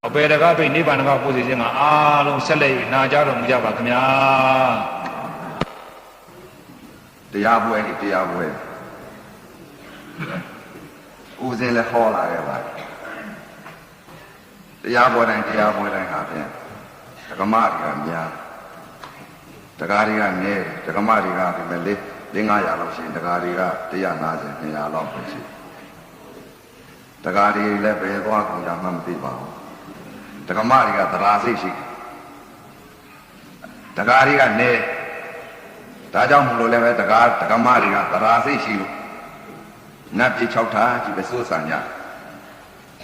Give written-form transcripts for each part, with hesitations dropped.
အပေတကားပိနိဗ္ဗာန်ကပို့စီခြင်းကအားလုံးဆက်လက်နာကြတော်မူကြပါခင်ဗျာတရားပွဲဒီတရားပွဲဦးစင်းလည်းဟောလာခဲ့ပါတရားပွဲတိုင်းတရားပွဲတိုင်းဟာဖြင့်ဓမ္မတွေကများတရားတွေကနည်းဓမ္မတွေကဒီမဲ့လေး900လောက်ရှိရင်တရားတွေက150 200လောက်ပဲရှိတရားတွေလည်းဘယ်သွားကုန်ကြမှမသိပါဘူးဓမ္မတွေကသရာစိတ်ရှိတရားတွေကနည်းဒါကြောင့်မလို့လည်းပဲဓမ္မတွေကသရာစိတ်ရှိလို့နတ်ပြည်6ထားကြည့်ပဲစိုးစံကြ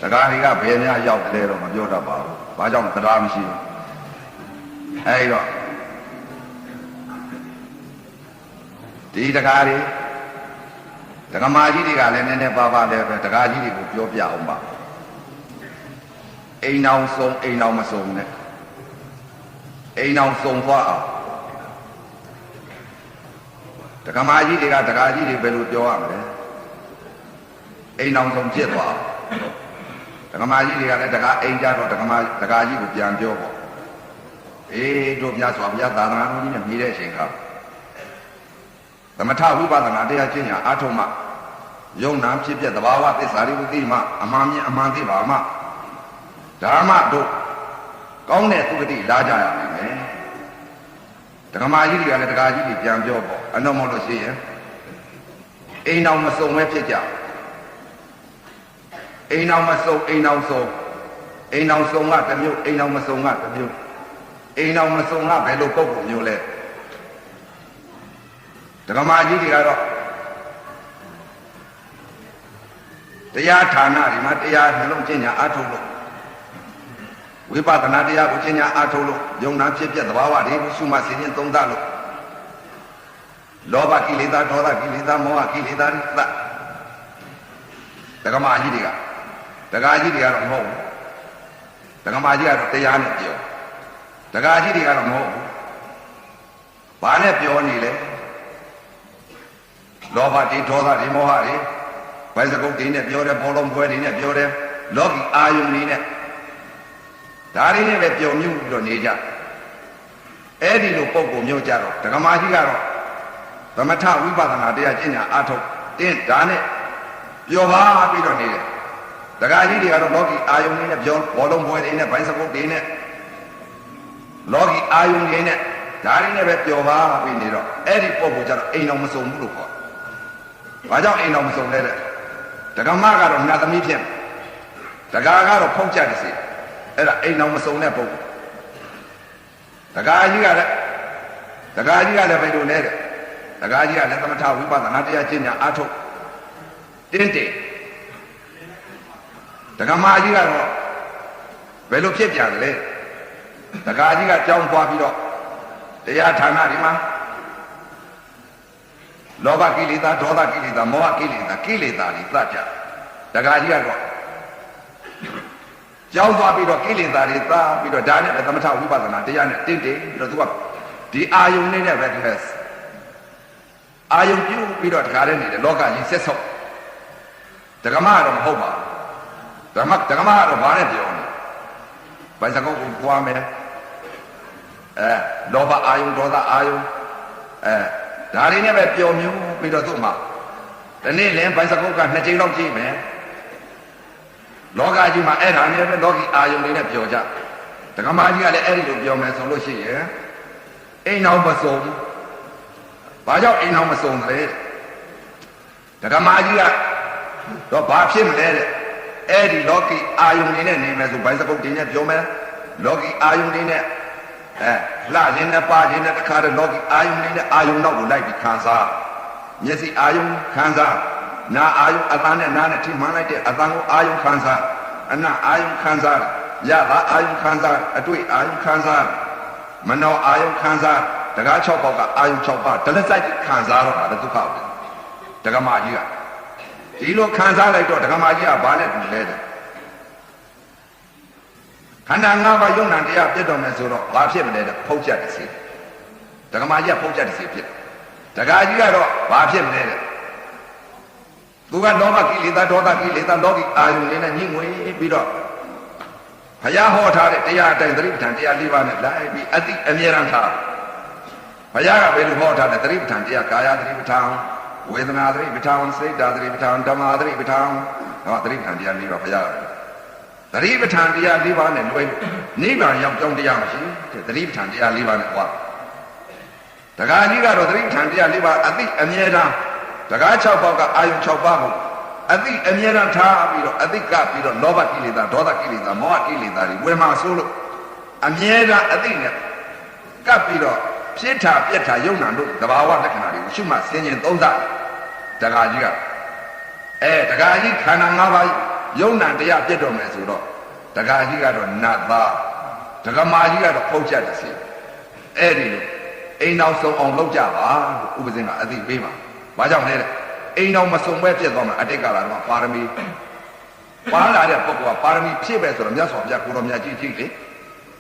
တရားတွေကဘယ်များရောက်တယ်တော့မပြောတတ်ပါဘူးဘာကြောင့်သရာမရှိဘူးအဲဒီတော့ဒီတရားတွေဓမ္မကြီးတွေကလည်းနည်းနည်းပါးပါးလည်းပဲတရားကြီးတွေကိုပြောပြအောင်ပါအိမ်အောင်ဆုံးအိမ်အောင်မဆုံးနဲ့အိမ်အောင်ဆုံးသွားအောင်ဓမ္မကြီးတွေကတရားကြီးတွေဘယ်လိုပြောရမလဲအိမ်အောင်ဆုံးဖြစ်သွားအောင်ဓမ္မကြီးတွေကလည်းတရားအိမ်ကြတော့တရားကြီးကိုပြန်ပြောပေါ့အေးတို့မြတ်စွာဘုရားသာသနာတော်ကြီးနဲ့မြည်တဲ့အချိန်ခါသမထဝိပဿနာတရားကျင့်ညာအထုံးမှယုံနာဖြစ်ပြသဘာဝသစ္စာတွေသိမှအမှန်မြင်အမှန်သိပါမှဓမ္မတို့ကောင်းတဲ့သုခတိလာကြရမယ်ဓမ္မကြီးတွေကလည်းတရားကြီးတွေပြန်ပြောပေါ့အနှောမလို့ရှိရင်အိမ်အောင်မစုံပဲဖြစ်ကြအိမ်အောင်မစုံအိမ်အောင်စုံအိမ်အောင်စုံကတစ်မျိုးအိမ်အောင်မစုံကတစ်မျိုးအိမ်အောင်မစုံကဘယ်လိုပုံပုံမျိုးလဲဓမ္မကြီးတွေကတော့တရားဌာနဒီမှာတရားနှလုံးကျင့်ညာအထုတ်လို့ဝိပဿနာတရားကိုကျင့်ညာအထုတ်လို့ယုံနာဖြစ်ပြသဘာဝတွေကိုရှုမှတ်စဉ်းသုံးသလို့လောဘကိလေသာဒေါသကိလေသာမောဟကိလေသာတွေသဓမ္မကြီးတွေကတရားကြီးတွေကတော့မဟုတ်ဘူးဓမ္မကြီးကတော့တရားနဲ့ပြောတရားကြီးတွေကတော့မဟုတ်ဘူးဘာနဲ့ပြောနေလဲလောဘတွေဒေါသတွေမောဟတွေဘိုင်းစကုတ်တွေနဲ့ပြောတယ်ဘောလုံးပွဲတွေနဲ့ပြောတယ်လောကီအာယုန်တွေနဲ့ဒါတွေနဲ့ပဲပျော်မြူးပြီးတော့နေကြအဲ့ဒီလိုပုံကိုမျိုးကြတော့ဓမ္မကြီးကတော့သမထဝိပဿနာတရားကျင့်ညာအထုတ်တင်းဒါနဲ့ပျော်ပါပြီးတော့နေတယ်တရားကြီးတွေကတော့လောကီအာယုန်တွေနဲ့ပြောဘောလုံးပွဲတွေနဲ့ဘိုင်းစကုတ်တွေနဲ့လောကီအာယုန်တွေနဲ့ဒါတွေနဲ့ပဲပျော်ပါပြီးနေတော့အဲ့ဒီပုံကိုကြတော့အိမ်တော်မစုံဘူးလို့ခေါ်ဘာကြောင့်အိမ်တော်မစုံလဲတဲ့ဓမ္မကတော့နတ်သမီးဖြစ်တရားကတော့ဖုံးကြတယ်စီအဲ့ဒါအိမ်တော်မစုံတဲ့ပုံတရားကြီးကလည်းဘယ်လိုလဲတဲ့တရားကြီးကလည်းသမထဝိပဿနာတရားကျင့်ညာအထုတ်တင်းတင်းဓမ္မကြီးကတော့ဘယ်လိုဖြစ်ပြန်လဲတရားကြီးကကြောင်းသွားပြီးတော့တရားဌာနဒီမှာလောဘကိလေသာဒေါသကိလေသာမောဟကိလေသာတွေသတ်ကြတရားကြီးကတော့ကြောင်းသွားပြီးတော့ကိလေသာတွေသတ်ပြီးတော့ဒါနဲ့သမထဝိပဿနာတရားနဲ့တင်းတင်းပြီးတော့သူကဒီအာယုန်နဲ့ပဲတည်းအာယုန်ပြုပြီးတော့တခါတည်းနေတယ်လောကကြီးဆက်ဆုပ်ဓမ္မတော့မဟုတ်ပါဘူးဓမ္မကတော့ဘာနဲ့ပြောလဲဘိုင်းစကုတ်ကိုပွားမယ်လောဘအာယုန်ဒေါသအာယုန်ဒါတွေနဲ့ပဲပျော်မြူးပြီးတော့သူ့မှာဒီနေ့လည်းဘိုင်းစကုတ်က2ချိန်လောက်ကြည့်မယ်လောကကြီးမှာအဲ့ဒါနဲ့ပဲလောကီအာယုန်တွေနဲ့ပျော်ကြဓမ္မကြီးကလည်းအဲ့ဒီလိုပျော်မယ်ဆိုလို့ရှိရင်အိမ်အောင်မစုံဘာကြောင့်အိမ်အောင်မစုံလဲဓမ္မကြီးကတော့ဘာဖြစ်မလဲတဲ့အဲ့ဒီလောကီအာယုန်တွေနဲ့နေမယ်ဆိုဘိုင်းစကုတ်တွေနဲ့ပျော်မယ်လောကီအာယုန်တွေနဲ့လှခြင်းနဲ့ပါခြင်းနဲ့တခါတည်းလောကီအာယုန်နဲ့အာယုန်တော့ကိုလိုက်ပြီးခံစားမျက်စိအာယုန်ခံစားနာအာယုန်အသံနဲ့နားနဲ့ထိမှန်လိုက်တဲ့အသံကိုအာယုန်ခံစားအနအာယုန်ခံစားရတာအာယုန်ခံစားအတွေ့အာယုန်ခံစားမနောအာယုန်ခံစားတရား6ပေါက်ကအာယုန်6ပါးဒလစိုက်ခံစားတော့တာဒုက္ခပဲဓမ္မကြီးကဒီလိုခံစားလိုက်တော့ဓမ္မကြီးကဘာနဲ့တူလဲတဲ့ခန္ဓာ၅ပါးယုံနာတရားပြတ်တော်မယ်ဆိုတော့ဘာဖြစ်မလဲတဲ့ဖုတ်ချက်တစ်စီဓမ္မကြီးကဖုတ်ချက်တစ်စီဖြစ်တရားကြီးကတော့ဘာဖြစ်မလဲတဲ့သူကလောဘကိလေသာဒေါသကိလေသာလောကီအာယုန်တွေနဲ့ညှိငွေပြီးတော့ဖ ရားဟောထားတဲ့တရားအတိုင်းသတိပဋ္ဌာန်တရား၄ပါးနဲ့လိုက်ပြီးအတိအမြဲတမ်းထားဘုရားကဘယ်လိုဟောထားတဲ့သတိပဋ္ဌာန်တရားကာယသတိပဋ္ဌာန်ဝေဒနာသတိပဋ္ဌာန်စိတ်ဓာတ်သတိပဋ္ဌာန်ဓမ္မသတိပဋ္ဌာန်ဟောသတိပဋ္ဌာန်တရား၄ပါးဘုရားသတိပဋ္ဌာန်တရား၄ပါးနဲ့လွယ်နိဗ္ဗာန်ရောက်ကြောင်းတရားမရှိတဲ့သတိပဋ္ဌာန်တရား၄ပါးနဲ့ဟောတခါကြီးကတော့သတိပဋ္ဌာန်တရား၄ပါးအတိအမြဲတမ်းတခါ6ပေါက်ကအာယုံ6ပါးကိုအတိအမြဲတမ်းထားပြီးတော့အတိကပြီးတော့လောဘကိလေသာဒေါသကိလေသာမောဟကိလေသာတွေဝေမာဆိုးလို့အမြဲတမ်းအတိနဲ့ကပ်ပြီးတော့ဖြစ်တာပြက်တာယုံနာတို့သဘာဝလက္ခဏာတွေကိုရှုမှတ်ဆင်ခြင်သုံးသပ်တခါကြီးကတခါကြီးခန္ဓာ၅ပါးယုံနာတရားပြက်တော့မယ်ဆိုတော့တခါကြီးကတော့နတ်သားဒကမာကြီးကတော့ဖုတ်ချက်တစ်စီအဲ့ဒီလိုအိမ်တော်ဆုံးအောင်လုပ်ကြပါလို့ဥပဇင်းကအသိပေးပါဘာကြောင့်လဲအိမ်တော်မဆုံးပဲပြက်သွားမှာအတိတ်ကလာတော့ပါရမီပါလာတဲ့ပုဂ္ဂိုလ်ကပါရမီဖြည့်ပဲဆိုတော့မြတ်စွာဘုရားကိုတော်မြတ်ကြီးကြည့်လေ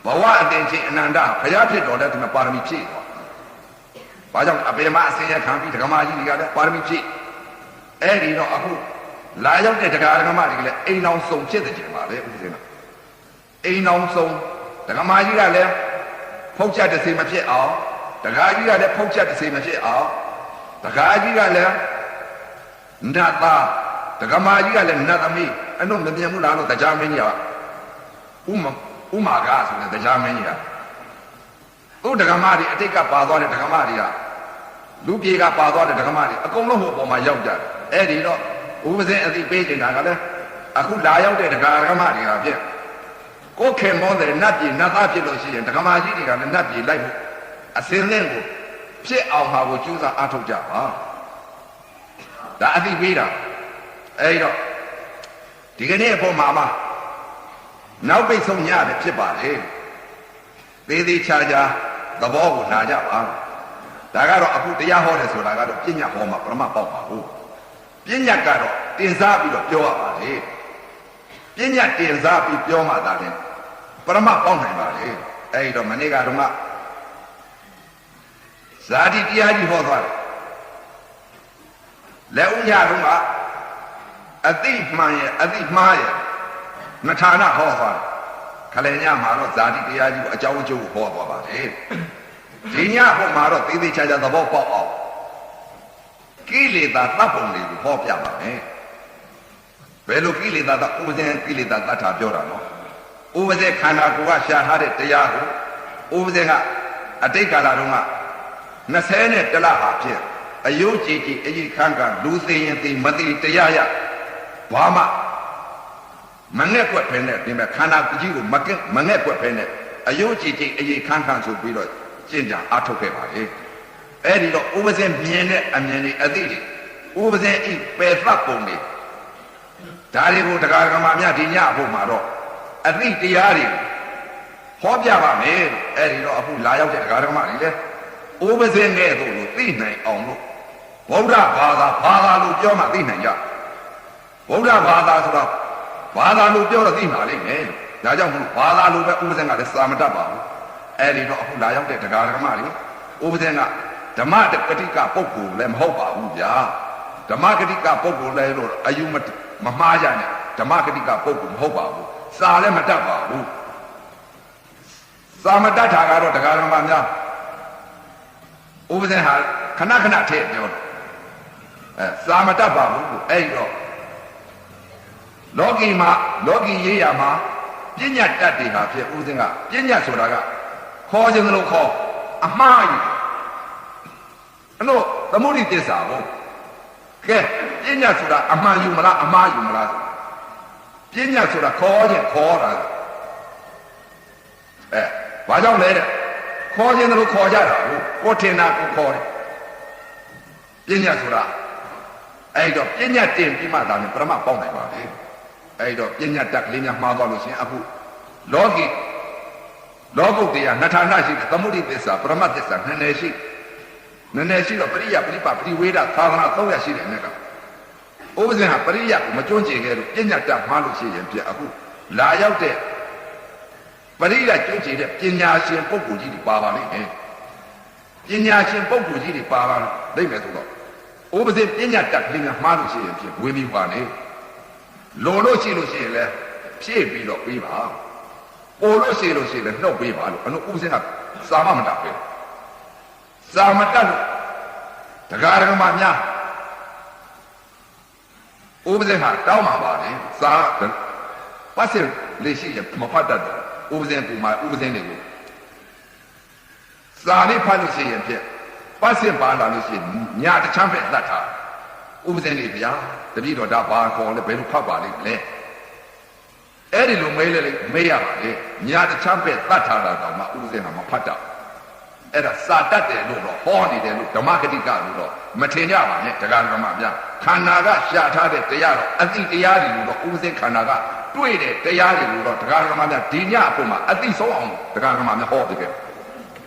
ဘဝအတင်ချင်းအနန္တဘုရားဖြစ်တော်တဲ့ဒီမှာပါရမီဖြည့်သွားဘာကြောင့်အပေမအစင်းရခံပြီးဒကမာကြီးတွေကလည်းပါရမီဖြည့်အဲ့ဒီတော့အခုလာရောက်တဲ့ဒကာဒကမတွေကလည်းအိမ်တော်ဆုံးဖြစ်တဲ့ချိန်ပါပဲဥပဇင်းကအိမ်တော်ဆုံးဒကမာကြီးကလည်းဖုတ်ချက်တစ်စိမဖြစ်အောင်ဒကာကြီးကလည်းဖုတ်ချက်တစ်စိမဖြစ်အောင်ဒကာကြီးကလည်းနတ်သားဒကမာကြီးကလည်းနတ်သမီးအဲ့တော့မမြင်ဘူးလားလို့တရားမင်းကြီးကဥမာကဆိုတဲ့တရားမင်းကြီးကသူ့ဒကမာတွေအတိတ်ကပါသွားတဲ့ဒကမာတွေကလူပြေကပါသွားတဲ့ဒကမာတွေအကုန်လုံးဟိုအပေါ်မှာရောက်ကြတယ်အဲ့ဒီတော့ဥပဇင်းအသိပေးနေတာကလည်းအခုလာရောက်တဲ့ဒကာဒကမာတွေကပြည့်ကိုယ်ခင်မောတဲ့နတ်ပြည်နတ်သားဖြစ်လို့ရှိရင်ဒကမာကြီးတွေကလည်းနတ်ပြည်လိုက်ဖို့အစင်းလင်းကိုဖြစ်အောင်ဟာကိုကြိုးစားအားထုတ်ကြပါဒါအသိပေးတာအဲ့တော့ဒီကနေ့အပေါ်မှာနောက်ပိတ်ဆုံးညတယ်ဖြစ်ပါလေသေးသေးချာချာသဘောကိုနာကြပါဒါကတော့အခုတရားဟောတယ်ဆိုတာကတော့ပညာဟောမှာပရမတ်ပေါက်ပါဘူးပညာကတော့တင်စားပြီးတော့ပြောရပါလေပညာတင်စားပြီးပြောမှသာလေပရမတ်ပေါက်နိုင်ပါလေအဲ့တော့မနေ့ကတော့ဇာတိတရားကြီးဟောသွားတယ်လက်ဥညတုန်းကအတိမှန်ရဲ့အတိမှားရဲ့မထာဏဟောသွားတယ်ခလည်းညမှာတော့ဇာတိတရားကြီးကိုအကြောင်းအကျိုးကိုဟောသွားပါတယ်ဒီညဘုံမှာတော့သေးသေးချာချာသဘောပေါက်အောင်ကိလေသာတပ်ပုံတွေကိုဟောပြပါမယ်ဘယ်လိုကိလေသာဥပဇင်းကိလေသာတတ်တာပြောတာနော်ဥပဇင်းခန္ဓာကိုယ်ကရှာထားတဲ့တရားကိုဥပဇင်းကအတိတ်ကာလတုန်းက20နဲ့တလဟာဖြစ်အယုတ်ကြည်ကြည်အကြီးခန်းကလူသိရင်သိမသိတရားရဘာမှမငဲ့ကွက်ဖဲနဲ့ဒီမဲ့ခန္ဓာကြီးကိုမငဲ့ကွက်ဖဲနဲ့အယုတ်ကြည်ကြည်အကြီးခန်းဆိုပြီးတော့ကျင့်ကြံအားထုတ်ခဲ့ပါလေအဲ့ဒီတော့ဥပဇင်းမြင်တဲ့အမြင်တွေအသိတွေဥပဇင်းဤပယ်သတ်ပုံတွေဒါတွေကိုတရားဓမ္မများဒီညအဖို့မှာတော့အသိတရားတွေဟောပြပါမယ်အဲ့ဒီတော့အခုလာရောက်တဲ့တရားဓမ္မတွေလည်းဥပဇင်းနဲ့တို့လို့သိနိုင်အောင်လို့ဗုဒ္ဓဘာသာလို့ပြောမှသိနိုင်ကြဗုဒ္ဓဘာသာဆိုတော့ဘာသာလို့ပြောတော့သိမှာလိမ့်မယ်ဒါကြောင့်မို့ဘာသာလို့ပဲဥပဇင်းကလည်းစာမတတ်ပါဘူးအဲ့ဒီတော့အခုလာရောက်တဲ့တရားဓမ္မတွေဥပဇင်းကဓမ္မတကတိကပုဂ္ဂိုလ်လည်းမဟုတ်ပါဘူးဗျာဓမ္မကတိကပုဂ္ဂိုလ်လည်းလို့အယူမမှားကြနဲ့ဓမ္မကတိကပုဂ္ဂိုလ်မဟုတ်ပါဘူးစာလည်းမတတ်ပါဘူးစာမတတ်တာကတော့တရားဓမ္မများဥပဇင်းဟာခဏခဏထည့်ပြောတယ်စာမတတ်ပါဘူးအဲ့တော့လောကီရေးရာမှာပညာတတ်တွေဟာဖြစ်ဥပဇင်းကပညာဆိုတာကခေါ်ခြင်းလို့ခေါ်အမှားကြီးအဲ့တော့သမုဒိသစ္စာကိုကဲပညာဆိုတာအမှန်ယူမလားအမှားယူမလားပညာဆိုတာခေါ်ခြင်းခေါ်တာဘာကြောင့်လဲတဲ့ခေါ်ခြင်းတို့ခေါ်ကြတာကိုထင်တာကိုခေါ်တယ်ပညာဆိုတာအဲ့တော့ပညာတင်ပြီးမှသာပရမတ်ပေါက်နိုင်ပါလေအဲ့တော့ပညာတတ်ကလေးများမှားသွားလို့ရှိရင်အခုလောကုတ္တရာနှစ်ဌာနရှိသမုဒိသစ္စာပရမတ်သစ္စာနည်းနည်းရှိတော့ပရိယပရိပပရိဝေဒသာသနာ300ရှိတယ်နဲ့ကဥပဇင်းဟာပရိယကိုမကျွမ်းကျင်ခဲ့လို့ပညာတတ်မှားလို့ရှိရင်ပြအခုလာရောက်တဲ့ပရိယကျွမ်းကျင်တဲ့ပညာရှင်ပုဂ္ဂိုလ်ကြီးတွေပါပါလိမ့်မယ်ပညာရှင်ပုဂ္ဂိုလ်ကြီးတွေပါပါလိမ့်မယ်ဆိုတော့ဥပဇင်းပညာတတ်ကလေးများမှားလို့ရှိရင်ပြဝေပြီးပါလေလိုလို့ရှိရင်လည်းဖြည့်ပြီးတော့ပြီးပါ ပို့လို့ရှိလို့ရှိလဲနှုတ်ပေးပါလို့အနုဥပစင်းကစာမတတ်ပဲစာမတတ်လို့တရားဓမ္မများဥပစင်းကတောင်းပါပါလေစာပတ်စင်လေးရှိရမဖတ်တတ်တယ်ဥပစင်းပူမှာဥပစင်းတွေကိုစာလေးဖတ်လို့ရှိရင်ဖြင့်ပတ်စင်ပါလာလို့ရှိရင်ညာတစ်ချမ်းပဲတတ်တာဥပစင်းလေးဗျာတပည့်တော်ဒါဘာခေါ်လဲဘယ်လိုဖတ်ပါလိမ့်မလဲအဲ့ဒီလိုမေးလေမေးရပါလေညာတစ်ချမ်းပဲတတ်ထားတာတော့မှဥပစင်းကမဖတ်တတ်အဲ့ဒါစာတတ်တယ်လို့တော့ဟောနေတယ်လို့ဓမ္မဂတိကလို့တော့မထင်ကြပါနဲ့တရားဓမ္မများခန္ဓာကရှာထားတဲ့တရားတော့အတိတရားတွေလို့တော့ဥပစင်းခန္ဓာကတွေ့တဲ့တရားတွေလို့တော့တရားဓမ္မများဒီညအဖို့မှာအတိဆုံးအောင်တရားဓမ္မများဟောပြခဲ့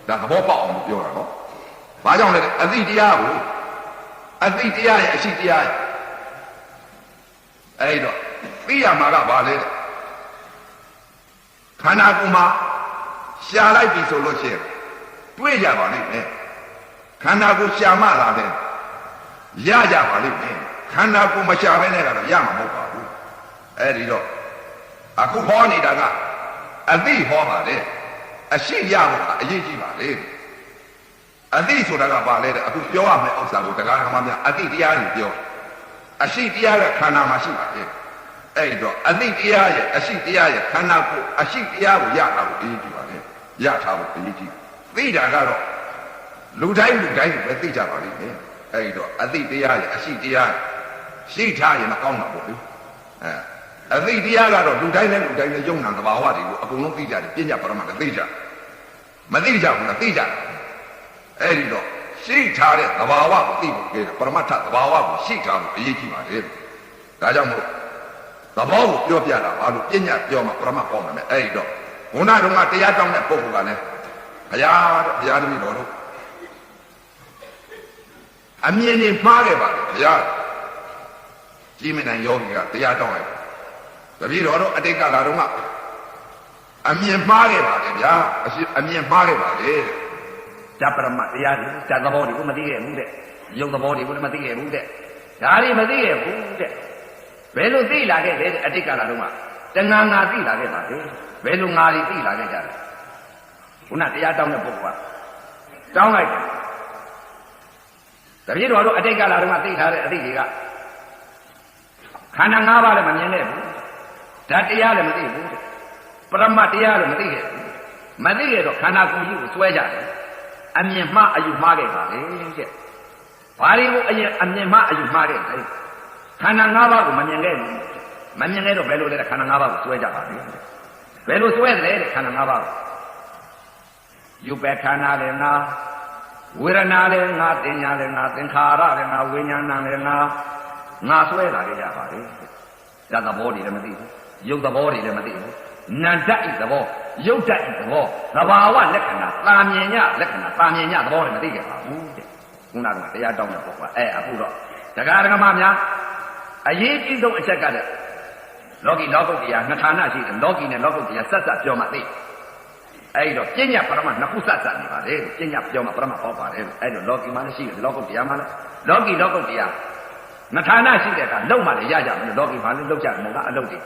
ဒါသဘောပေါက်အောင်ပြောတာနော်ဘာကြောင့်လဲအတိတရားကိုအတိတရားရဲ့အရှိတရားရဲ့အဲ့တော့သိရမှာကဘာလဲခန္ဓာကိုယ်မှာရှာလိုက်ပြီဆိုလို့ရှိရင်တွေ့ကြပါလိမ့်မယ်ခန္ဓာကိုယ်ရှာမှလာတယ်ရကြပါလိမ့်မယ်ခန္ဓာကိုယ်မရှာဘဲနဲ့ကတော့ရမှာမဟုတ်ပါဘူးအဲ့ဒီတော့အခုဟောနေတာကအသိဟောပါလေအရှိရဖို့အရေးကြီးပါလေအသိဆိုတာကဘာလဲတဲ့အခုပြောရမယ့်ဥစ္စာကိုတရားဓမ္မများအသိတရားတွေပြောအရှိတရားကခန္ဓာမှာရှိပါလေအဲ့တော့အသိတရားရဲ့အရှိတရားရဲ့ခန္ဓာကိုအရှိတရားကိုရတာကိုအရေးကြီးပါလေရထားဖို့အရေးကြီးသိတာကတော့လူတိုင်းပဲသိကြပါလိမ့်မယ်အဲ့တော့အသိတရားရဲ့အရှိတရားရှိထားရင်မကောင်းတာပေါ့လေအသိတရားကတော့လူတိုင်းနဲ့ယုံနာသဘာဝတွေကိုအကုန်လုံးသိကြတယ်ပညာပရမတ်သိကြမသိကြဘူးလားသိကြအဲ့ဒီတော့ရှိထားတဲ့သဘာဝကိုသိဖို့ကြည့်တယ်ပရမတ်ထသဘာဝကိုရှိထားဖို့အရေးကြီးပါတယ်ဒါကြောင့်မို့သဘောကိုပြောပြတာဘာလို့ပညာပြောမှပရမတ်ပေါ်မှာလဲအဲ့ဒီတော့ဘုရားတော်ကတရားတောင်းတဲ့ပုဂ္ဂိုလ်ကလည်းဘုရားတပည့်တော်တို့အမြင်နဲ့မှားခဲ့ပါလေဘုရားကြီးမနိုင်ယောဂီကတရားတောင်းလိုက်တပည့်တော်တို့အတိတ်ကလာတော့ကအမြင်မှားခဲ့ပါလေဗျာအမြင်မှားခဲ့ပါလေဇပရမတရားတွေဇသဘောတွေကိုမသိခဲ့ဘူးတဲ့ယုတ်သဘောတွေကိုလည်းမသိခဲ့ဘူးတဲ့ဒါတွေမသိခဲ့ဘူးတဲ့ဘယ်လိုသိလာခဲ့လဲတဲ့အတိတ်ကလာတော့တဏှာငါသိလာခဲ့ပါလေဘယ်လိုငါတွေသိလာခဲ့ကြလဲခုနတရားတောင်းတဲ့ပုဂ္ဂိုလ်ကတောင်းလိုက်တယ်တပည့်တော်တို့အတိတ်ကလာတော့သိထားတဲ့အတိတ်တွေကခန္ဓာ၅ပါးလည်းမမြင်ခဲ့ဘူးဓာတ်တရားလည်းမသိဘူးပရမတ်တရားလည်းမသိခဲ့ဘူးမသိခဲ့တော့ခန္ဓာကိုယ်ကြီးကိုစွဲကြတယ်အမြင်မှားအယူမှားခဲ့ပါလေတဲ့ဘာတွေကိုအမြင်မှားအယူမှားခဲ့လဲခန္ဓာ၅ပါးကိုမမြင်ခဲ့ဘူးမမြင်ခဲ့တော့ဘယ်လိုလဲခန္ဓာ၅ပါးကိုစွဲကြပါလေဘယ်လိုစွဲတယ်တဲ့ခန္ဓာ၅ပါးကိုယုပ္ပခန္ဓာလည်းငါဝေဒနာလည်းငါသင်ညာလည်းငါသင်္ခါရလည်းငါဝိညာဏလည်းငါစွဲလာခဲ့ကြပါလေဓာတ်သဘောတွေလည်းမသိဘူးယုတ်သဘောတွေလည်းမသိဘူးနာမ်ဓာတ်ဤသဘောယုတ်ဓာတ်ဤသဘောသဘာဝလက္ခဏာတာမြင်ညလက္ခဏာတာမြင်ညသဘောတွေမသိကြပါဘူးတဲ့ခုနကတရားတောင်းတဲ့ပုဂ္ဂိုလ်အခုတော့တရားဓမ္မများအရေးကြီးဆုံးအချက်ကတဲ့လောကီလောကုတ္တရာနှစ်ဌာနရှိတယ်လောကီနဲ့လောကုတ္တရာဆက်ပြောမှသိအဲ့တော့ပညာပရမတ်နှစ်ခုဆက်နေပါလေပညာပြောမှပရမတ်ဟောပါတယ်အဲ့တော့လောကီမှာလည်းရှိတယ်လောကုတ္တရာမှာလည်းလောကီလောကုတ္တရာနှစ်ဌာနရှိတဲ့အခါလုံမှလည်းရကြမယ်လောကီမှာလည်းလုံကြတယ်မို့လားအလုပ်တွေ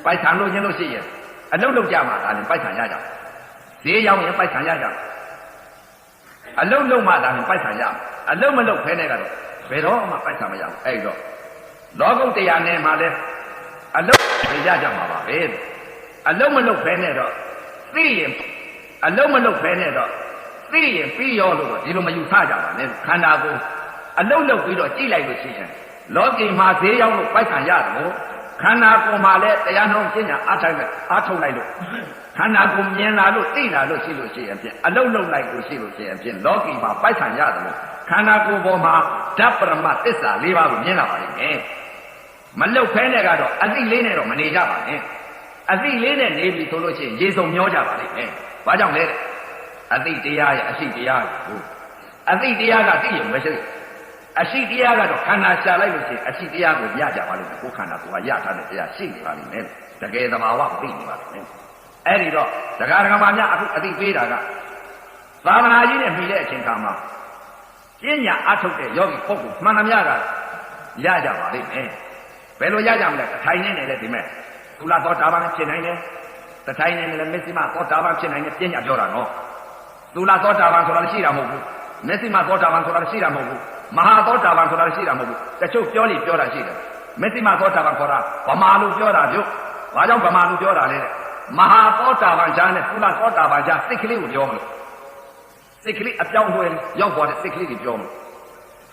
ပိုက်ဆံလို့ခြင်းလို့ရှိရင်အလုပ်လုပ်ကြမှာဒါလည်းပိုက်ဆံရကြတယ်ဈေးရောက်ရင်ပိုက်ဆံရကြတယ်အလုပ်လုပ်မှဒါလည်းပိုက်ဆံရမယ်အလုပ်မလုပ်ဖဲနဲ့ကတော့ဘယ်တော့မှပိုက်ဆံမရဘူးအဲ့တော့လောကုတ္တရာနဲ့မှလည်းအလုပ်ရကြမှာပါပဲအလုပ်မလုပ်ဖဲနဲ့တော့သိရင်အလုံးမလုံးဖဲနဲ့တော့သိရင်ပြီးရောလို့ဒီလိုမယူဆကြပါနဲ့ခန္ဓာကိုယ်အလုံးလုံးပြီးတော့ကြည့်လိုက်လို့ရှိရင်လောကီမှာဈေးရောက်လို့ပိုက်ဆံရတယ်လို့ခန္ဓာကိုယ်မှာလည်းတရားနှောင်းရှင်းညာအားထုတ်လိုက်လို့ခန္ဓာကိုယ်မြင်လာလို့သိလာလို့ရှိလို့ရှိရင်ဖြင့်အလုံးလုံးလိုက်လို့ရှိလို့ရှိရင်ဖြင့်လောကီမှာပိုက်ဆံရတယ်လို့ခန္ဓာကိုယ်ပေါ်မှာဓာတ်ပရမတ်သစ္စာ၄ပါးကိုမြင်လာပါလိမ့်မယ်မလုတ်ဖဲနဲ့ကတော့အသိလေးနဲ့တော့မနေကြပါနဲ့အသိလေးနဲ့နေပြီဆိုလို့ရှိရင်ရေစုံမျောကြပါလိမ့်မယ်။ဘာကြောင့်လဲတဲ့အသိတရားရဲ့အရှိတရားကိုအသိတရားကသိရင်မရှိအရှိတရားကတော့ခန္ဓာရှာလိုက်လို့ရှိရင်အရှိတရားကိုရကြပါလိမ့်မယ်ကိုယ်ခန္ဓာကိုယ်ကရထားတဲ့တရားရှိနေပါလိမ့်မယ်တကယ်သဘာဝကိုသိနေပါလိမ့်မယ်အဲ့ဒီတော့တရားဓမ္မများအခုအသိပေးတာကသာသနာကြီးနဲ့မှီတဲ့အချိန်ခါမှာပညာအထုတ်တဲ့ယောဂီပုဂ္ဂိုလ်မှန်သမျှကရကြပါလိမ့်မယ်ဘယ်လိုရကြမလဲအထိုင်နေတယ်ဒီမဲ့သုလသောတာပန်ဖြစ်နိုင်တယ် တထိုင်နေလည်းမစ္စည်းမသောတာပန်ဖြစ်နိုင်တဲ့ပညာပြောတာနော်သူလာသောတာပန်ဆိုတာရှိတာမဟုတ်ဘူးမစ္စည်းမသောတာပန်ဆိုတာရှိတာမဟုတ်ဘူးမဟာသောတာပန်ဆိုတာရှိတာမဟုတ်ဘူးတချို့ပြောလိပြောတာရှိတယ်မစ္စည်းမသောတာပန်ခေါ်တာဗမာလူပြောတာပြုဘာကြောင့်ဗမာလူပြောတာလဲမဟာသောတာပန်ချာနဲ့သူလာသောတာပန်ချာစိတ်ကလေးကိုပြောမလို့စိတ်ကလေးအပြောင်းလဲရောက်သွားတဲ့စိတ်ကလေးကိုပြောမလို့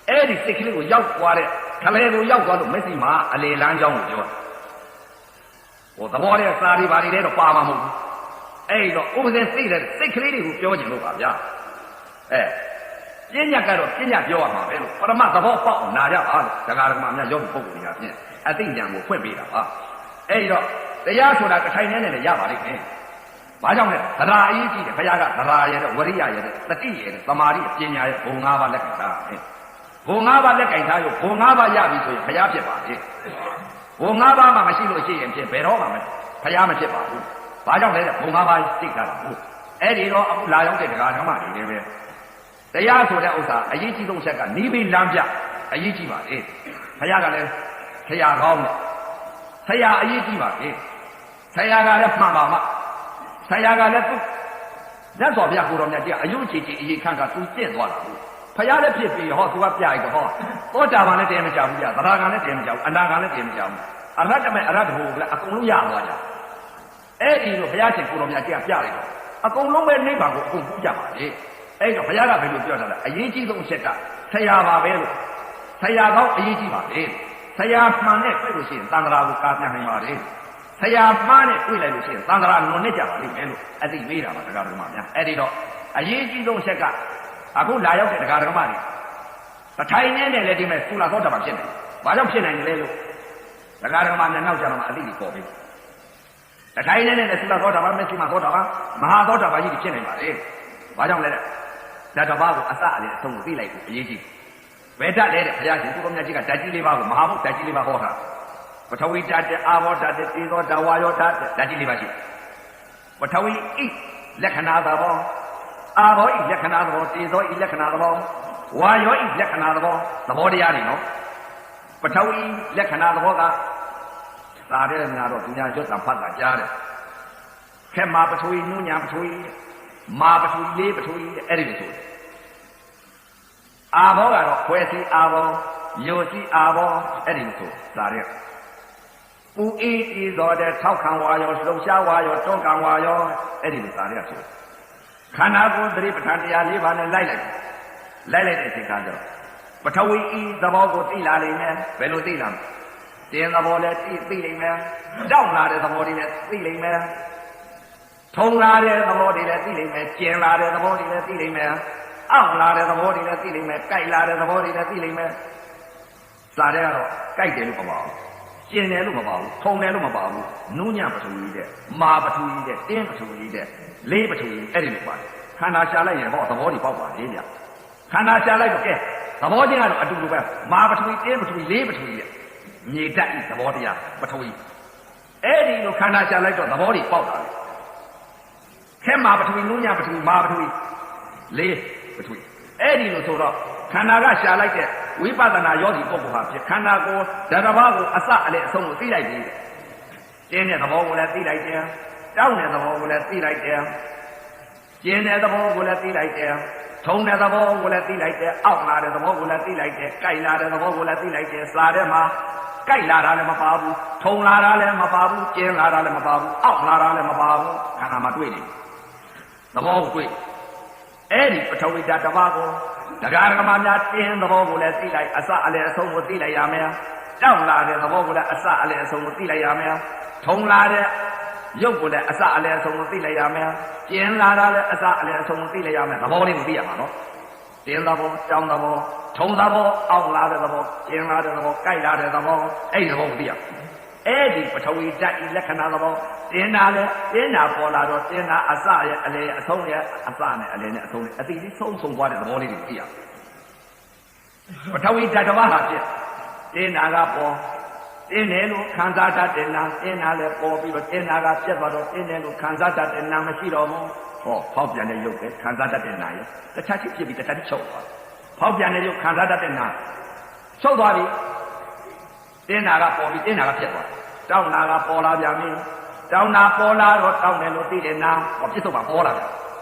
အဲ့ဒီစိတ်ကလေးကိုရောက်သွားတဲ့ခလဲကိုရောက်သွားလို့မစ္စည်းမအလေလန်းကြောင်းကိုပြောတာဟိုသဘောနဲ့စာရီပါရီတဲ့တော့ပါမှာမဟုတ်ဘူးအဲ့တော့ဥပဒေစိတ်တဲ့စိတ်ကလေးတွေကိုပြောကြည့်လို့ပါဗျာပညာကတော့ပညာပြောရမှာပဲလို့ပရမသဘောပေါက်နာကြပါလို့ဒကာဒကမများယောဂီပုဂ္ဂိုလ်တွေကဖြင့်အသိဉာဏ်ကိုဖွင့်ပေးတာပါအဲ့တော့တရားဆိုတာတစ်ထိုင်နဲ့လည်းရပါလိမ့်မယ်ဘာကြောင့်လဲသရာအရေးကြီးတယ်ဘုရားကသရာရဲ့ဝရိယရဲ့တတိရဲ့သမာဓိပညာရဲ့ဘုံ၅ပါးလက်ကင်ထားဘုံ၅ပါးလက်ကင်ထားရောဘုံ၅ပါးရပြီဆိုရင်ဘုရားဖြစ်ပါလေဘုံ၅ပါးမှမရှိလို့ရှိရင်ဖြစ်ဘယ်တော့မှမဘုရားမဖြစ်ပါဘူးဘာကြောင့်လဲဘုံ၅ပါးသိတာဘူးအဲ့ဒီတော့အခုလာရောက်တဲ့တရားဓမ္မတွေလည်းပဲတရားဆိုတဲ့ဥစ္စာအရေးကြီးဆုံးချက်ကနိဗ္ဗာန်လမ်းပြအရေးကြီးပါလေဘုရားကလည်းဆရာကောင်းတယ်ဆရာအရေးကြီးပါလေဆရာကလည်းမှန်ပါမှဆရာကလည်းသူမြတ်စွာဘုရားကိုတော်မြတ်ကြီးအယုအခြေကြီးအရေးခံကသူကျင့်သွားတာဘူးဘုရားလည်းဖြစ်ပြီးဟောသူကပြလိုက်တော့ဟောသောတာပန်လည်းတည်းမကြဘူးပြသရဂံလည်းတည်းမကြဘူးအနာဂံလည်းတည်းမကြဘူးအရဟတမေအရဟတဘုလည်းအကုန်လုံးရသွားကြအဲ့ဒီလိုဘုရားရှင်ကိုတော်မြတ်ကြီးကပြလိုက်တော့အကုန်လုံးပဲနိဗ္ဗာန်ကိုအကုန်ပူးကြပါလေအဲ့တော့ဘုရားကဘယ်လိုပြောတာလဲအရေးကြီးဆုံးအချက်ကဆရာပါပဲလို့ဆရာကောင်းအရေးကြီးပါလေဆရာမှန်နဲ့တွေ့လို့ရှိရင်သံဃာကိုကာပြနိုင်ပါလေဆရာမှားနဲ့တွေ့လိုက်လို့ရှိရင်သံဃာလွန်နေကြပါလိမ့်မယ်လို့အသိပေးတာပါတရားတော်မှာများအဲ့ဒီတော့အရေးကြီးဆုံးအချက်ကအခုလာရောက်တဲ့တရားတော်မှာတွေတထိုင်နဲ့လည်းဒီမဲ့သုလာသောတာပန်ဖြစ်နေဘာကြောင့်ဖြစ်နိုင်လဲလို့တရားတော်မှာများနောက်ကြတော့မှအသိကြီးပေါ်ပြီတထိုင်နဲ့လည်းသုလာသောတာပန်မရှိမှသောတာပန်မဟာသောတာပန်ကြီးဖြစ်နိုင်ပါလေဘာကြောင့်လဲဓာတ်တစ်ပါးကိုအစအလေးအဆုံးကိုသိလိုက်ဖို့အရေးကြီးဘယ်ဓာတ်လဲတဲ့ဘုရားရှင်ကိုတော်မြတ်ကြီးကဓာတ်ကြီးလေးပါးကိုမဟာဘုဓာတ်ကြီးလေးပါးဟောတာပထဝီဓာတ်အာဘောဓာတ်တေဇောဓာတ်ဝါယောဓာတ်ဓာတ်ကြီးလေးပါးရှိပထဝီဣလက္ခဏာသဘောအာဘောဣလက္ခဏာသဘောတေဇောဣလက္ခဏာသဘောဝါယောဣလက္ခဏာသဘောတရားတွေနော်ပထဝီလက္ခဏာသဘောကသာတဲ့များတော့သူများရွတ်တာဖတ်တာကြားတယ်ခဲမှာပထဝီနုညာပထဝီမာပထဝီလေးပထဝီအဲ့ဒီလိုဆိုအာဘောကတော့ခွဲစီအာဘောယိုစီအာဘောအဲ့ဒီလိုဆိုသာတဲ့ပူအေးအေးသောတဲ့ထောက်ခံဝါရောလှုပ်ရှားဝါရောတွန်းကန်ဝါရောအဲ့ဒီလိုသာတဲ့ဆိုခန္ဓာကိုယ်သတိပဋ္ဌာန်တရား၄ပါးနဲ့လိုက်တဲ့အချိန်ခါကျတော့ပထဝီဤသဘောကိုသိလာလိမ့်မယ်ဘယ်လိုသိလာမလဲတင်းသဘောလည်းသိလိမ့်မယ်တောက်လာတဲ့သဘောတွေလည်းသိလိမ့်မယ်ထုံလာတဲ့သဘောတွေလည်းသိလိမ့်မယ်ကျင်လာတဲ့သဘောတွေလည်းသိလိမ့်မယ်အောက်လာတဲ့သဘောတွေလည်းသိလိမ့်မယ်ကြိုက်လာတဲ့သဘောတွေလည်းသိလိမ့်မယ်စားတဲ့ကတော့ကြိုက်တယ်လို့မပါဘူးကျင်တယ်လို့မပါဘူးထုံတယ်လို့မပါဘူးနုညံပထဝီတဲ့မာပထဝီတဲ့တင်းပထဝီတဲ့လေးပထဝီအဲ့ဒီလိုပါတယ်ခန္ဓာရှာလိုက်ရင်ဟောသဘောတွေပေါက်ပါလေဗျခန္ဓာရှာလိုက်တော့ကဲသဘောချင်းကတော့အတူတူပဲမာပထဝီတင်းပထဝီလေးပထဝီတဲ့မြေဓာတ်ဤသဘောတရားပထဝီအဲ့ဒီလိုခန္ဓာရှာလိုက်တော့သဘောတွေပေါက်တာလေခဲမာပထဝီနုညံပထဝီမာပထဝီလေးပထဝီအဲ့ဒီလိုဆိုတော့ခန္ဓာကရှာလိုက်တဲ့ဝိပဿနာယောဂီပုဂ္ဂိုလ်ဟာဖြစ်ခန္ဓာကိုယ်ဓာတ်တစ်ပါးကိုအစအလေအဆုံးကိုသိလိုက်ပြီကျင်းတဲ့သဘောကိုလည်းသိလိုက်တယ်တောင်းတဲ့သဘောကိုလည်းသိလိုက်တယ်ကျင်းတဲ့သဘောကိုလည်းသိလိုက်တယ်ထုံတဲ့သဘောကိုလည်းသိလိုက်တယ်အောက်လာတဲ့သဘောကိုလည်းသိလိုက်တယ်ကြိုက်လာတဲ့သဘောကိုလည်းသိလိုက်တယ်စားတဲ့မှာကြိုက်လာတာလည်းမပါဘူးထုံလာတာလည်းမပါဘူးကျင်းလာတာလည်းမပါဘူးအောက်လာတာလည်းမပါဘူးခန္ဓာမှာတွေ့နေသဘောကိုတွေ့အဲ့ဒီပထဝီဓာတ်တစ်ပါးကိုတရားဓမ္မများတင်းသဘောကိုလည်းသိလိုက်အစအလယ်အဆုံးကိုသိလိုက်ရမယ်တောက်လာတဲ့သဘောကိုလည်းအစအလယ်အဆုံးကိုသိလိုက်ရမယ်ထုံလာတဲ့ရုပ်ကိုလည်းအစအလယ်အဆုံးကိုသိလိုက်ရမယ်ကျင်လာတာလည်းအစအလယ်အဆုံးကိုသိလိုက်ရမယ်သဘောလေးကိုသိရမှာနော်တင်းသဘောတောင်းသဘောထုံသဘောအောက်လာတဲ့သဘောကျင်လာတဲ့သဘောကြိုက်လာတဲ့သဘောအဲ့ဒီသဘောကိုသိရအဲ့ဒီပထဝီဓာတ်ဤလက္ခဏာသဘောတင်းတာလေတင်းတာပေါ်လာတော့တင်းတာအစရဲ့အလေအဆုံးရဲ့အစနဲ့အလေနဲ့အဆုံးနဲ့အတိအဆုံးသွားတဲ့သဘောလေးတွေသိရပထဝီဓာတ်တစ်ပါးဟာဖြစ်တင်းတာကပေါ်တင်းတယ်လို့ခံစားတတ်တဲ့နာတင်းတာလည်းပေါ်ပြီးတော့တင်းတာကပြတ်သွားတော့တင်းတယ်လို့ခံစားတတ်တဲ့နာမရှိတော့ဘူးဟောဖောက်ပြန်တဲ့ရုပ်ပဲခံစားတတ်တဲ့နာရဲ့တခြားချင်းဖြစ်ပြီးတခြားချင်းချုပ်သွားဖောက်ပြန်တဲ့ရုပ်ခံစားတတ်တဲ့နာချုပ်သွားပြီတင်းတာကပေါ်ပြီးတင်းတာကပြတ်သွားတောင်းတာကပေါ်လာပြန်ပြီ တောင်းတာပေါ်လာတော့တောင်းတယ်လို့သိတယ်နာဟောပြစ္ဆုတ်ပါပေါ်လာတယ်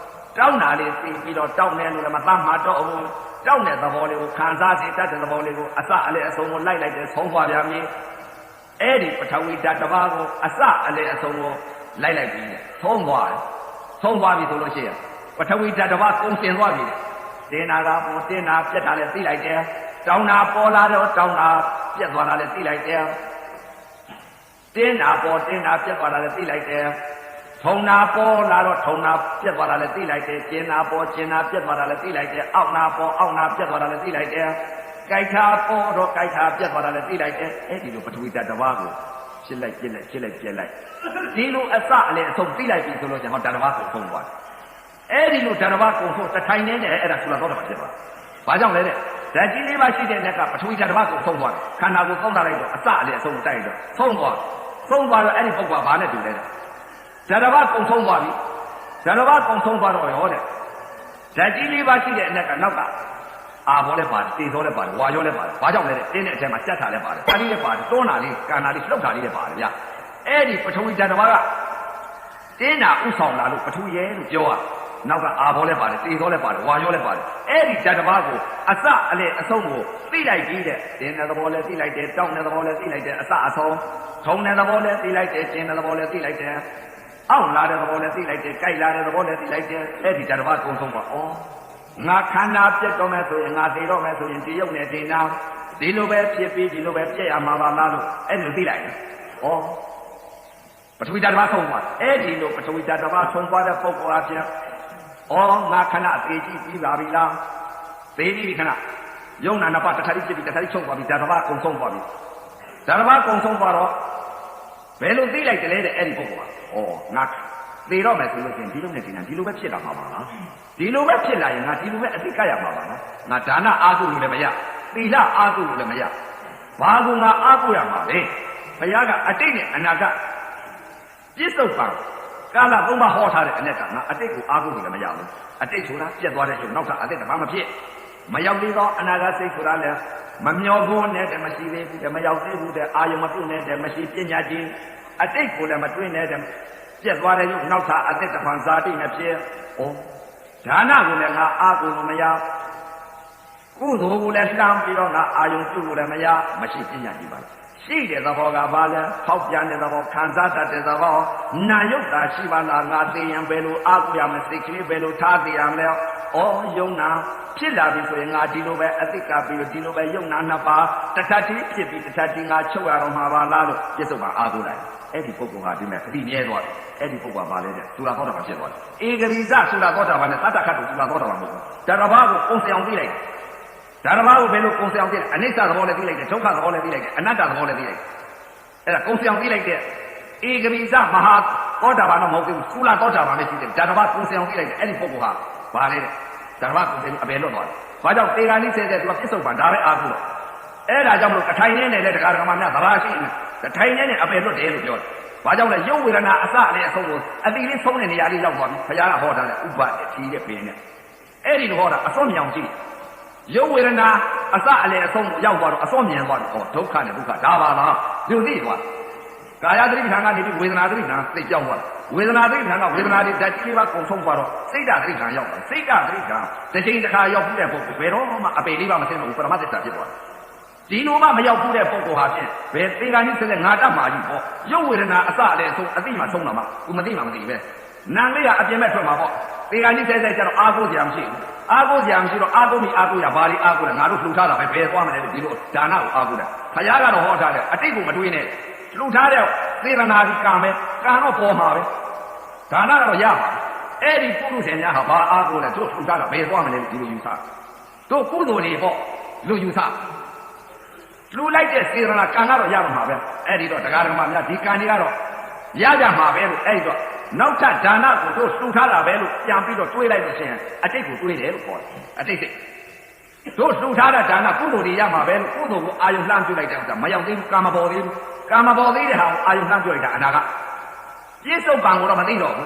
တောင်းတာလေးသိပြီးတော့တောင်းတယ်လို့လည်းမသတ်မှတော့ဘူးတောင်းတဲ့သဘောလေးကိုခံစားစေတတ်တဲ့သဘောလေးကိုအစအလေအဆုံးကိုလိုက်လိုက်တယ်ဆုံးသွားပြန်ပြီအဲ့ဒီပထဝီဓာတ်တစ်ပါးကိုအစအလေအဆုံးကိုလိုက်လိုက်ပြီးဆုံးသွားတယ်ဆုံးသွားပြီဆိုလို့ရှိရင်ပထဝီဓာတ်တစ်ပါးကုန်စင်သွားပြီတင်းနာကပေါ်တင်းနာပြက်တာလည်းသိလိုက်တယ်တောင်းတာပေါ်လာတော့တောင်းတာပြက်သွားတာလည်းသိလိုက်တယ်တင်းနာပေါ်တင်းနာပြက်သွားတာလည်းသိလိုက်တယ်ထုံနာပေါ်လာတော့ထုံနာပြက်သွားတာလည်းသိလိုက်တယ်ကျင်းနာပေါ်ကျင်းနာပြက်သွားတာလည်းသိလိုက်တယ်အောက်နာပေါ်အောက်နာပြက်သွားတာလည်းသိလိုက်တယ်ကြိုက်တာပေါ်တော့ကြိုက်တာပြက်သွားတာလည်းသိလိုက်တယ်အဲ့ဒီလိုပထဝီဓာတ်တစ်ပါးကိုရှင်းလိုက်ပြက်လိုက်ရှင်းလိုက်ပြက်လိုက်ဒီလိုအစအလေအဆုံးသိလိုက်ပြီဆိုလို့ကျွန်တော်ဓာတ်တစ်ပါးကိုဆုံးသွားတယ်အဲ့ဒီလိုဓာတ်တစ်ပါးကိုဆုံးတစ်ထိုင်နေတယ်အဲ့ဒါဆူလာတော့တာဖြစ်သွားဘာကြောင့်လဲတဲ့ဓာတ်ကြီးလေးပါရှိတဲ့လက်ကပထဝီဓာတ်တစ်ပါးကိုဆုံးသွားတယ်ခန္ဓာကိုသုံးတာလိုက်တော့အစအလေအဆုံးတိုက်တော့ဆုံးသွားတော့အဲ့ဒီပုဂ္ဂိုလ်ကဘာနဲ့တူလဲတဲ့ဓာတ်တစ်ပါးကုံဆုံးသွားပြီဓာတ်တစ်ပါးကုံဆုံးသွားတော့ရောတဲ့ဓာတ်ကြီးလေးပါရှိတဲ့အနက်ကနောက်ကအာဘောလည်းပါတယ်တေသောလည်းပါတယ်ဝါရောလည်းပါတယ်ဘာကြောင့်လဲတဲ့တင်းတဲ့အထက်မှာကြက်တာလည်းပါတယ်ပါဠိလည်းပါတယ်တွန်းတာလေးကန္နာလေးလှုပ်တာလေးလည်းပါတယ်ဗျအဲ့ဒီပထဝီဓာတ်တစ်ပါးကတင်းတာဥဆောင်လာလို့ပထဝီရဲ့လို့ပြောရနောက်ကအာဘောလည်းပါတယ်တေသောလည်းပါတယ်ဝါရောလည်းပါတယ်အဲ့ဒီဓာတ်တစ်ပါးကိုအစအလေအဆုံးကိုသိလိုက်ပြီးတဲ့တင်းတဲ့သဘောလည်းသိလိုက်တယ်တောင်းတဲ့သဘောလည်းသိလိုက်တယ်အစအဆုံးထုံတဲ့သဘောလည်းသိလိုက်တယ်ကျင်းတဲ့သဘောလည်းသိလိုက်တယ်အောက်လာတဲ့သဘောလည်းသိလိုက်တယ်ကြိုက်လာတဲ့သဘောလည်းသိလိုက်တယ်အဲ့ဒီဓာတ်တစ်ပါးကုံဆုံးပါဩငါခန္ဓာပြတ်တော့မယ်ဆိုရင်ငါသိတော့မယ်ဆိုရင်ဒီရုပ်နဲ့ဒီနာဒီလိုပဲဖြစ်ပြီးဒီလိုပဲပြည့်ရမှာပါလားလို့အဲ့လိုသိလိုက်တယ်ဩပထဝီဓာတ်တစ်ပါးဆုံးသွားအဲ့ဒီလိုပထဝီဓာတ်တစ်ပါးဆုံးသွားတဲ့ပုဂ္ဂိုလ်အပြင်ဩငါခဏသိကြည့်ပြီးပါပြီလားသိပြီခဏယုံနာနှစ်ပါးတစ်ခါတည်းဖြစ်ပြီးတစ်ခါတည်းချုပ်သွားပြီဓာတ်တစ်ပါးကုံဆုံးသွားပြီဓာတ်တစ်ပါးကုံဆုံးသွားတော့ဘယ်လိုသိလိုက်တယ်လဲတဲ့အဲ့ဒီပုဂ္ဂိုလ်ကဩငါသေတော့မယ်ဆိုလို့ရှိရင်ဒီလိုနဲ့ဒီလိုပဲဖြစ်လာမှာပါလားဒီလိုပဲဖြစ်လာရင်ငါဒီလိုပဲအသိကရမှာပါလားငါဒါနအာဟုလို့လည်းမရသီလအာဟုလို့လည်းမရဘာကိုငါအာဟုရမှာလဲဘုရားကအတိတ်နဲ့အနာဂတ်ပြစ္ဆုတ်ပံကာလသုံးပါးဟောထားတဲ့အ내ကငါအတိတ်ကိုအာဟုလို့လည်းမရဘူးအတိတ်ဆိုတာပြတ်သွားတဲ့ရုပ်နောက်ထပ်အတိတ်ကဘာမဖြစ်မရောက်သေးသောအနာဂတ်စိတ်ဆိုတာလည်းမမျောဘူးနဲ့တည်းမရှိသေးဘူးတဲ့မရောက်သေးဘူးတဲ့အာယုံမပြုတ်နဲ့တည်းမရှိပညာချင်းအတိတ်ကိုလည်းမတွင်းနဲ့တည်းပြတ်သွားတဲ့ရုပ်နောက်ထပ်အတိတ်တပံဇာတိနဲ့ဖြစ်ဩဒါနကိုလည်းငါအာဟုလို့မရကုသိုလ်ကိုလည်းလှမ်းပြီးတော့ငါအာယုံပြုလို့လည်းမရမရှိပညာချင်းပါရှိတဲ့သဘောကဘာလဲဖောက်ပြန်တဲ့သဘောခံစားတတ်တဲ့သဘောနာယုတ်တာရှိပါလားငါသိရင်ဘယ်လိုအာဟုရမလဲစိတ်ကလေးဘယ်လိုထားသိရမလဲဩယုံနာဖြစ်လာပြီဆိုရင်ငါဒီလိုပဲအသိကပြီးတော့ဒီလိုပဲယုံနာနှစ်ပါးတထတိဖြစ်ပြီးတထတိငါချုပ်ရတော့မှာပါလားလို့ပြစ္ဆုတ်ပါအာဟုလိုက်အဲ့ဒီပုဂ္ဂိုလ်ဟာဒီမဲ့အတိမြဲသွားတယ်အဲ့ဒီပုဂ္ဂိုလ်ကဘာလဲတဲ့သုလာသောတာပန်ဖြစ်သွားတယ်ဧကရိဇသုလာသောတာပန်နဲ့သတ္တခတ်တို့သုလာသောတာပန်မဟုတ်ဘူးဓာတ်တစ်ပါးကိုပုံစံအောင်သိလိုက်ဓာတ်တစ်ပါးကိုဘယ်လိုပုံစံအောင်သိလဲအနိစ္စသဘောလည်းသိလိုက်တယ်ဒုက္ခသဘောလည်းသိလိုက်တယ်အနတ္တသဘောလည်းသိလိုက်တယ်အဲ့ဒါပုံစံအောင်သိလိုက်တဲ့ဧကရိဇမဟာသောတာပန်တော့မဟုတ်ဘူးသုလာသောတာပန်ပဲရှိတယ်ဓာတ်တစ်ပါးပုံစံအောင်သိလိုက်တယ်အဲ့ဒီပုဂ္ဂိုလ်ဟာဘာလဲတဲ့ဓာတ်တစ်ပါးပုံစံအပယ်လွတ်သွားတယ်ဘာကြောင့်တေဂာနိဆဲတဲ့သူကပြစ္ဆုတ်ပံဒါပဲအာဟုတော့အဲ့ဒါကြောင့်မလို့တထိုင်နဲ့လည်းတရားဓမ္မများသဘာရှိနေတထိုင်နဲ့အပယ်လွတ်တယ်လို့ပြောတယ်ဘာကြောင့်လဲရုပ်ဝေဒနာအစလည်းအဆုံးကိုအတိလေးဆုံးတဲ့နေရာလေးရောက်သွားပြီဘုရားကဟောထားတဲ့ဥပဒေထီးတဲ့ပင်နဲ့အဲ့ဒီလိုဟောတာအစွန်းမြောင်ကြည့်ရုပ်ဝေဒနာအစအလည်းအဆုံးကိုရောက်သွားတော့အစွန်းမြင်သွားတယ်ဟောဒုက္ခနဲ့ဒုက္ခဒါပါလားလူသိသွားကာယသတိပဋ္ဌာန်ကနေပြီးဝေဒနာသတိပဋ္ဌာန်သိကြောက်သွားဝေဒနာသတိပဋ္ဌာန်ကဝေဒနာတွေဓာတ်ကြီးပါကုံဆုံးသွားတော့စိတ်ဓာတ်သတိပဋ္ဌာန်ရောက်တယ်စိတ်ဓာတ်သတိပဋ္ဌာန်တစ်ချိန်တစ်ခါရောက်ပြီးတဲ့ပုဂ္ဂိုလ်ဘယ်တော့မှအပေလေးပါမသိဘူးပရမသစ္စာဖြစ်သွားဒီလိုမှမရောက်ဘူးတဲ့ပုဂ္ဂိုလ်ဟာဖြင့်ဘယ်သေကံကြီးဆက်လက်ငါတတ်မှာကြီးပေါ့ရုပ်ဝေဒနာအစလည်းဆုံးအသိမှဆုံးတာမှသူမသိမှမသိပဲနာမ်လေးကအပြင်မဲ့ထွက်မှာပေါ့သေကံကြီးဆက်ဆက်ကျတော့အာကိုစရာမရှိဘူးအာကိုစရာမရှိတော့အာကိုမိအာကိုရဘာလေးအာကိုလဲငါတို့လှူထားတာပဲဘယ်သွားမလဲဒီလိုဒါနကိုအာကိုလဲခရားကတော့ဟောထားတယ်အတိတ်ကိုမတွေးနဲ့လှူထားတဲ့သေရနာကြီးကံပဲကံတော့ပေါ်မှာပဲဒါနကတော့ရပါအဲ့ဒီပုရုษများဟာဘာအာကိုလဲတို့လှူထားတာဘယ်သွားမလဲဒီလိုယူဆတို့ကုသိုလ်တွေပေါ့လူယူဆလူလိုက်တဲ့စေရနာကံကတော့ရမှာပဲအဲ့ဒီတော့တရားဓမ္မများဒီကံတွေကတော့ရကြမှာပဲလို့အဲ့ဒီတော့နောက်ထပ်ဒါနကိုတို့လှူထားတာပဲလို့ပြန်ပြီးတော့တွေးလိုက်လို့ရှိရင်အတိတ်ကိုတွေးတယ်လို့ခေါ်တယ်အတိတ်စိတ်တို့လှူထားတဲ့ဒါနကုသိုလ်တွေရမှာပဲလို့ကုသိုလ်ကိုအာယုလှမ်းပြုလိုက်တဲ့ဥစ္စာမရောက်သေးဘူးကာမဘော်သေးဘူးကာမဘော်သေးတဲ့ဟာကိုအာယုလှမ်းပြုလိုက်တာအနာကပြစ္ဆုတ်ပံကိုတော့မသိတော့ဘူး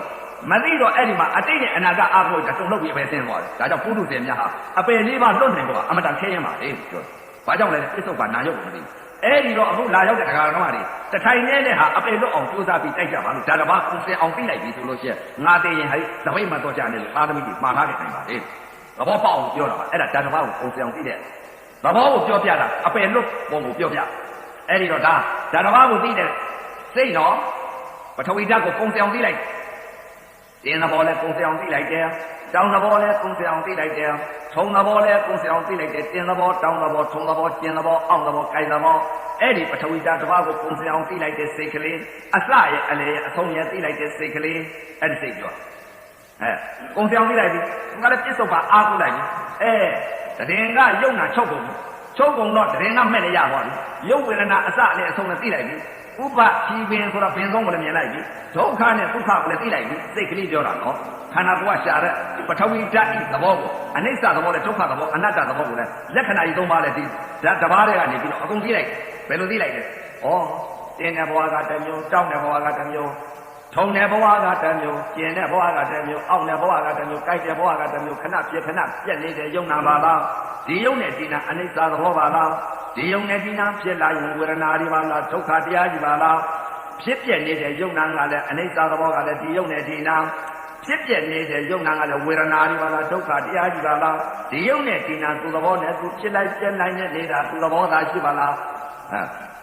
မသိတော့အဲ့ဒီမှာအတိတ်နဲ့အနာကအာဟုတုံလုပ်ပြီးပဲဆင်းသွားတယ်ဒါကြောင့်ပုထုဇဉ်များဟာအပယ်လေးပါလွတ်နေတော့အမတန်ခဲရင်ပါလေပြောဘာကြောင့်လဲပြစ္ဆုတ်ပံနာရုပ်ကိုမသိဘူး အဲ့ဒီတော့အခုလာရောက်တဲ့ဒကာတော်မတွေတထိုင်နဲ့ဟာအပေလွတ်အောင်ကြိုးစားပြီးတိုက်ကြပါလို့ဒါတပါကုံစင်အောင်သိလိုက်ပြီဆိုလို့ရှိရင်ငါသိရင်ဟဲ့သပိတ်မှတော့ကြတယ်လို့သာသမီတွေမှားထားခဲ့နိုင်ပါလေသဘောပေါက်အောင်ပြောတာပါအဲ့ဒါဒါတပါကိုကုံစင်အောင်သိတဲ့သဘောကိုပြောပြတာအပေလွတ်ပုံကိုပြောပြအဲ့ဒီတော့ဒါတပါကိုသိတဲ့စိတ်တော့ပထဝီဓာတ်ကိုကုံစင်အောင်သိလိုက်တင်းသဘောလဲကုံစင်အောင်သိလိုက်တယ်တောင်းသဘောလဲကုံစင်အောင်သိလိုက်တယ်ထုံသဘောလဲကုံစင်အောင်သိလိုက်တယ်တင်းသဘောတောင်းသဘောထုံသဘောကျင်သဘောအောင့်သဘောကြိုက်သဘောအဲ့ဒီပထဝီဓာတ်တစ်ပါးကိုကုံစင်အောင်သိလိုက်တဲ့စိတ်ကလေးအစရဲ့အလေရဲ့အဆုံးရဲ့သိလိုက်တဲ့စိတ်ကလေးအဲ့ဒီစိတ်ပြောကုံစင်အောင်သိလိုက်ပြီငါလည်းပြစ္ဆုတ်ပါအားကိုလိုက်ပြီတရင်ကယုံနာချုပ်ကုန်တော့တရင်ကမဲ့လည်းရသွားပြီယုတ်ဝေဒနာအစအလေအဆုံးနဲ့သိလိုက်ပြီဥပဖြီးပင်ဆိုတော့ပင်ဆုံးကိုလည်းမြင်လိုက်ပြီဒုက္ခနဲ့ဒုက္ခကိုလည်းသိလိုက်ပြီစိတ်ကလေးပြောတာနော်ခန္ဓာကိုယ်ကရှာတဲ့ပထဝီဓာတ်ဤသဘောကိုအနိစ္စသဘောနဲ့ဒုက္ခသဘောအနတ္တသဘောကိုလည်းလက္ခဏာကြီးသုံးပါးလည်းဒီဓာတ်တစ်ပါးတည်းကနေပြီးတော့အကုန်သိလိုက်ဘယ်လိုသိလိုက်လဲတင်းတဲ့ဘဝကတစ်မျိုးတောင်းတဲ့ဘဝကတစ်မျိုးထုံတဲ့ဘဝကတစ်မျိုးကျင်တဲ့ဘဝကတစ်မျိုးအောင့်တဲ့ဘဝကတစ်မျိုးကြိုက်တဲ့ဘဝကတစ်မျိုးခဏပြက်နေတဲ့ယုံနာပါလားဒီယုံနဲ့ဒီနာအနိစ္စသဘောပါလားဒီယုံနဲ့ဒီနာဖြစ်လာရင်ဝေဒနာတွေပါလားဒုက္ခတရားကြီးပါလားဖြစ်ပြနေတဲ့ယုံနာကလည်းအနိစ္စသဘောကလည်းဒီယုံနဲ့ဒီနာဖြစ်ပြနေတဲ့ယုံနာကလည်းဝေဒနာတွေပါလားဒုက္ခတရားကြီးပါလားဒီယုံနဲ့ဒီနာသူ့သဘောနဲ့သူဖြစ်လိုက်ပြက်လိုက်နေတာသူ့သဘောသာရှိပါလာ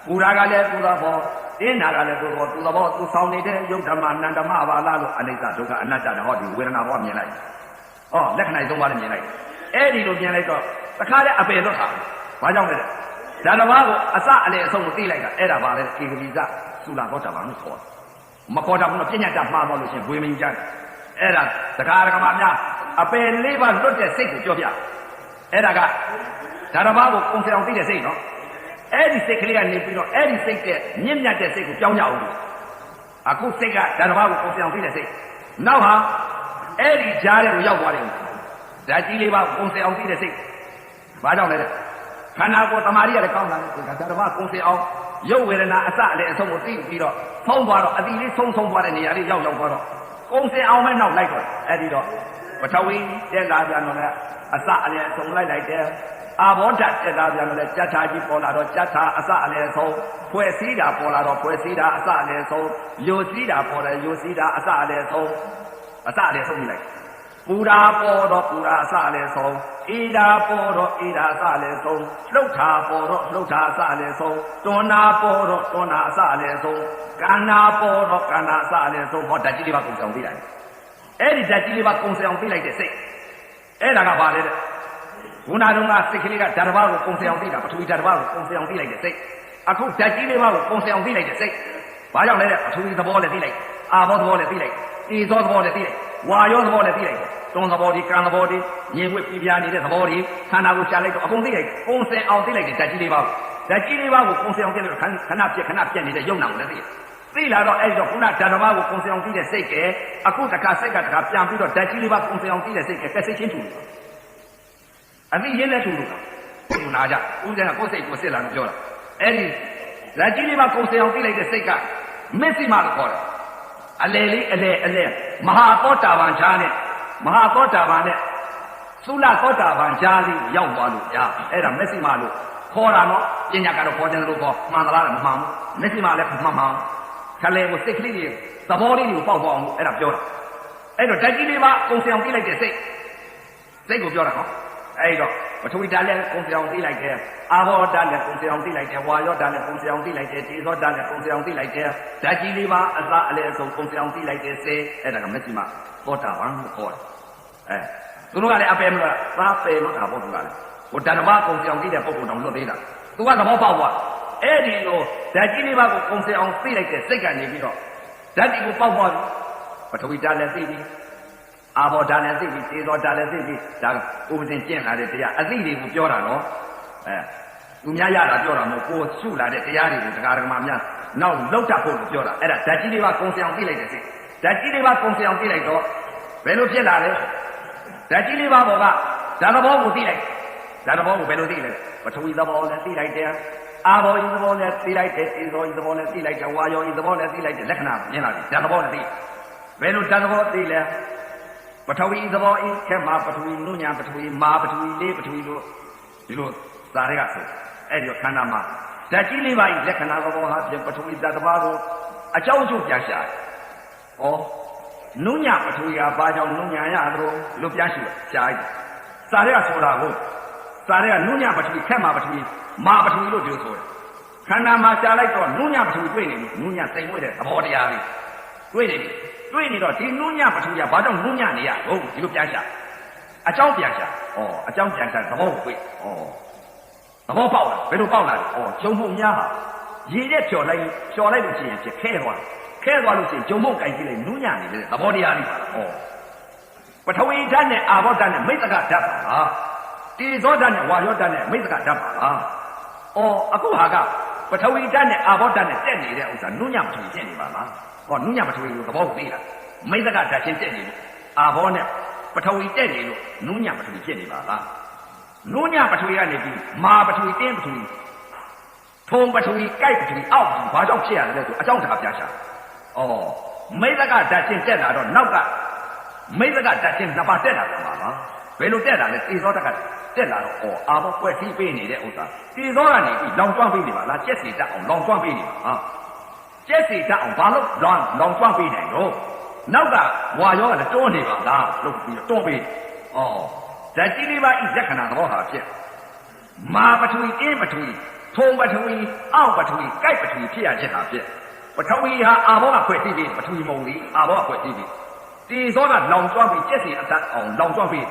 းပူရာကလည်းသူ့သဘောတင်းနာကလည်းသူ့သဘောသူဆောင်နေတဲ့ယုတ်ဓမ္မနန္ဓမ္မပါလားလို့အနိစ္စဒုက္ခအနတ္တဟောဒီဝေဒနာဘောမြင်လိုက်လက္ခဏာသုံးပါးလည်းမြင်လိုက်အဲ့ဒီလိုမြင်လိုက်တော့တခါတည်းအပယ်လွတ်တာဘာကြောင့်လဲဒါတစ်ပါးကိုအစအလေအဆုံးကိုသိလိုက်တာအဲ့ဒါပါလေကေကပိစသုလာဘောဓဘာလို့ခေါ်မခေါ်တာဘူးပြညာတမှားတော့လို့ရှင်ဝေမင်းကြတယ်အဲ့ဒါတခါတခါမှများအပယ်လေးပါလွတ်တဲ့စိတ်ကိုပြောပြအဲ့ဒါကဒါတစ်ပါးကိုကုံစင်အောင်သိတဲ့စိတ်နော်အဲ့ဒီစိတ်ကလေးကနေပြီးတော့အဲ့ဒီစိတ်တဲ့မြင့်မြတ်တဲ့စိတ်ကိုပြောင်းကြအောင်အခုစိတ်ကဒါတစ်ပါးကိုကုံစင်အောင်သိတဲ့စိတ်နောက်ဟာအဲ့ဒီကြားတဲ့ကိုရောက်သွားတယ်ဓာတ်ကြီးလေးပါကုံစင်အောင်သိတဲ့စိတ်ဘာကြောင့်လဲခန္ဓာကိုယ်တမာရီရတယ်ကောင်းတာလေဒါတစ်ပါးကုံစင်အောင်ရုပ်ဝေဒနာအစအလေအဆုံးကိုသိပြီးတော့ဆုံးသွားတော့အတိလေးဆုံးသွားတဲ့နေရာလေးရောက်သွားတော့ကုံစင်အောင်မဲနောက်လိုက်တော့အဲ့ဒီတော့ပထဝီတက်လာပြန်တော့လည်းအစအလေအဆုံးလိုက်တယ်အာဘောဓတက်လာပြန်တော့လည်းကြက်ထာကြီးပေါ်လာတော့ကြက်ထာအစအလေအဆုံးဖွဲ့စည်းတာပေါ်လာတော့ဖွဲ့စည်းတာအစအလေအဆုံးယိုစည်းတာပေါ်တယ်ယိုစည်းတာအစအလေအဆုံးမိလိုက်ပူရာပေါ်တော့ပူရာအစအလေအဆုံးအေးတာပေါ်တော့အေးတာအစအလေအဆုံးလှုပ်တာပေါ်တော့လှုပ်တာအစအလေအဆုံးတွန်းတာပေါ်တော့တွန်းတာအစအလေအဆုံးကန္နာပေါ်တော့ကန္နာအစအလေအဆုံးဟောဓာတ်ကြီးလေးပါကုံဆောင်သိလိုက်အဲ့ဒီဓာတ်ကြီးလေးပါကုံဆောင်သိလိုက်တဲ့စိတ်အဲ့ဒါကဘာလဲတဲ့ဘုနာတော်ကစိတ်ကလေးကဓာတ်တစ်ပါးကိုကုံဆောင်သိတာပထဝီဓာတ်တစ်ပါးကိုကုံဆောင်သိလိုက်တဲ့စိတ်အခုဓာတ်ကြီးလေးပါကိုကုံဆောင်သိလိုက်တဲ့စိတ်ဘာကြောင့်လဲတဲ့ပထဝီသဘောနဲ့သိလိုက်အာဘောသဘောနဲ့သိလိုက်အေဇောသဘောနဲ့သိလိုက်ဝါယောသဘောနဲ့သိလိုက်တွန်းသဘောဒီကံသဘောဒီညင်ဝှက်ပြပြနေတဲ့သဘောဒီခန္ဓာကိုရှာလိုက်တော့အကုန်သိလိုက်ကုံဆောင်အောင်သိလိုက်တဲ့ဓာတ်ကြီးလေးပါဓာတ်ကြီးလေးပါကိုကုံဆောင်သိလို့ခဏပြက်နေတဲ့ယုံနာကိုလည်းသိလာတော့အဲ့တော့ခုနဓာတ်တစ်ပါးကိုကုံဆောင်သိတဲ့စိတ်ကအခုတခါစိတ်ကတခါပြန်ပြီးတော့ဓာတ်ကြီးလေးပါကုံဆောင်သိတဲ့စိတ်ကစိတ်ချင်းတူတယ်အသိရင်းနဲ့တူလို့ခုနာကြဦးဇင်းကကိုယ်စိတ်ကိုစစ်လာလို့ပြောတာအဲ့ဒီဓာတ်ကြီးလေးပါကုံဆောင်သိလိုက်တဲ့စိတ်ကမက်စိမလို့ခေါ်တယ်အလေလေးအလေမဟာသောတာပန်ဈာနဲ့မဟာသောတာပန်နဲ့သုလသောတာပန်ဈာလေးရောက်သွားလို့ရအဲ့ဒါမက်စိမလို့ခေါ်တာနော်ပညာကတော့ခေါ်တယ်လို့ခေါ်မှန်သလားမမှန်ဘူးမက်စိမလည်းမှန်ခလေကိုစိတ်ကလေးတွေသဘောလေးကိုပေါက်ပေါအောင်အဲ့ဒါပြောတာအဲ့တော့ဓာတ်ကြီးလေးပါကုံဆောင်သိလိုက်တဲ့စိတ်ကိုပြောတာနော်အဲ့တော့ပထဝီဓာတ်လည်းကုံဆောင်သိလိုက်တယ်အာဘောဓာတ်လည်းကုံဆောင်သိလိုက်တယ်ဝါယောဓာတ်လည်းကုံဆောင်သိလိုက်တယ်တေဇောဓာတ်လည်းကုံဆောင်သိလိုက်တယ်ဓာတ်ကြီးလေးပါအစအလေအဆုံးကုံဆောင်သိလိုက်တဲ့စေအဲ့ဒါကမက်စိမသောတာပန်ကိုခေါ်တယ်သူတို့ကလည်းအပယ်မလို့သာပယ်လို့တာပေါ့သူကလည်းဟိုဓာတ်တစ်ပါးကုံဆောင်သိတဲ့ပုဂ္ဂိုလ်တောင်လွတ်သေးတာသူကသဘောပေါက်သွားအဲ့ဒီလိုဓာတ်ကြီးလေးပါကိုကုံဆောင်သိလိုက်တဲ့စိတ်ကနေပြီးတော့ဓာတ်ဒီကိုပေါက်သွားပြီပထဝီဓာတ်လည်းသိပြီအာဘောဓာတ်လည်းသိပြီသေသောဓာတ်လည်းသိပြီဒါဥပဇင်ကျင့်လာတဲ့တရားအသိတွေကိုပြောတာနော်သူများရတာပြောတာမဟုတ်ကိုရှုလာတဲ့တရားတွေကိုတရားဓမ္မများနောက်လောက်တတ်ဖို့ပြောတာအဲ့ဒါဓာတ်ကြီးလေးပါကုံဆောင်သိလိုက်တဲ့စိတ်ဓာတ်ကြီးလေးပါကုံဆောင်သိလိုက်တော့ဘယ်လိုဖြစ်လာလဲဓာတ်ကြီးလေးပါဘောကဓာတ်သဘောကိုသိလိုက်ဓာတ်သဘောကိုဘယ်လိုသိလဲပထဝီသဘောလည်းသိလိုက်တယ်အာဘောဤသဘောလည်းသိလိုက်တယ်သေသောဤသဘောလည်းသိလိုက်တယ်ဝါယောဤသဘောလည်းသိလိုက်တယ်လက္ခဏာမြင်လာပြီဓာတ်သဘောလည်းသိဘယ်လိုဓာတ်သဘောသိလဲပထဝီသဘောဤခက်မှာပထဝီနုညာပထဝီမာပထဝီလေးပထဝီလို့ဒီလိုဇာတွေကဆိုအဲ့ဒီခန္ဓာမှာ ဓာတ်ကြီးလေးပါးလက္ခဏာသဘောဟာဖြင့်ပထဝီဓာတ်တစ်ပါးကိုအကြောင်းအကျိုးပြန်ရှာတယ်။ဩနုညပထဝီဟာဘာကြောင့်နုညရသလိုလို့ပြန်ရှိရှားတယ်။စာရဲကဆိုတာကိုစာရဲကနုညပထဝီခက်မှာပထဝီမာပထဝီလို့ပြောဆိုတယ်။ခန္ဓာမှာရှားလိုက်တော့နုညပထဝီတွေ့နေပြီနုညစိတ်ဝဲတဲ့သဘောတရားလေးတွေ့နေပြီတွေ့နေတော့ဒီနုညပထဝီကဘာကြောင့်နုညနေရဟုတ်ဒီလိုပြန်ရှာအကြောင်းပြန်ရှာအကြောင်းပြန်ရှာသဘောကိုတွေ့သဘောပေါက်လာဘယ်လိုပေါက်လာလဲဂျုံမှုများဟာရေရက်ဖြော်လိုက်လို့ရှိရင်ဖြစ်ခဲသွားလို့ရှိရင်ဂျုံမှုကြိုက်ကြည့်လိုက်နူးညံ့နေတဲ့သဘောတရားလေးပါလားပထဝီဓာတ်နဲ့အာဘောဓာတ်နဲ့မိစ္ဆကဓာတ်ပါလားတေဇောဓာတ်နဲ့ဝါယောဓာတ်နဲ့မိစ္ဆကဓာတ်ပါလားအခုဟာကပထဝီဓာတ်နဲ့အာဘောဓာတ်နဲ့တက်နေတဲ့ဥစ္စာနူးညံ့ပထဝီဖြစ်နေပါလားနူးညံ့ပထဝီကိုသဘောကိုသိတာမိစ္ဆကဓာတ်ချင်းတက်နေလို့အာဘောနဲ့ပထဝီတက်နေလို့နူးညံ့ပထဝီဖြစ်နေပါလားနုညပထဝီကနေပြီးမာပထဝီတင်းပထဝီထုံပထဝီကြိုက်ပထဝီအောက်ဘာကြောင့်ဖြစ်ရလဲဆိုအကြောင်းတရားပြရှာမိစ္ဆကဓာတ်ချင်းတက်လာတော့နောက်ကမိစ္ဆကဓာတ်ချင်းနှစ်ပါးတက်လာတယ်ပါလားဘယ်လိုတက်လာလဲတေဇောဓာတ်ကတက်လာတော့အာဘောကွက်စီးပေးနေတဲ့ဥစ္စာတေဇောကနေပြီးလောင်ကျွမ်းပေးနေပါလားကျက်စီတက်အောင်လောင်ကျွမ်းပေးနေပါကျက်စီတက်အောင်ဘာလို့လောင်ကျွမ်းပေးနိုင်တော့နောက်ကဝါရောကလည်းတွန်းနေပါလားလို့ပြီးတွန်းပေးဓာတ်ကြီးလေးပါဤလက္ခဏာသဘောဟာဖြစ်မာပထဝီအင်းပထဝီထုံပထဝီအောက်ပထဝီကြိုက်ပထဝီဖြစ်ရခြင်းဟာဖြစ်ပထဝီဟာအာဘောကဖွဲ့သိပြီးပထဝီမုံလေးအာဘောကဖွဲ့သိပြီးတေဇောကလောင်ကျွမ်းပြီးကျက်စီအသက်အောင်လောင်ကျွမ်းပြီး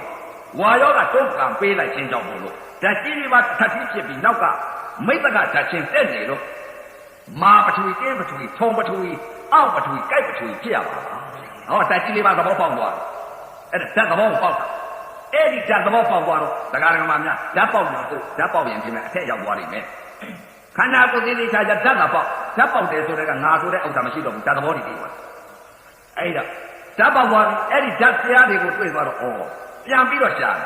ဝါရောကတွန်းကံပေးလိုက်ခြင်းကြောင့်မို့လို့ဓာတ်ကြီးလေးပါထပ်ပြီးဖြစ်ပြီးနောက်ကမိစ္ဆကဓာတ်ချင်းတက်နေလို့မာပထဝီအင်းပထဝီထုံပထဝီအောက်ပထဝီကြိုက်ပထဝီဖြစ်ရပါလားဓာတ်ကြီးလေးပါသဘောပေါက်သွားတယ်အဲ့ဒါဓာတ်သဘောပေါက်တာအဲ့ဒီဓာတ်သဘောပေါက်သွားတော့တရားဓမ္မများဓာတ်ပေါက်လို့ဓာတ်ပေါက်ရင်ဒီမဲ့အထက်ရောက်သွားလိမ့်မယ်ခန္ဓာကိုယ်သေးသေးချာချာဓာတ်ကပေါက်ဓာတ်ပေါက်တယ်ဆိုတဲ့ကငါဆိုတဲ့ဥစ္စာမရှိတော့ဘူးဓာတ်သဘောတွေပြီးသွားအဲ့ဒါဓာတ်ပေါက်သွားပြီအဲ့ဒီဓာတ်တရားတွေကိုတွေ့သွားတော့ပြန်ပြီးတော့ရှာတယ်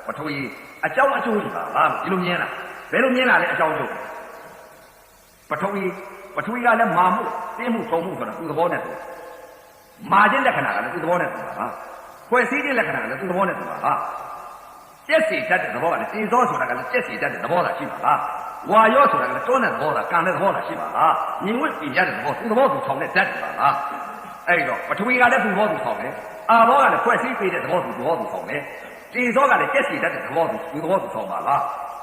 ပထဝီအကြောင်းအကျိုးကြီးပါလားဒီလိုမြင်လားဘယ်လိုမြင်လာလဲအကြောင်းအကျိုးပထဝီကလည်းမာမှုတင်းမှုထုံမှုဆိုတာသူ့သဘောနဲ့သူမာခြင်းလက္ခဏာကလည်းသူ့သဘောနဲ့သူပါဖွဲ့စည်းတဲ့လက္ခဏာကလည်းသူ့သဘောနဲ့သူပါကျက်စီတတ်တဲ့သဘောကလည်းတေဇောဆိုတာကလည်းကျက်စီတတ်တဲ့သဘောသာရှိပါလားဝါရောဆိုတာကလည်းတွန်းတဲ့သဘောသာကံတဲ့သဘောသာရှိပါလားညီဝတ်ပြင်ရတဲ့သဘောသူ့သဘောသူဆောင်တဲ့တတ်တယ်ပါလားအဲ့တော့ပထဝီကလည်းသူ့သဘောသူဆောင်တယ်အာဘောကလည်းဖွဲ့စည်းပေးတဲ့သဘောသူဆောင်တယ်တေဇောကလည်းကျက်စီတတ်တဲ့သဘောသူသဘောသူဆောင်ပါလား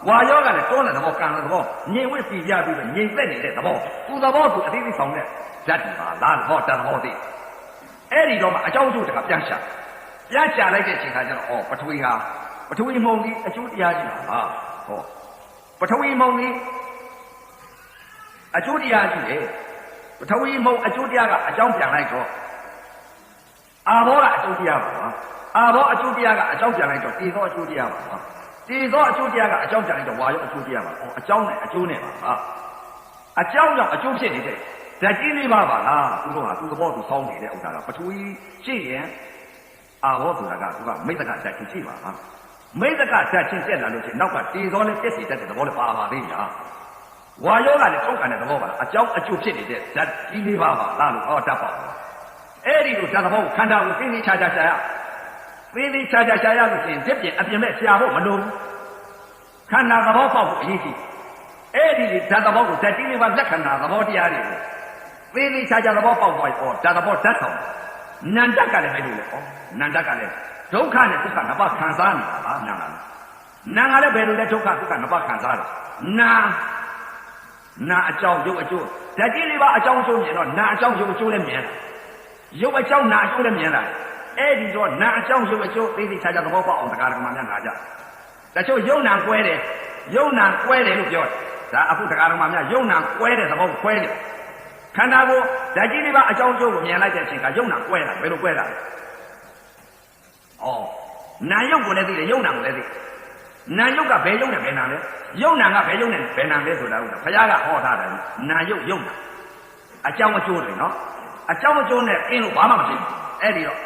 ဝါရောကလည်းတွန်းတဲ့သဘောကံတဲ့သဘောညီဝတ်ပြင်ရပြီးတော့ညီသက်နေတဲ့သဘောသူ့သဘောသူအသေးသေးဆောင်တဲ့ဓာတ်ပါလားသဘောတတ်သဘောသိအဲ့ဒီတော့မှအကြောင်းအကျိုးတကပြန်ရှာလိုက်တဲ့အချိန်ခါကျတော့ပထဝီမုံကြီးအကျိုးတရားကြီးပါပထဝီမုံကြီးအကျိုးတရားကြီးလေပထဝီမုံအကျိုးတရားကအကြောင်းပြန်လိုက်တော့အာဘောကအကျိုးတရားပါအာဘောအကျိုးတရားကအကြောင်းပြန်လိုက်တော့တေဇောအကျိုးတရားပါတေဇောအကျိုးတရားကအကြောင်းပြန်လိုက်တော့ဝါရောအကျိုးတရားပါအကြောင်းနဲ့အကျိုးနဲ့ပါအကြောင်းကြောင့်အကျိုးဖြစ်နေတဲ့ဓာတ်ကြီးလေးပါလားသူတို့ဟာသူ့သဘောသူစောင်းနေတဲ့ဥစ္စာကပထဝီရှိရင်အာဘောဆိုတာကသူကမိစ္ဆကဓာတ်ချင်းရှိပါမိစ္ဆကဓာတ်ချင်းတက်လာလို့ရှိရင်နောက်ကတေဇောနဲ့တက်စီတက်တဲ့သဘောလည်းပါသေးညာဝါယောကလည်းထုတ်ခံတဲ့သဘောပါလားအကြောင်းအကျိုးဖြစ်နေတဲ့ဓာတ်ကြီးလေးပါလားလို့ဓာတ်ပေါ့အဲ့ဒီလိုဓာတ်သဘောကိုခန္ဓာကိုသိသိချာချာရှာရလို့ရှိရင်တစ်ပြင်အပြင်မဲ့ရှာဖို့မလိုဘူးခန္ဓာသဘောပေါက်ဖို့အရေးကြီးအဲ့ဒီဓာတ်သဘောကိုဓာတ်ကြီးလေးပါလက္ခဏာသဘောတရားတွေကိုသိသိချာချာသဘောပေါက်သွားရင်ဓာတ်သဘောဓာတ်ဆောင်နန္တကလည်းပဲလို့လေနန္တကလည်းဒုက္ခနဲ့ဒုက္ခနှစ်ပါးခံစားနေတာပါနာကလည်းဘယ်လိုလဲဒုက္ခဒုက္ခနှစ်ပါးခံစားတယ်နာအကြောင်းရုပ်အကျိုးဓာတ်ကြီးလေးပါအကြောင်းအကျိုးမြင်တော့နာအကြောင်းရုပ်အကျိုးလည်းမြင်တယ်ရုပ်အကြောင်းနာအကျိုးလည်းမြင်တယ်အဲ့ဒီတော့နာအကြောင်းရုပ်အကျိုးသိသိချာချာသဘောပေါက်အောင်တရားဓမ္မများနာကြတချို့ယုံနာကွဲတယ်လို့ပြောတယ်ဒါအခုတရားဓမ္မများယုံနာကွဲတဲ့သဘောကိုကွဲတယ်ခန္ဓာကိုဓာတ်ကြီးလေးပါအကြောင်းအကျိုးကိုမြင်လိုက်တဲ့အချိန်ကယုံနာကွဲတာဘယ်လိုကွဲတာလဲနာယုတ်ကိုလည်းသိတယ်ယုံနာကိုလည်းသိနာယုတ်ကဘယ်ယုံနဲ့ဘယ်နာလဲယုံနာကဘယ်ယုံနဲ့ဘယ်နာလဲဆိုတာဟုတ်တယ်ဘုရားကဟောထားတယ်နာယုတ်ယုံနာအကြောင်းအကျိုးတွေနော်အကြောင်းအကျိုးနဲ့အင်းလို့ဘာမှမဖြစ်ဘူးအဲ့ဒီတော့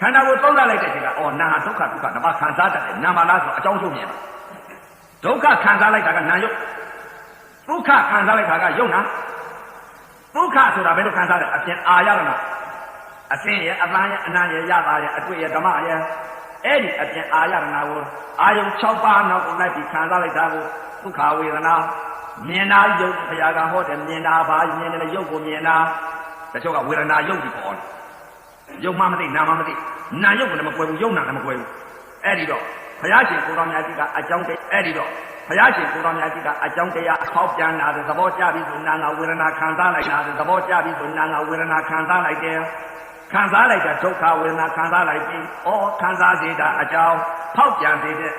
ခန္ဓာကိုသုံးသပ်လိုက်တဲ့အချိန်ကနာဒုက္ခဒုက္ခဓမ္မခံစားတတ်တယ်နာမလားဆိုအကြောင်းအကျိုးမြင်တာဒုက္ခခံစားလိုက်တာကနာယုတ်ဒုက္ခခံစားလိုက်တာကယုံနာဒုက္ခဆိုတာဘယ်လိုခံစားလဲအပြင်အာရဏအစင်းရဲ့အပန်းရဲ့အနာရဲ့ရတာရဲ့အတွေ့ရဲ့ဓမ္မရဲ့အဲ့ဒီအပြင်အာရဏကိုအာယုံ6ပါးနောက်ကိုလိုက်ပြီးခံစားလိုက်တာကိုဒုက္ခဝေဒနာ မြင်တာယုတ်ဘုရားကဟောတယ်မြင်တာဘာမြင်တယ်ယုတ်ကိုမြင်တာတချို့ကဝေဒနာယုတ်ကြီးပေါ်တယ်ယုတ်မှမသိနာမှမသိနာယုတ်ကလည်းမကွယ်ဘူးယုတ်နာလည်းမကွယ်ဘူးအဲ့ဒီတော့ဘုရားရှင်ကိုတော်မြတ်ကြီးကအကြောင်းတည်းအဲ့ဒီတော့ဘုရားရှင်ကိုတော်မြတ်ကြီးကအကြောင်းတရားအဟောက်ပြန်လာတဲ့သဘောကျပြီးဆိုနာငါဝေဒနာခံစားလိုက်တာတဲ့သဘောကျပြီးဆိုနာငါဝေဒနာခံစားလိုက်တယ်ခံစားလိုက်တဲ့ဒုက္ခဝေဒနာခံစားလိုက်ပြီးဩခံစားစေတာအကြောင်းဖောက်ပြန်စေတဲ့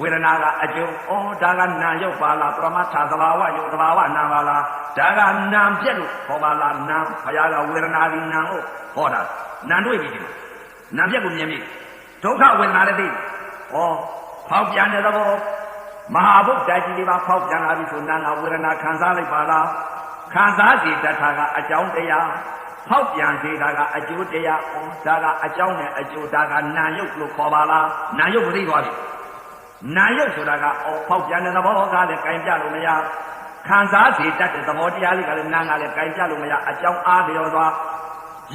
ဝေဒနာကအကျိုးဩဒါကနာယုတ်ပါလားပရမတ္ထသဘာဝယုတ်သဘာဝနာပါလားဒါကနာပြက်လို့ဟောပါလားနာဘုရားကဝေဒနာဒီနာကိုဟောတာနာတွေ့ပြီဒီနာပြက်ကိုမြင်ပြီဒုက္ခဝေဒနာလည်းသိဩဖောက်ပြန်တဲ့သဘောမဟာဘုဒ္ဓကြီးလေးပါဖောက်ပြန်လာပြီဆိုနာငါဝေဒနာခံစားလိုက်ပါလားခံစားစေတတ်တာကအကြောင်းတရားဖောက်ပြန်စေတာကအကျိုးတရားဒါကအကြောင်းနဲ့အကျိုးဒါကနာယုတ်လို့ခေါ်ပါလားနာယုတ်ကိုသိသွားပြီနာယုတ်ဆိုတာကဖောက်ပြန်တဲ့သဘောကလည်းကင်ပြလို့မရခံစားစေတတ်တဲ့သဘောတရားလေးကလည်းနာကလည်းကင်ပြလို့မရအကြောင်းအားလျော်စွာ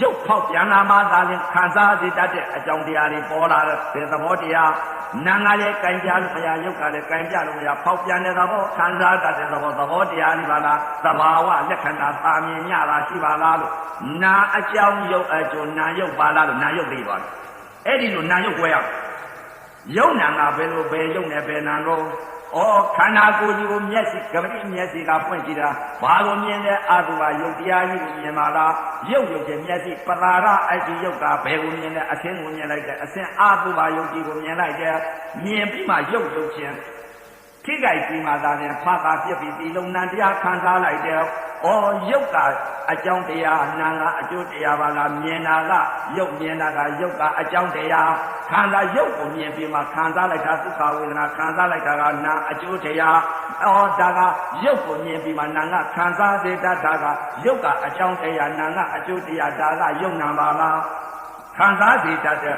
ရုပ်ဖောက်ပြန်လာမှသာလျှင်ခံစားစေတတ်တဲ့အကြောင်းတရားတွေပေါ်လာတဲ့သဘောတရားနာငါလည်းကင်ပြလို့မရရုပ်ကလည်းကင်ပြလို့မရဖောက်ပြန်တဲ့သဘောခံစားတတ်တဲ့သဘောတရားလေးပါလားသဘာဝလက္ခဏာသာမြင်ညတာရှိပါလားလို့နာအကြောင်းရုပ်အကျိုးနာယုတ်ပါလားလို့နာယုတ်သိသွားတယ်အဲ့ဒီလိုနာယုတ်ကွဲရယုံနာကဘယ်လိုပဲယုံနေပဲနာတော့ခန္ဓာကိုယ်ကြီးကိုမျက်စိကပတိမျက်စိကဖွင့်ကြည့်တာဘာကိုမြင်လဲအာတုဘယုတ်တရားကြီးကိုမြင်ပါလားရုပ်ရဲ့မျက်စိပတာရအကြည့်ယုတ်ကဘယ်ကိုမြင်လဲအဆင်းကိုမြင်လိုက်တယ်အဆင်းအာတုဘယုတ်ကြီးကိုမြင်လိုက်တယ်မြင်ပြီးမှရုပ်ချင်းခိကြိုက်ပြီးမှသာရင်ဖာသာပြစ်ပြီးဒီလုံနံတရားခံစားလိုက်တယ်ရုပ်ကအကြောင်းတရားနာကအကျိုးတရားပါလားမြင်တာကရုပ်မြင်တာကရုပ်ကအကြောင်းတရားခန္ဓာရုပ်ကိုမြင်ပြီးမှခံစားလိုက်တာဒုက္ခဝေဒနာခံစားလိုက်တာကနာအကျိုးတရားဒါကရုပ်ကိုမြင်ပြီးမှနာကခံစားစေတတ်တာကရုပ်ကအကြောင်းတရားနာကအကျိုးတရားဒါကရုပ်နာပါလားခံစားစေတတ်တဲ့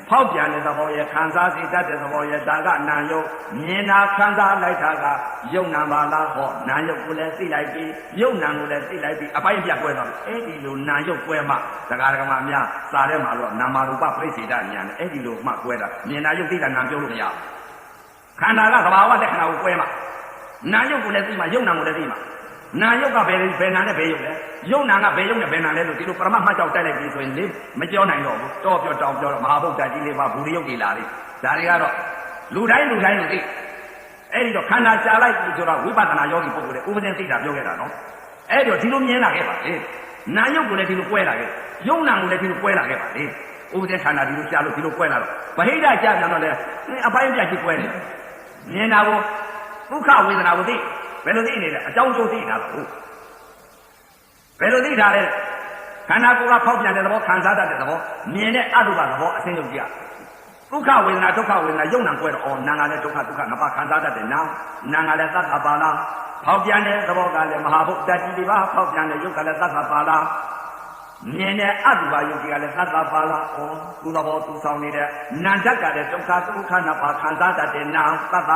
ဖောက်ပြန်တဲ့သဘောရဲ့ခံစားစေတတ်တဲ့သဘောရဲ့ဒါကနာယုတ်မြင်တာခံစားလိုက်တာကယုတ်နာပါလားဟောနာယုတ်ကိုလည်းသိလိုက်ပြီးယုတ်နာကိုလည်းသိလိုက်ပြီးအပိုင်းပြတ်ကွဲသွားတယ်အဲ့ဒီလိုနာယုတ်ကွဲမှဒကာဒကမများစာထဲမှာတော့နာမရူပပြိစေတဉာဏ်နဲ့အဲ့ဒီလိုမှကွဲတာမြင်တာယုတ်သိတာနာပြောလို့မရဘူးခန္ဓာကသဘာဝလက္ခဏာကိုကွဲမှနာယုတ်ကိုလည်းသိမှယုတ်နာကိုလည်းသိမှနာယုတ်ကဘယ်နာနဲ့ဘယ်ယုတ်လဲယုတ်နာကဘယ်ယုတ်နဲ့ဘယ်နာလဲလို့ဒီလိုပရမတ်မှတ်ကြောက်တိုက်လိုက်ပြီးဆိုရင်လေမကြောနိုင်တော့ဘူးတောပြောတောင်ပြောတော့မဟာဗုဒ္ဓကြီးလေးပါဘူရိယုတ်ကြီးလာလေးဒါတွေကတော့လူတိုင်းလို့သိအဲ့ဒီတော့ခန္ဓာကြာလိုက်ပြီဆိုတော့ဝိပဿနာယောဂီပုဂ္ဂိုလ်တွေဥပဒေသိတာပြောခဲ့တာနော်အဲ့ဒီတော့ဒီလိုမြင်လာခဲ့ပါလေနာယုတ်ကိုလည်းဒီလိုကွဲလာခဲ့ယုတ်နာကိုလည်းဒီလိုကွဲလာခဲ့ပါလေဥပဒေခန္ဓာဒီလိုကြာလို့ဒီလိုကွဲလာတော့ဗဟိတကြာပြန်တော့လေအပိုင်းပြကြီးကွဲတယ်မြင်တာကိုဒုက္ခဝေဒနာကိုသိဘယ်လိုသိနေလဲအကြောင်းကျိုးသိတာဟုတ်ဘယ်လိုသိတာလဲခန္ဓာကိုယ်ကဖောက်ပြန်တဲ့သဘောခံစားတတ်တဲ့သဘောမြင်တဲ့အတုပသဘောအသိဉာဏ်ကြီးဒုက္ခဝေဒနာဒုက္ခဝေဒနာယုံနာကွဲတော့နာငါလည်းဒုက္ခနှစ်ပါးခံစားတတ်တယ်နာငါလည်းသတ္တပါလားဖောက်ပြန်တဲ့သဘောကလည်းမဟာဗုဒ္ဓကြီးတွေပါဖောက်ပြန်တဲ့ယုတ်ကလည်းသတ္တပါလားမြင်တဲ့အတုပယုတ်ကြီးကလည်းသတ္တပါလားသူသဘောသူဆောင်နေတဲ့နာဓာတ်ကလည်းဒုက္ခနှစ်ပါးခံစားတတ်တဲ့နာသတ္တ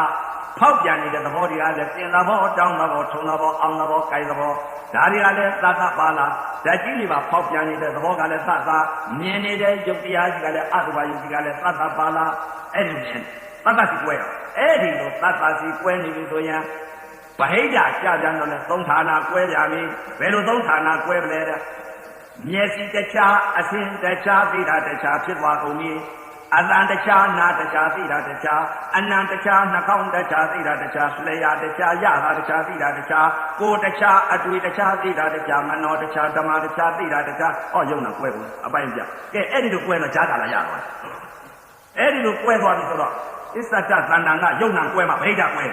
ဖောက်ပြန်နေတဲ့သဘောတွေကလည်းသင်သဘောတောင်းသဘောထုံသဘောအောင်သဘောကိုင်သဘောဒါတွေကလည်းသတ္တပါလားဓာတ်ကြီးတွေပါဖောက်ပြန်နေတဲ့သဘောကလည်းသတ္တမြင်နေတဲ့ယုတ်တရားကြီးကလည်းအတုပယုတ်ကြီးကလည်းသတ္တပါလားအဲ့ဒီမြင်သတ္တစီကွဲအဲ့ဒီလိုသတ္တစီကွဲနေပြီဆိုရင်ဗဟိတကြာပြန်တော့လည်းသုံးဌာနကွဲကြပြီဘယ်လိုသုံးဌာနကွဲပလဲတဲ့မျက်စိတခြားအဆင်းတခြားသိတာတခြားဖြစ်သွားကုန်ပြီအတန်တခြားနာတခြားသိတာတခြားအနံတခြားနှာခေါင်းတခြားသိတာတခြားလျှာတခြားရတာတခြားသိတာတခြားကိုယ်တခြားအတွေ့တခြားသိတာတခြားမနောတခြားဓမ္မတခြားသိတာတခြားယုံနာကွဲဘူးအပိုင်းပြကဲအဲ့ဒီလိုကွဲတော့ကြားတာလားရတော့အဲ့ဒီလိုကွဲသွားပြီဆိုတော့အစ္ဆတသန္တန်ကယုံနာကွဲမှဗိဓာကွဲ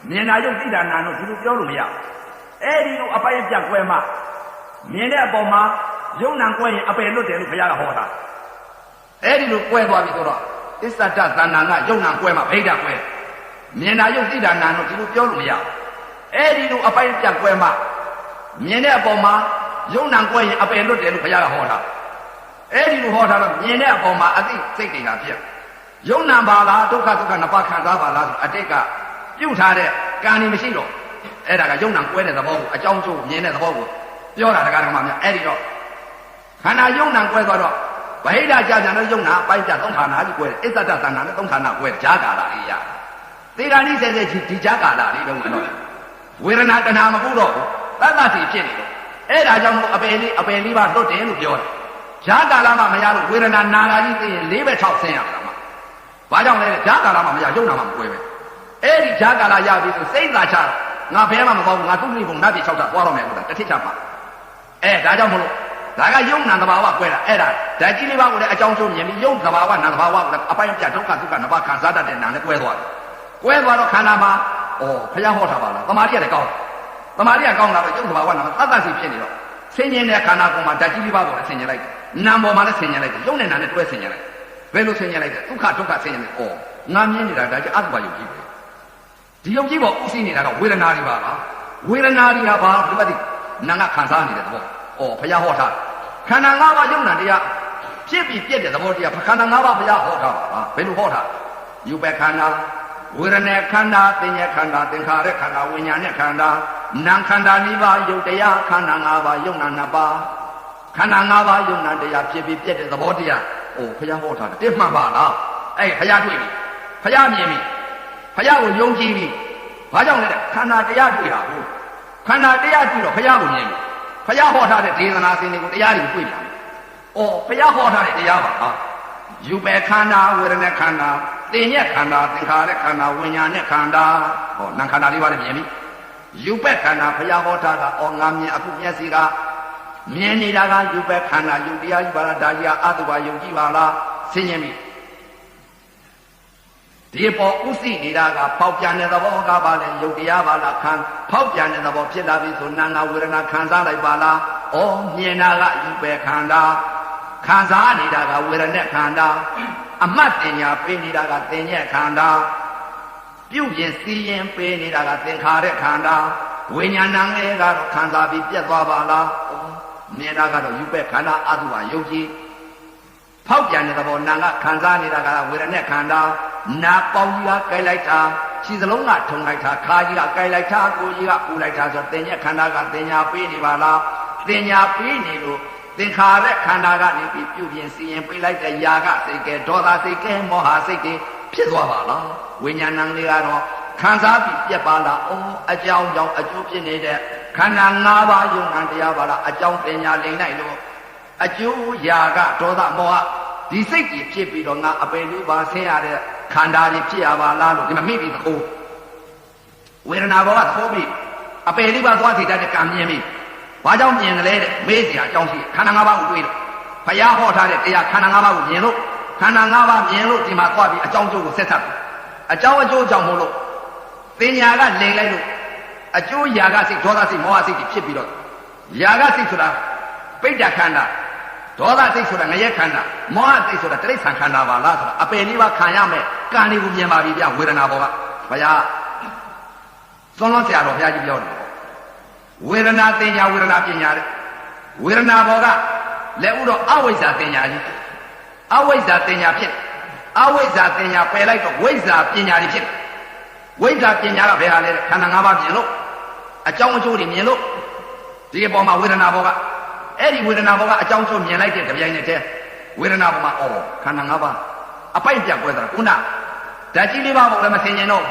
မြင်တာယုံသိတာနာတို့ဒီလိုပြောလို့မရအဲ့ဒီလိုအပိုင်းပြကွဲမှမြင်တဲ့အပေါ်မှာယုံနာကွဲရင်အပယ်လွတ်တယ်လို့ဘုရားကဟောတာအဲ့ဒီလိုကွဲသွားပြီဆိုတော့အစ္ဆတသန္တန်ကယုံနာကွဲမှဗိဓာကွဲမြင်တာယုံသိတာနာတို့ဒီလိုပြောလို့မရအဲ့ဒီလိုအပိုင်းပြကွဲမှမြင်တဲ့အပေါ်မှာယုံနာကွဲရင်အပယ်လွတ်တယ်လို့ဘုရားကဟောတာအဲ့ဒီလိုဟောတာတော့မြင်တဲ့အပေါ်မှာအသိစိတ်တွေကဖြစ်ယုံနာပါလားဒုက္ခနှစ်ပါးခံစားပါလားဆိုအတိတ်ကပြုတ်ထားတဲ့ကံနေမရှိတော့အဲ့ဒါကယုံနာကွဲတဲ့သဘောကိုအကြောင်းကျိုးမြင်တဲ့သဘောကိုပြောတာတရားဓမ္မများအဲ့ဒီတော့ခန္ဓာယုံနာကွဲသွားတော့ဗဟိတကြာပြန်တော့ယုံနာပိုင်းပြသုံးဌာနကြီးကွဲတယ်အစ္ဆတသန္တာနဲ့သုံးဌာနကွဲဂျာကာလာလေးရသေဂာနိစေစေဒီဂျာကာလာလေးတော့မလို့ ဝေဒနာတဏှာမကူတော့ဘူးသတ္တစီဖြစ်နေတော့အဲ့ဒါကြောင့်မို့အပယ်လေးပါလွတ်တယ်လို့ပြောတယ်ဈာကာလမှမရလို့ဝေဒနာနာတာကြီးသိရင်၄ပဲ၆ဆင်းရမှာဘာကြောင့်လဲဈာကာလမှမရရုပ်နာမှမကွဲပဲအဲ့ဒီဈာကာလရပြီဆိုစိတ်သာချတော့ငါဘဲမှမပေါ့ဘူးငါသူ့မိဘုံနတ်ပြည်၆တာပွားတော့မယ်ဆိုတာတစ်ထစ်ချပါဒါကြောင့်မလို့ဒါကယုံနာသဘာဝကွဲတာအဲ့ဒါဓာတ်ကြီးလေးပါကိုလည်းအကြောင်းကျိုးမြင်ပြီးယုံသဘာဝနာသဘာဝကိုလည်းအပိုင်းပြဒုက္ခဒုက္ခနှစ်ပါးခံစားတတ်တဲ့နာနဲ့ကွဲသွားတယ်ကွဲသွားတော့ခန္ဓာမှာဘုရားဟောထားပါလားသမာဓိကလည်းကောင်းသမာဓိကကောင်းလာတော့ယုံသဘာဝနာသတ္တစီဖြစ်နေတော့ဆင်ញင်တဲ့ခန္ဓာကိုယ်မှာဓာတ်ကြီးလေးပါကိုလည်းဆင်ញင်လိုက်နာမ်ပေါ်မှာလည်းဆင်ញင်လိုက်ယုံနဲ့နာနဲ့တွဲဆင်ញင်လိုက်ဘယ်လိုဆင်ញင်လိုက်ဒုက္ခဒုက္ခဆင်ញင်တယ်ငါမြင်နေတာဒါကြအတုပါယုံကြည်ပဲဒီယုံကြည်ပေါ်ဥသိနေတာကဝေဒနာတွေပါလားဝေဒနာတွေကဘာဒီပတ်တိနာငါခံစားနေတဲ့သဘောဘုရားဟောထားခန္ဓာ၅ပါးယုံနာတရားဖြစ်ပြီးပြည့်တဲ့သဘောတရားခန္ဓာ၅ပါးဘုရားဟောထားပါလားဘယ်လိုဟောထားယူပဲခန္ဓာဝေဒနာခန္ဓာသင်္ညခန္ဓာသင်္ခါရခန္ဓာဝိညာဉ်နဲ့ခန္ဓာနာမ်ခန္ဓာ၄ပါးယုတ်တရားခန္ဓာ၅ပါးယုံနာ၅ပါးခန္ဓာ၅ပါးယုံနာတရားဖြစ်ပြီးပြည့်တဲ့သဘောတရားဘုရားဟောထားတယ်တစ်မှန်ပါလားဘုရားတွေ့ပြီဘုရားမြင်ပြီဘုရားကိုယုံကြည်ပြီဘာကြောင့်လဲခန္ဓာတရားတွေ့တာဟုတ်ခန္ဓာတရားတွေ့တော့ဘုရားကိုမြင်ပြီဘုရားဟောထားတဲ့ဒေသနာစဉ်တွေကိုတရားတွေတွေ့ပြန်ဘုရားဟောထားတဲ့တရားပါယူပဲခန္ဓာဝေဒနာခန္ဓာသင်ညက်ခန္ဓာသင်္ခါရခန္ဓာဝိညာဉ်နဲ့ခန္ဓာနာခန္ဓာလေးပါးလည်းမြင်ပြီယူပဲခန္ဓာဘုရားဟောထားတာငါမြင်အခုမျက်စိကမြင်နေတာကယူပဲခန္ဓာယူတရားယူပါလားဒါကြီးအတုပါယုံကြည်ပါလားဆင်းရဲပြီဒီပေါ်ဥသိနေတာကဖောက်ပြန်တဲ့သဘောကပါလေယုတ်တရားပါလားဖောက်ပြန်တဲ့သဘောဖြစ်လာပြီဆိုနာနာဝေဒနာခံစားလိုက်ပါလားမြင်တာကယူပဲခန္ဓာခံစားနေတာကဝေဒနာခန္ဓာအမှတ်တင်ညာပေးနေတာကသင်ညက်ခန္ဓာပြုပြင်စီရင်ပေးနေတာကသင်္ခါရခန္ဓာဝိညာဏံလေးကတော့ခံစားပြီးပြတ်သွားပါလားမြင်တာကတော့ယူပဲခန္ဓာအတုပါယုတ်ကြည်ဖောက်ပြန်တဲ့သဘောနာကခံစားနေတာကဝေဒနာခန္ဓာနာပေါင်းကြီးကကြိုက်လိုက်တာခြေစလုံးကထုံလိုက်တာခါကြီးကကြိုက်လိုက်တာကိုကြီးကပူလိုက်တာဆိုသင်ညက်ခန္ဓာကသင်ညာပေးနေပါလားသင်ညာပေးနေလို့သင်္ခါရခန္ဓာကနေပြီးပြုပြင်စီရင်ပေးလိုက်တဲ့ຢာကစိတ်ကဲဒေါသစိတ်ကဲမောဟစိတ်တွေဖြစ်သွားပါလားဝိညာဏံလေးကတော့ခံစားပြီးပြတ်ပါလားအကြောင်းကြောင့်အကျိုးဖြစ်နေတဲ့ခန္ဓာ၅ပါးယုံနာတရားပါလားအကြောင်းသင်ညာလိမ့်လိုက်လို့အကျိုးຢာကဒေါသမောဟဒီစိတ်ကြီးဖြစ်ပြီးတော့ငါအပယ်လေးပါဆင်းရတဲ့ခန္ဓာကြီးဖြစ်ရပါလားလို့ဒီမှာမိပြီးသခိုးဝေဒနာဘောကသိုးပြီးအပယ်လေးပါသွားထိတတ်တဲ့ကံမြင်ပြီးဘာကြောင့်မြင်တယ်လဲတဲ့မေးစရာအကြောင်းရှိခန္ဓာ၅ပါးကိုတွေးတော့ဘုရားဟောထားတဲ့တရားခန္ဓာ၅ပါးကိုမြင်လို့ခန္ဓာ၅ပါးမြင်လို့ဒီမှာသွားပြီးအကြောင်းကျိုးကိုဆက်ထပ်အကြောင်းအကျိုးကြောင့်မို့လို့သင်ညာကလိန်လိုက်လို့အကျိုးຢာကစိတ်ဒေါသစိတ်မောဟစိတ်ဖြစ်ပြီးတော့ຢာကစိတ်ဆိုတာပိဋကခန္ဓာဒေါသစိတ်ဆိုတာငရဲခန္ဓာမောဟစိတ်ဆိုတာတိရစ္ဆာန်ခန္ဓာပါလားဆိုတာအပယ်လေးပါခံရမယ်ကံလေးကိုမြင်ပါပြီဗျဝေဒနာဘောကဘုရားသွန်လွန်ဆရာတော်ဘုရားကြီးပြောတယ်ဝေဒနာသင်ညာဝေဒနာပညာတဲ့ဝေဒနာဘောကလက်ဥတော့အဝိဇ္ဇာသင်ညာကြီးအဝိဇ္ဇာသင်ညာဖြစ်အဝိဇ္ဇာသင်ညာပယ်လိုက်တော့ဝိဇ္ဇာပညာတွေဖြစ်ဝိဇ္ဇာပညာကဘယ်ဟာလဲခန္ဓာ၅ပါးမြင်လို့အကြောင်းအကျိုးတွေမြင်လို့ဒီအပေါ်မှာဝေဒနာဘောကအဲ့ဒီဝေဒနာဘောကအကြောင်းကျိုးမြင်လိုက်တဲ့ကြပြိုင်နဲ့တည်းဝေဒနာဘောမှာခန္ဓာ၅ပါးအပိုက်ပြတ်ကွဲတာခုနဓာတ်ကြီးလေးပါဘောလည်းမဆင်ញင်တော့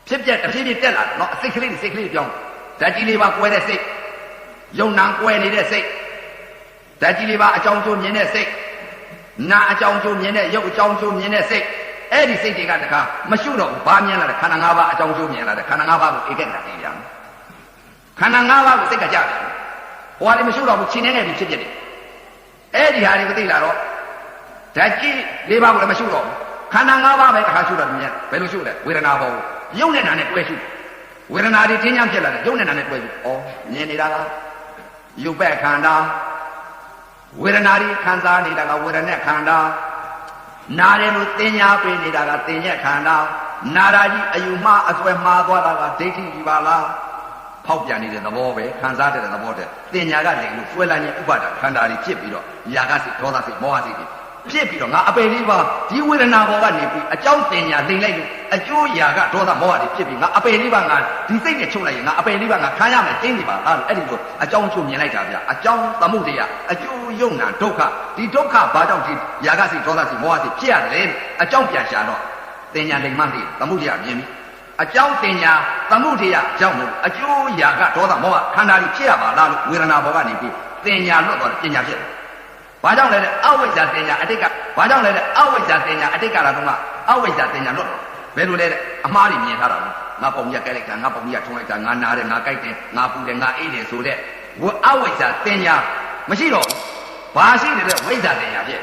ဖြစ်ပြက်တစ်ဖြည်းဖြည်းတက်လာတယ်နော်စိတ်ကလေးပြောင်းဓာတ်ကြီးလေးပါကွဲတဲ့စိတ်ယုံနာကွဲနေတဲ့စိတ်ဓာတ်ကြီးလေးပါအကြောင်းကျိုးမြင်တဲ့စိတ်နာအကြောင်းကျိုးမြင်တဲ့ရုပ်အကြောင်းကျိုးမြင်တဲ့စိတ်အဲ့ဒီစိတ်တွေကတခါမရှုတော့ဘူးဘာမြင်လာတယ်ခန္ဓာ၅ပါးအကြောင်းကျိုးမြင်လာတယ်ခန္ဓာ၅ပါးကိုဧကတ္တသိပြန်ခန္ဓာ၅ပါးကိုစိတ်ကကြတယ်ဟိုဟာလေးမရှုတော့ဘူးခြေနေနေဖြစ်ဖြစ်တယ်အဲ့ဒီဟာတွေမသိလာတော့ဓာတ်ကြီးလေးပါးကိုလည်းမရှုတော့ဘူးခန္ဓာ၅ပါးပဲတခါရှုတော့မြင်ဘယ်လိုရှုလဲဝေဒနာဘောရုပ်နဲ့နာနဲ့တွဲရှုဝေဒနာတွေတင်းချမ်းဖြစ်လာတယ်ရုပ်နဲ့နာနဲ့တွဲရှုမြင်နေတာကရုပ်ပဲ့ခန္ဓာဝေဒနာတွေခံစားနေတာကဝေဒနာခန္ဓာနာတယ်လို့သင်ညာပေးနေတာကသင်ညက်ခန္ဓာနာရာကြီးအယူမှားအစွဲမှားသွားတာကဒိဋ္ဌိကြီးပါလားဖောက်ပြန်နေတဲ့သဘောပဲခံစားတဲ့သဘောတည်းသင်ညာကလည်းလို့ဆွဲလိုက်ရင်ဥပါဒခန္ဓာတွေဖြစ်ပြီးတော့ຢာကစိတ်ဒေါသစိတ်မောဟစိတ်တွေဖြစ်ပြီးတော့ငါအပယ်လေးပါဒီဝေဒနာဘောကနေပြီးအကြောင်းသင်ညာလိမ့်လိုက်လို့အကျိုးຢာကဒေါသမောဟတွေဖြစ်ပြီးငါအပယ်လေးပါငါဒီစိတ်နဲ့ချုပ်လိုက်ရင်ငါအပယ်လေးပါငါခံရမယ်ကျင်းနေပါလားအဲ့ဒီလိုအကြောင်းချုပ်မြင်လိုက်တာဗျအကြောင်းသမှုတရားအကျိုးယုံနာဒုက္ခဒီဒုက္ခဘာကြောင့်ဒီຢာကစိတ်ဒေါသစိတ်မောဟစိတ်ဖြစ်ရတယ်လဲအကြောင်းပြန်ရှာတော့သင်ညာလိမ့်မှသိသမှုတရားမြင်ပြီ အကြောင်းတင်ညာသမုဒိယအကြောင်းကိုအကျိုးရာကဒေါသမောဟခန္ဓာကြီးဖြစ်ရပါလားလို့ဝေဒနာဘောကနေပြီးတင်ညာလွတ်သွားတယ်ပညာဖြစ်တယ်။ဘာကြောင့်လဲတဲ့အဝိဇ္ဇာတင်ညာအတိတ်ကဘာကြောင့်လဲတဲ့အဝိဇ္ဇာတင်ညာအတိတ်ကလာတော့ကအဝိဇ္ဇာတင်ညာလွတ်တော့ဘယ်လိုလဲတဲ့အမှားတွေမြင်ထားတာငါပုံကြီးကဲလိုက်တာငါပုံကြီးကထုံးလိုက်တာငါနားတယ်ငါကြိုက်တယ်ငါပူတယ်ငါအေးတယ်ဆိုတဲ့အဝိဇ္ဇာတင်ညာမရှိတော့ဘာရှိတယ်လဲဝိဇ္ဇာတင်ညာဖြစ်။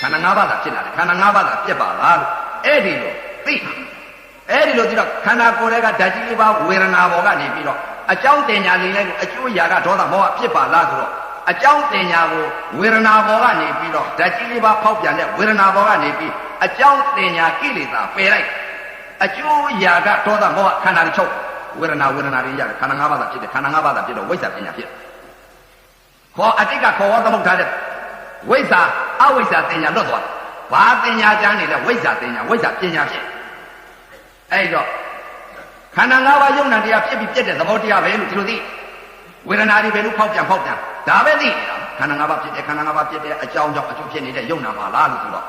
ဩခန္ဓာ၅ပါးသာဖြစ်လာတယ်ခန္ဓာ၅ပါးသာပြက်ပါလားလို့အဲ့ဒီလိုသိအဲ့ဒီလိုကြည့်တော့ခန္ဓာကိုယ်တွေကဓာတ်ကြီးလေးပါဝေဒနာဘောကနေပြီးတော့အကြောင်းတင်ညာနေလိုက်လို့အကျိုးရာကဒေါသမောဟဖြစ်ပါလားဆိုတော့အကြောင်းတင်ညာကိုဝေဒနာဘောကနေပြီးတော့ဓာတ်ကြီးလေးပါဖောက်ပြန်တဲ့ဝေဒနာဘောကနေပြီးအကြောင်းတင်ညာကိလေသာပယ်လိုက်အကျိုးရာကဒေါသမောဟခန္ဓာတွေချုပ်ဝေဒနာတွေရတယ်ခန္ဓာ၅ပါးသာဖြစ်တယ်ခန္ဓာ၅ပါးသာဖြစ်တော့ဝိဇ္ဇာပညာဖြစ်ခေါ်အတိတ်ကခေါ်ဝသမုဋ္ဌာတဲ့ဝိဇ္ဇာအဝိဇ္ဇာတင်ညာလွတ်သွားဘာတင်ညာကျမ်းနေလဲဝိဇ္ဇာတင်ညာဝိဇ္ဇာပညာဖြစ်အဲ့တော့ခန္ဓာ၅ပါးယုံနာတရားဖြစ်ပြီးပြည့်တဲ့သဘောတရားပဲလို့ဒီလိုသိဝေဒနာတွေပဲလို့ဖောက်ပြန်ဒါပဲသိနေတာခန္ဓာ၅ပါးဖြစ်တယ်ခန္ဓာ၅ပါးဖြစ်တဲ့အကြောင်းကြောင့်အကျိုးဖြစ်နေတဲ့ယုံနာပါလားလို့ဆိုတော့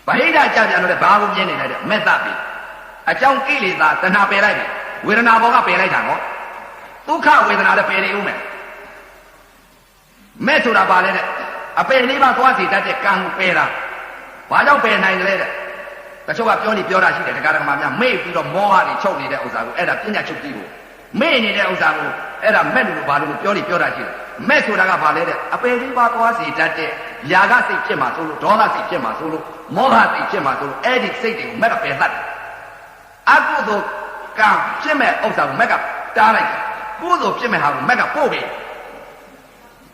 ဗဟိတကြပြန်လို့လည်းဘာကိုပြင်းနေလဲတဲ့မေတ္တာပြီအကြောင်းကိလေသာတဏှာပယ်လိုက်ပြီဝေဒနာဘောကပယ်လိုက်တာနော်ဒုက္ခဝေဒနာလည်းပယ်နေဦးမယ်မဲ့ဆိုတာပါလေတဲ့အပယ်လေးပါးသွားစီတတ်တဲ့ကံကိုပယ်တာဘာကြောင့်ပယ်နိုင်လဲတဲ့တချို့ကပြောတာရှိတယ်တရားဓမ္မများမေ့ပြီးတော့မောဟတွေချုပ်နေတဲ့ဥစ္စာကိုအဲ့ဒါပညာချုပ်ကြည့်ဖို့မေ့နေတဲ့ဥစ္စာကိုအဲ့ဒါမဲ့လို့ဘာလို့ပြောတာရှိတယ်မဲ့ဆိုတာကဘာလဲတဲ့အပယ်လေးပါးသွားစီတတ်တဲ့ຢာကစိတ်ဖြစ်မှာဆိုလို့ဒေါသစိတ်ဖြစ်မှာဆိုလို့မောဟစိတ်ဖြစ်မှာဆိုလို့အဲ့ဒီစိတ်တွေကိုမက်ကပယ်တတ်တယ်အကုသိုလ်ကံဖြစ်မဲ့ဥစ္စာကိုမက်ကတားလိုက်ကုသိုလ်ဖြစ်မဲ့ဟာကိုမက်ကပို့ပြီ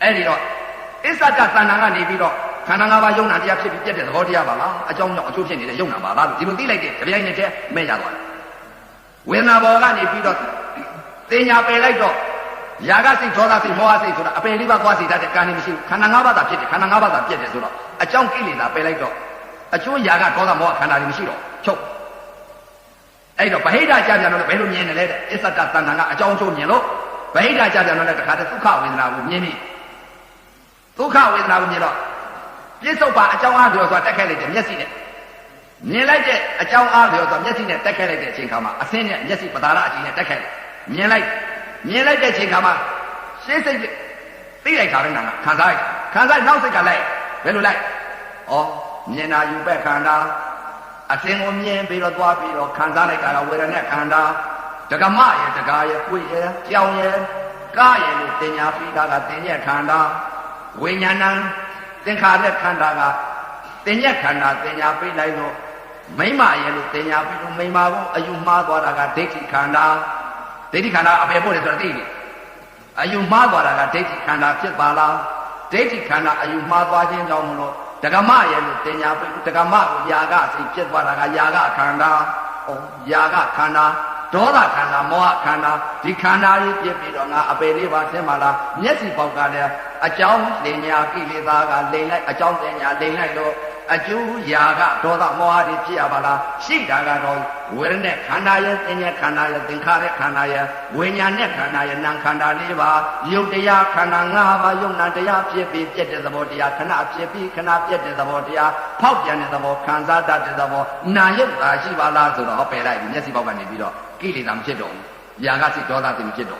အဲ့ဒီတော့အစ္ဆဒသဏ္ဍာန်ကနေပြီးတော့ခန္ဓာ၅ပါးယုံနာတရားဖြစ်ပြီးပြည့်တဲ့သဘောတရားပါလားအကြောင်းကြောင့်အကျိုးဖြစ်နေတဲ့ယုံနာပါလားလို့ဒီလိုသိလိုက်တဲ့ကြပြိုင်နဲ့တည်းမဲ့ရသွားတယ်ဝေဒနာဘောကနေပြီးတော့တင်ညာပယ်လိုက်တော့ຢာကစိတ်ဒေါသစိတ်မောဟစိတ်ဆိုတာအပယ်လေးပါးသွားစီတတ်တဲ့ကံနေမရှိဘူးခန္ဓာ၅ပါးသာဖြစ်တယ်ခန္ဓာ၅ပါးသာပြည့်တယ်ဆိုတော့အကြောင်းကိလေသာပယ်လိုက်တော့အကျိုးຢာကဒေါသမောဟခန္ဓာတွေမရှိတော့ချုပ်အဲ့တော့ဗဟိတကြပြန်တော့ဘယ်လိုမြင်နေလဲတဲ့အစ္ဆဒသဏ္ဍာန်ကအကြောင်းအကျိုးမြင်လို့ဗဟိတကြပြန်တော့တခါတည်းဒုက္ခဝေဒနာကိုမြင်ပြီဒုက္ခဝေဒနာကိုမြင်တော့ပြစ္ဆုတ်ပါအကြောင်းအားလျော်စွာတက်ခဲ့လိုက်တဲ့မျက်စိနဲ့မြင်လိုက်တဲ့အကြောင်းအားလျော်စွာမျက်စိနဲ့တက်ခဲ့လိုက်တဲ့အချိန်ခါမှာအဆင်းနဲ့မျက်စိပတာရအချိန်နဲ့တက်ခဲ့မြင်လိုက်တဲ့အချိန်ခါမှာရှင်းစိတ်သိလိုက်တာလည်းနာခံစားနောက်စိတ်ကလိုက်ဘယ်လိုလိုက်ဩမြင်တာယူပဲ့ခန္ဓာအဆင်းကိုမြင်ပြီးတော့သွားပြီးတော့ခံစားလိုက်တာကဝေဒနာခန္ဓာဒကမရဲ့ဒကာရဲ့ကိုယ်ရဲ့ကြောင်ရဲ့ကားရဲ့လို့တင်ညာပြီးတာကတင်ညက်ခန္ဓာဝိညာဏံသင်္ခါရခန္ဓာကတင်ညက်ခန္ဓာတင်ညာပြီးလိုက်တော့မိမရဲ့လို့တင်ညာပြီးလို့မိမကိုအယူမှားသွားတာကဒိဋ္ဌိခန္ဓာအပေဖို့တယ်ဆိုတော့သိပြီအယူမှားသွားတာကဒိဋ္ဌိခန္ဓာဖြစ်ပါလားဒိဋ္ဌိခန္ဓာအယူမှားသွားခြင်းကြောင့်မလို့ဒကမရဲ့လို့တင်ညာပြီးဒကမကိုຢာကစိတ်ဖြစ်သွားတာကຢာကခန္ဓာຢာကခန္ဓာဒေါသခန္ဓာမောဟခန္ဓာဒီခန္ဓာကြီးပြည့်ပြီးတော့ငါအပေလေးပါဆင်းပါလားမျက်စိပေါက်ကလည်းအကြောင်းတင်ညာကိလေသာကလိမ်လိုက်အကြောင်းတင်ညာလိမ်လိုက်တော့အကျိုးຢာကဒေါသမောဟတွေဖြစ်ရပါလားရှိတာကတော့ဝေဒနာခန္ဓာရဲ့တင်ညာခန္ဓာရဲ့သင်္ခါရခန္ဓာရဲ့ဝိညာဉ်နဲ့ခန္ဓာရဲ့နာမ်ခန္ဓာ၄ပါးယုတ်တရားခန္ဓာ၅ပါးယုံနာတရားဖြစ်ပြီးပြည့်တဲ့သဘောတရားခဏဖြစ်ပြီးခဏပြည့်တဲ့သဘောတရားဖောက်ပြန်တဲ့သဘောခံစားတတ်တဲ့သဘောနာယုတ်တာရှိပါလားဆိုတော့ပယ်လိုက်ပြီမျက်စိပေါက်ကနေပြီးတော့ကိလေသာမဖြစ်တော့ဘူးຢာကစိတ်ဒေါသစိတ်မဖြစ်တော့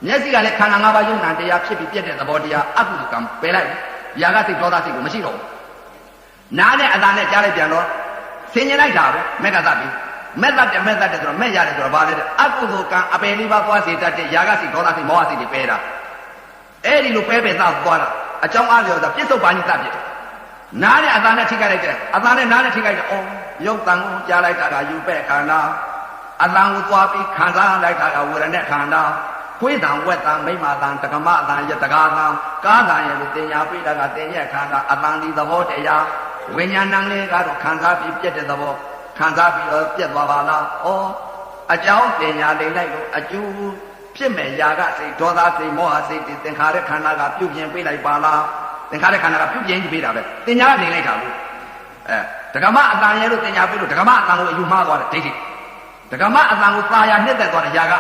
မျက်စိကလည်းခန္ဓာ၅ပါးယုံနာတရားဖြစ်ပြီးပြည့်တဲ့သဘောတရားအကုသိုလ်ကံပယ်လိုက်ຢာကစိတ်ဒေါသစိတ်ကိုမရှိတော့ဘူးနားနဲ့အသာနဲ့ကြားလိုက်ပြန်တော့ဆင်ញင်လိုက်တာပဲမက်ကသတ်ပြီးမက်သတ်တယ်ဆိုတော့မက်ရတယ်ဆိုတော့ဘာလဲတဲ့အကုသိုလ်ကံအပယ်လေးပါးသွားစေတတ်တဲ့ຢာကစိတ်ဒေါသစိတ်မောဟစိတ်တွေပယ်တာအဲ့ဒီလိုပယ်သတ်သွားတာအကြောင်းအားလျော်တာပြစ္ဆုတ်ပါဏိသတ်ဖြစ်နားနဲ့အသာနဲ့ထိခိုက်လိုက်တယ်အသာနဲ့နားနဲ့ထိခိုက်တယ်အော်ရုပ်တန်ကိုကြားလိုက်တာကယူပဲ့ခန္ဓာအတန်ကိုသွားပြီးခံစားလိုက်တာကဝေဒနာခန္ဓာခွေးတံဝက်တံမိမတံတက္ကမတံယတကာတံကားတံရဲ့လို့တင်ညာပြတာကတင်ညက်ခန္ဓာအတန်ဒီသဘောတရားဝိညာဏံလေးကတော့ခံစားပြီးပြည့်တဲ့သဘောခံစားပြီးတော့ပြည့်သွားပါလားဩအကြောင်းတင်ညာလိမ့်လိုက်လို့အကျိုးဖြစ်မဲ့ຢာကစိတ်ဒေါသစိတ်မောဟစိတ်သင်္ခါရခန္ဓာကပြုပြင်ပေးလိုက်ပါလားသင်္ခါရခန္ဓာကပြုပြင်ပေးတာပဲတင်ညာလိမ့်လိုက်တာလို့ဒကမအတန်ရဲ့လို့တင်ညာပြလို့ဒကမအတန်ကိုအယူမှားသွားတယ်ဒိဋ္ဌိဒကမအတန်ကိုသာယာနှစ်သက်သွားတဲ့ຢာက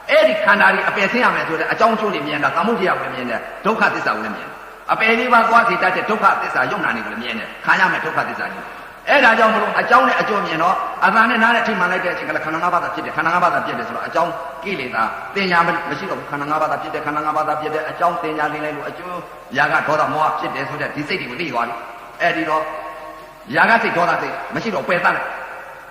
အဲ့ဒီခန္ဓာကြီးအပယ်ဆင်းရမယ်ဆိုတဲ့အကြောင်းကျိုးတွေမြင်တာသမုဒိယကိုမြင်တယ်ဒုက္ခသစ္စာကိုလည်းမြင်တယ်အပယ်လေးပါးသွားစီတတ်တဲ့ဒုက္ခသစ္စာယုံနာနေကိုလည်းမြင်တယ်ခံရမယ်ဒုက္ခသစ္စာကြီး အဲ့ဒါကြောင့်မလို့အကြောင်းနဲ့အကျိုးမြင်တော့အသာနဲ့နားနဲ့ထိမှန်လိုက်တဲ့အချိန်ကလည်းခန္ဓာ၅ပါးသာဖြစ်တယ်ခန္ဓာ၅ပါးသာဖြစ်တယ်ဆိုတော့အကြောင်းကိလေသာတင်ညာမရှိတော့ဘူးခန္ဓာ၅ပါးသာဖြစ်တယ်ခန္ဓာ၅ပါးသာဖြစ်တယ်အကြောင်းတင်ညာလေးလိုက်လို့အကျိုးຢာကဒေါသမောဟဖြစ်တယ်ဆိုတဲ့ဒီစိတ်တွေကိုသိသွားပြီအဲ့ဒီတော့ຢာကစိတ်ဒေါသစိတ်မရှိတော့ပယ်တတ်တယ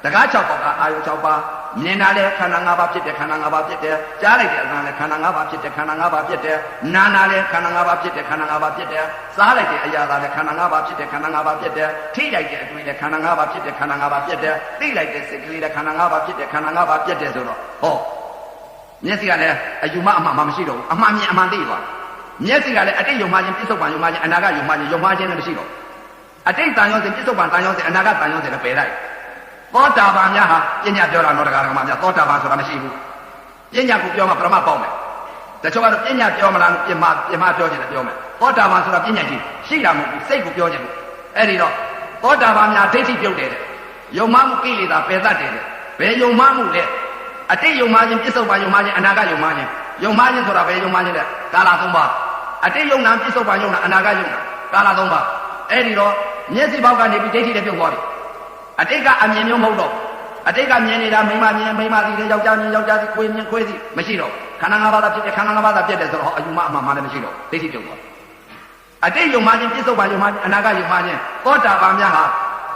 ်တကား6ပေါက်ကအာယု6ပါးမြင်တာလည်းခန္ဓာ၅ပါးဖြစ်တယ်ခန္ဓာ၅ပါးဖြစ်တယ်ကြားလိုက်တဲ့အသံလည်းခန္ဓာ၅ပါးဖြစ်တယ်ခန္ဓာ၅ပါးဖြစ်တယ်နားနာလည်းခန္ဓာ၅ပါးဖြစ်တယ်ခန္ဓာ၅ပါးဖြစ်တယ်စားလိုက်တဲ့အရာသာလည်းခန္ဓာ၅ပါးဖြစ်တယ်ခန္ဓာ၅ပါးဖြစ်တယ်ထိလိုက်တဲ့အတွေ့လည်းခန္ဓာ၅ပါးဖြစ်တယ်ခန္ဓာ၅ပါးဖြစ်တယ်သိလိုက်တဲ့စိတ်ကလေးလည်းခန္ဓာ၅ပါးဖြစ်တယ်ခန္ဓာ၅ပါးဖြစ်တယ်ဆိုတော့ဟောမျက်စိကလည်းအယူမအမှန်မရှိတော့ဘူးအမှန်မြင်အမှန်သိသွားမျက်စိကလည်းအတိတ်ယုံမှချင်းပြစ္ဆုတ်ပံယုံမှချင်းအနာဂတ်ယုံမှချင်းယုံမှချင်းလည်းမရှိတော့အတိတ်တန်ရောစဉ်ပြစ္ဆုတ်ပံတန်ရောစဉ်အနာဂတ်တန်ရောစဉ်လည်းပယ်လိုက်သောတာပန်များဟာပညာပြောတာတော့တရားဓမ္မများသောတာပန်ဆိုတာမရှိဘူးပညာကိုပြောမှပရမတ်ပေါက်မယ်တချို့ကတော့ပညာပြောမလားပြမပြောခြင်းလည်းပြောမယ်သောတာပန်ဆိုတာပညာကြီးရှိတာမဟုတ်ဘူးစိတ်ကိုပြောခြင်းအဲ့ဒီတော့သောတာပန်များဒိဋ္ဌိပြုတ်တယ်ယုံမှမှုကိလေသာပယ်တတ်တယ်ဘယ်ယုံမှမှုလဲအတိတ်ယုံမှခြင်းပြစ္ဆုတ်ပံယုံမှခြင်းအနာဂတ်ယုံမှခြင်းယုံမှခြင်းဆိုတာဘယ်ယုံမှခြင်းလဲကာလ3ပါးအတိတ်ယုံနာပြစ္ဆုတ်ပံယုံနာအနာဂတ်ယုံနာကာလ3ပါးအဲ့ဒီတော့မျက်စိပေါက်ကနေပြီးဒိဋ္ဌိလည်းပြုတ်သွားပြီအတိတ်ကအမြင်မျိုးမဟုတ်တော့အတိတ်ကမြင်နေတာမိမမြင်မိမသိတယ်ယောက်ျားမြင်ယောက်ျားသိခွေးမြင်ခွေးသိမရှိတော့ခန္ဓာ၅ပါးသာဖြစ်တယ်ခန္ဓာ၅ပါးသာဖြစ်တယ်ဆိုတော့အယူမအမှန်မှလည်းမရှိတော့ဒိဋ္ဌိပြုတ်သွားအတိတ်ယုံမှခြင်းပြစ္ဆုတ်ပံယုံမှခြင်းအနာဂတ်ယုံမှခြင်းသောတာပန်များဟာ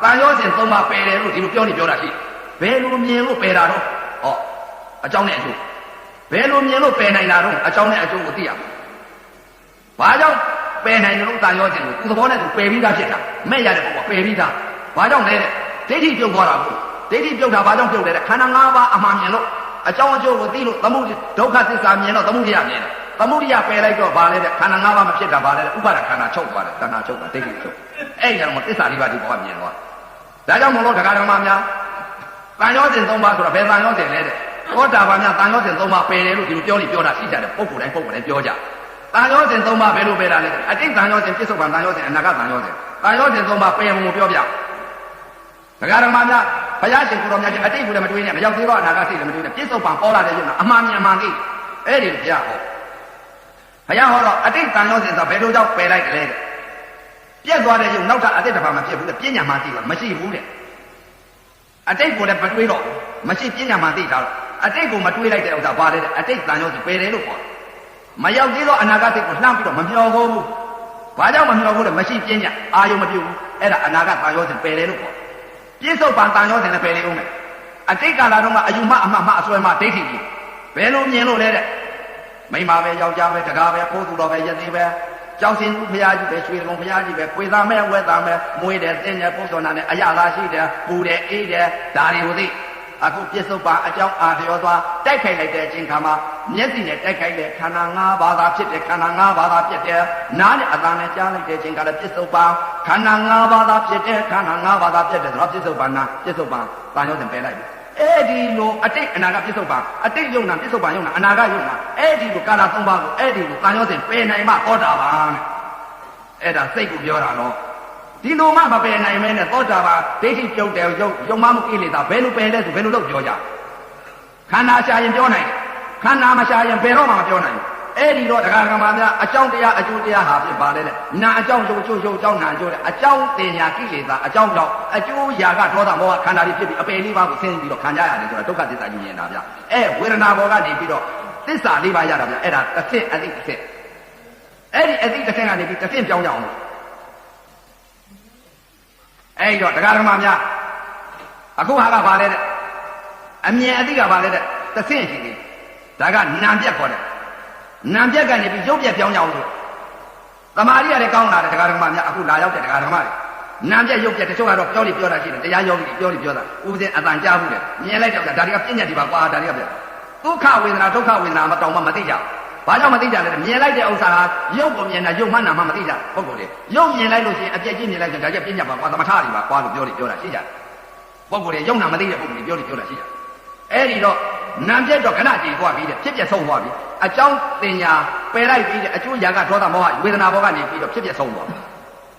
တန်ရောစဉ်3ပါးပယ်တယ်လို့ဒီလိုပြောတာရှိဘယ်လိုမြင်လို့ပယ်တာတော့ဟောအကြောင်းနဲ့အကျိုးဘယ်လိုမြင်လို့ပယ်နိုင်တာတော့အကြောင်းနဲ့အကျိုးကိုသိရမှာဘာကြောင့်ပယ်နိုင်လို့တန်ရောစဉ်ကိုသူသဘောနဲ့သူပယ်ပြီးသားဖြစ်တာမဲ့ရတဲ့ပုံကပယ်ပြီးသားဘာကြောင့်လဲတဲ့ဒိဋ္ဌိပြုတ်သွားတာကိုဒိဋ္ဌိပြုတ်တာဘာကြောင့်ပြုတ်လဲတဲ့ခန္ဓာ၅ပါးအမှန်မြင်လို့အကြောင်းအကျိုးကိုသိလို့သမုဒုက္ခသစ္စာမြင်တော့သမုဒိယမြင်တယ်သမုဒိယပယ်လိုက်တော့ဘာလဲတဲ့ခန္ဓာ၅ပါးမဖြစ်တာဘာလဲတဲ့ဥပါဒခန္ဓာချုပ်သွားတယ်တဏှာချုပ်တာဒိဋ္ဌိချုပ်အဲ့ဒါတော့သစ္စာလေးပါးဒီဘောကမြင်သွားဒါကြောင့်မလို့တရားဓမ္မများတန်ရောစဉ်၃ပါးဆိုတာဘယ်တန်ရောစဉ်လဲတဲ့သောတာပန်များတန်ရောစဉ်၃ပါးပယ်တယ်လို့ဒီလိုပြောတာရှိကြတယ်ပုဂ္ဂိုလ်တိုင်းပြောကြတန်ရောစဉ်၃ပါးဘယ်လိုပယ်တာလဲအတိတ်တန်ရောစဉ်ပြစ္ဆုတ်ပံတန်ရောစဉ်အနာဂတ်တန်ရောစဉ်တန်ရောစဉ်၃ပါးပယ်မှုပြောပြတရားဓမ္မများဘုရားရှင်ကိုတော်များချင်းအတိတ်ကိုလည်းမတွေးနဲ့မရောက်သေးတော့အနာဂတ်စိတ်လည်းမတွေးနဲ့ပြစ္ဆုတ်ပံပေါ်လာတဲ့ယုံနာအမှန်မြင်မှန်သိအဲ့ဒီဘုရားဟောဘုရားဟောတော့အတိတ်တန်ရောစဉ်ဆိုဘယ်လိုကြောင့်ပယ်လိုက်တယ်လဲတဲ့ပြက်သွားတဲ့ယုံနောက်ထပ်အတိတ်တစ်ပါးမဖြစ်ဘူးတဲ့ပညာမှသိတာမရှိဘူးတဲ့အတိတ်ကိုလည်းမတွေးတော့မရှိပညာမှသိတာတော့အတိတ်ကိုမတွေးလိုက်တဲ့ဥစ္စာဘာလဲတဲ့အတိတ်တန်ရောစဉ်ပယ်တယ်လို့ခေါ်မရောက်သေးတော့အနာဂတ်စိတ်ကိုလှမ်းပြီးတော့မမျောဘူးဘာကြောင့်မမျောဘူးလဲမရှိပညာအာယုံမပြုတ်ဘူးအဲ့ဒါအနာဂတ်တန်ရောစဉ်ပယ်တယ်လို့ခေါ်ပြစ္ဆုတ်ပံတန်ရောစဉ်လည်းပယ်လေဦးမယ်အတိတ်ကာလတုန်းကအယူမအမှတ်မှအစွဲမှဒိဋ္ဌိကြီးဘယ်လိုမြင်လို့လဲတဲ့မိမပဲယောက်ျားပဲတကားပဲဖိုးသူတော်ပဲယသိပဲကြောက်စင်သူဖရာကြီးပဲရွှေကုံဖရာကြီးပဲပွေသားမဲ့ဝဲသားမဲ့မွေးတယ်တင်းတယ်ပုစောနာနဲ့အရသာရှိတယ်ပူတယ်အေးတယ်ဒါတွေကိုသိအခုပြစ္ဆုတ်ပံအကြောင်းအာလျောသွားတိုက်ခိုက်လိုက်တဲ့အချိန်ခါမှာမျက်စိနဲ့တိုက်ခိုက်တဲ့ခန္ဓာ၅ပါးသာဖြစ်တယ်ခန္ဓာ၅ပါးသာဖြစ်တယ်နားနဲ့အသံနဲ့ကြားလိုက်တဲ့အချိန်ကလည်းပြစ္ဆုတ်ပံခန္ဓာ၅ပါးသာဖြစ်တယ်ခန္ဓာ၅ပါးသာဖြစ်တယ်ဆိုတော့ပြစ္ဆုတ်ပံနာပြစ္ဆုတ်ပံတန်ရောစဉ်ပယ်လိုက်ပြီအဲ့ဒီလိုအတိတ်အနာဂတ်ပြစ္ဆုတ်ပံအတိတ်ယုံနာပြစ္ဆုတ်ပံယုံနာအနာဂတ်ယုံနာအဲ့ဒီလိုကာလ၃ပါးကိုအဲ့ဒီလိုတန်ရောစဉ်ပယ်နိုင်မှသောတာပန်အဲ့ဒါစိတ်ကိုပြောတာတော့ဒီလိုမှမပယ်နိုင်မဲနဲ့သောတာပန်ဒိဋ္ဌိပြုတ်တယ်ယုံမှမကိလေသာဘယ်လိုပယ်လဲဆိုဘယ်လိုလုပ်ပြောကြခန္ဓာရှာရင်ပြောနိုင်ခန္ဓာမရှာရင်ဘယ်တော့မှမပြောနိုင်အဲ့ဒီတော့တရားဓမ္မများအကြောင်းတရားအကျိုးတရားဟာဖြစ်ပါလေတဲ့နာအကြောင်းယုံချိုးယုံအကြောင်းနာအကျိုးတဲ့အကြောင်းတင်ညာကိလေသာအကြောင်းကြောင့်အကျိုးရာကဒေါသမောဟခန္ဓာတွေဖြစ်ပြီးအပယ်လေးပါးကိုဆင်းပြီးတော့ခံကြရတယ်ဆိုတာဒုက္ခသစ္စာကြီးမြင်တာဗျဝေဒနာဘောကနေပြီးတော့သစ္စာလေးပါးရတာဗျအဲ့ဒါတစ်ဆင့်အသိတစ်ဆင့်အဲ့ဒီအသိတစ်ဆင့်ကနေပြီးတစ်ဆင့်ပြောင်းကြအောင်အဲ့တော့တရားဓမ္မများအခုဟာကဘာလဲတဲ့အမြင်အသိကဘာလဲတဲ့တစ်ဆင့်ရှိသေးဒါကနာမ်ပြက်ခေါ်တယ်နာမ်ပြက်ကနေပြီးရုပ်ပြက်ပြောင်းကြအောင်လို့သမာဓိရတယ်ကောင်းလာတယ်တရားဓမ္မများအခုလာရောက်တဲ့တရားဓမ္မတွေနာမ်ပြက်ရုပ်ပြက်တချို့ကတော့ပြောတာရှိတယ်တရားယောဂီပြောတာဥပဒေအတန်ကြားဘူးလေမြင်လိုက်တော့ဒါတွေကပြဉ္ညာဒီပါကွာဒါတွေကပြဒုက္ခဝေဒနာဒုက္ခဝေဒနာမတောင်မှမသိကြဘူးဘာကြောင့်မသိကြလဲမြင်လိုက်တဲ့ဥစ္စာဟာရုပ်ကိုမြင်တာရုပ်မှနာမှမသိကြပုဂ္ဂိုလ်တွေရုပ်မြင်လိုက်လို့ရှိရင်အပြည့်ကြီးမြင်လိုက်ကြဒါကြပြဉ္ညာပါကွာသမထတွေပါကွာလို့ပြောတာရှိကြတယ်ပုဂ္ဂိုလ်တွေရုပ်နာမသိတဲ့ပုဂ္ဂိုလ်တွေပြောတာရှိကြတယ်အဲ့ဒီတော့နာမ်ပြက်တော့ခဏကြည်သွားပြီးတဲ့ဖြစ်ပြဆုံးသွားပြီအကြောင်းတင်ညာပယ်လိုက်ပြီးတဲ့အကျိုးရာကဒေါသမောဟဝေဒနာဘောကနေပြီးတော့ဖြစ်ပြဆုံးသွား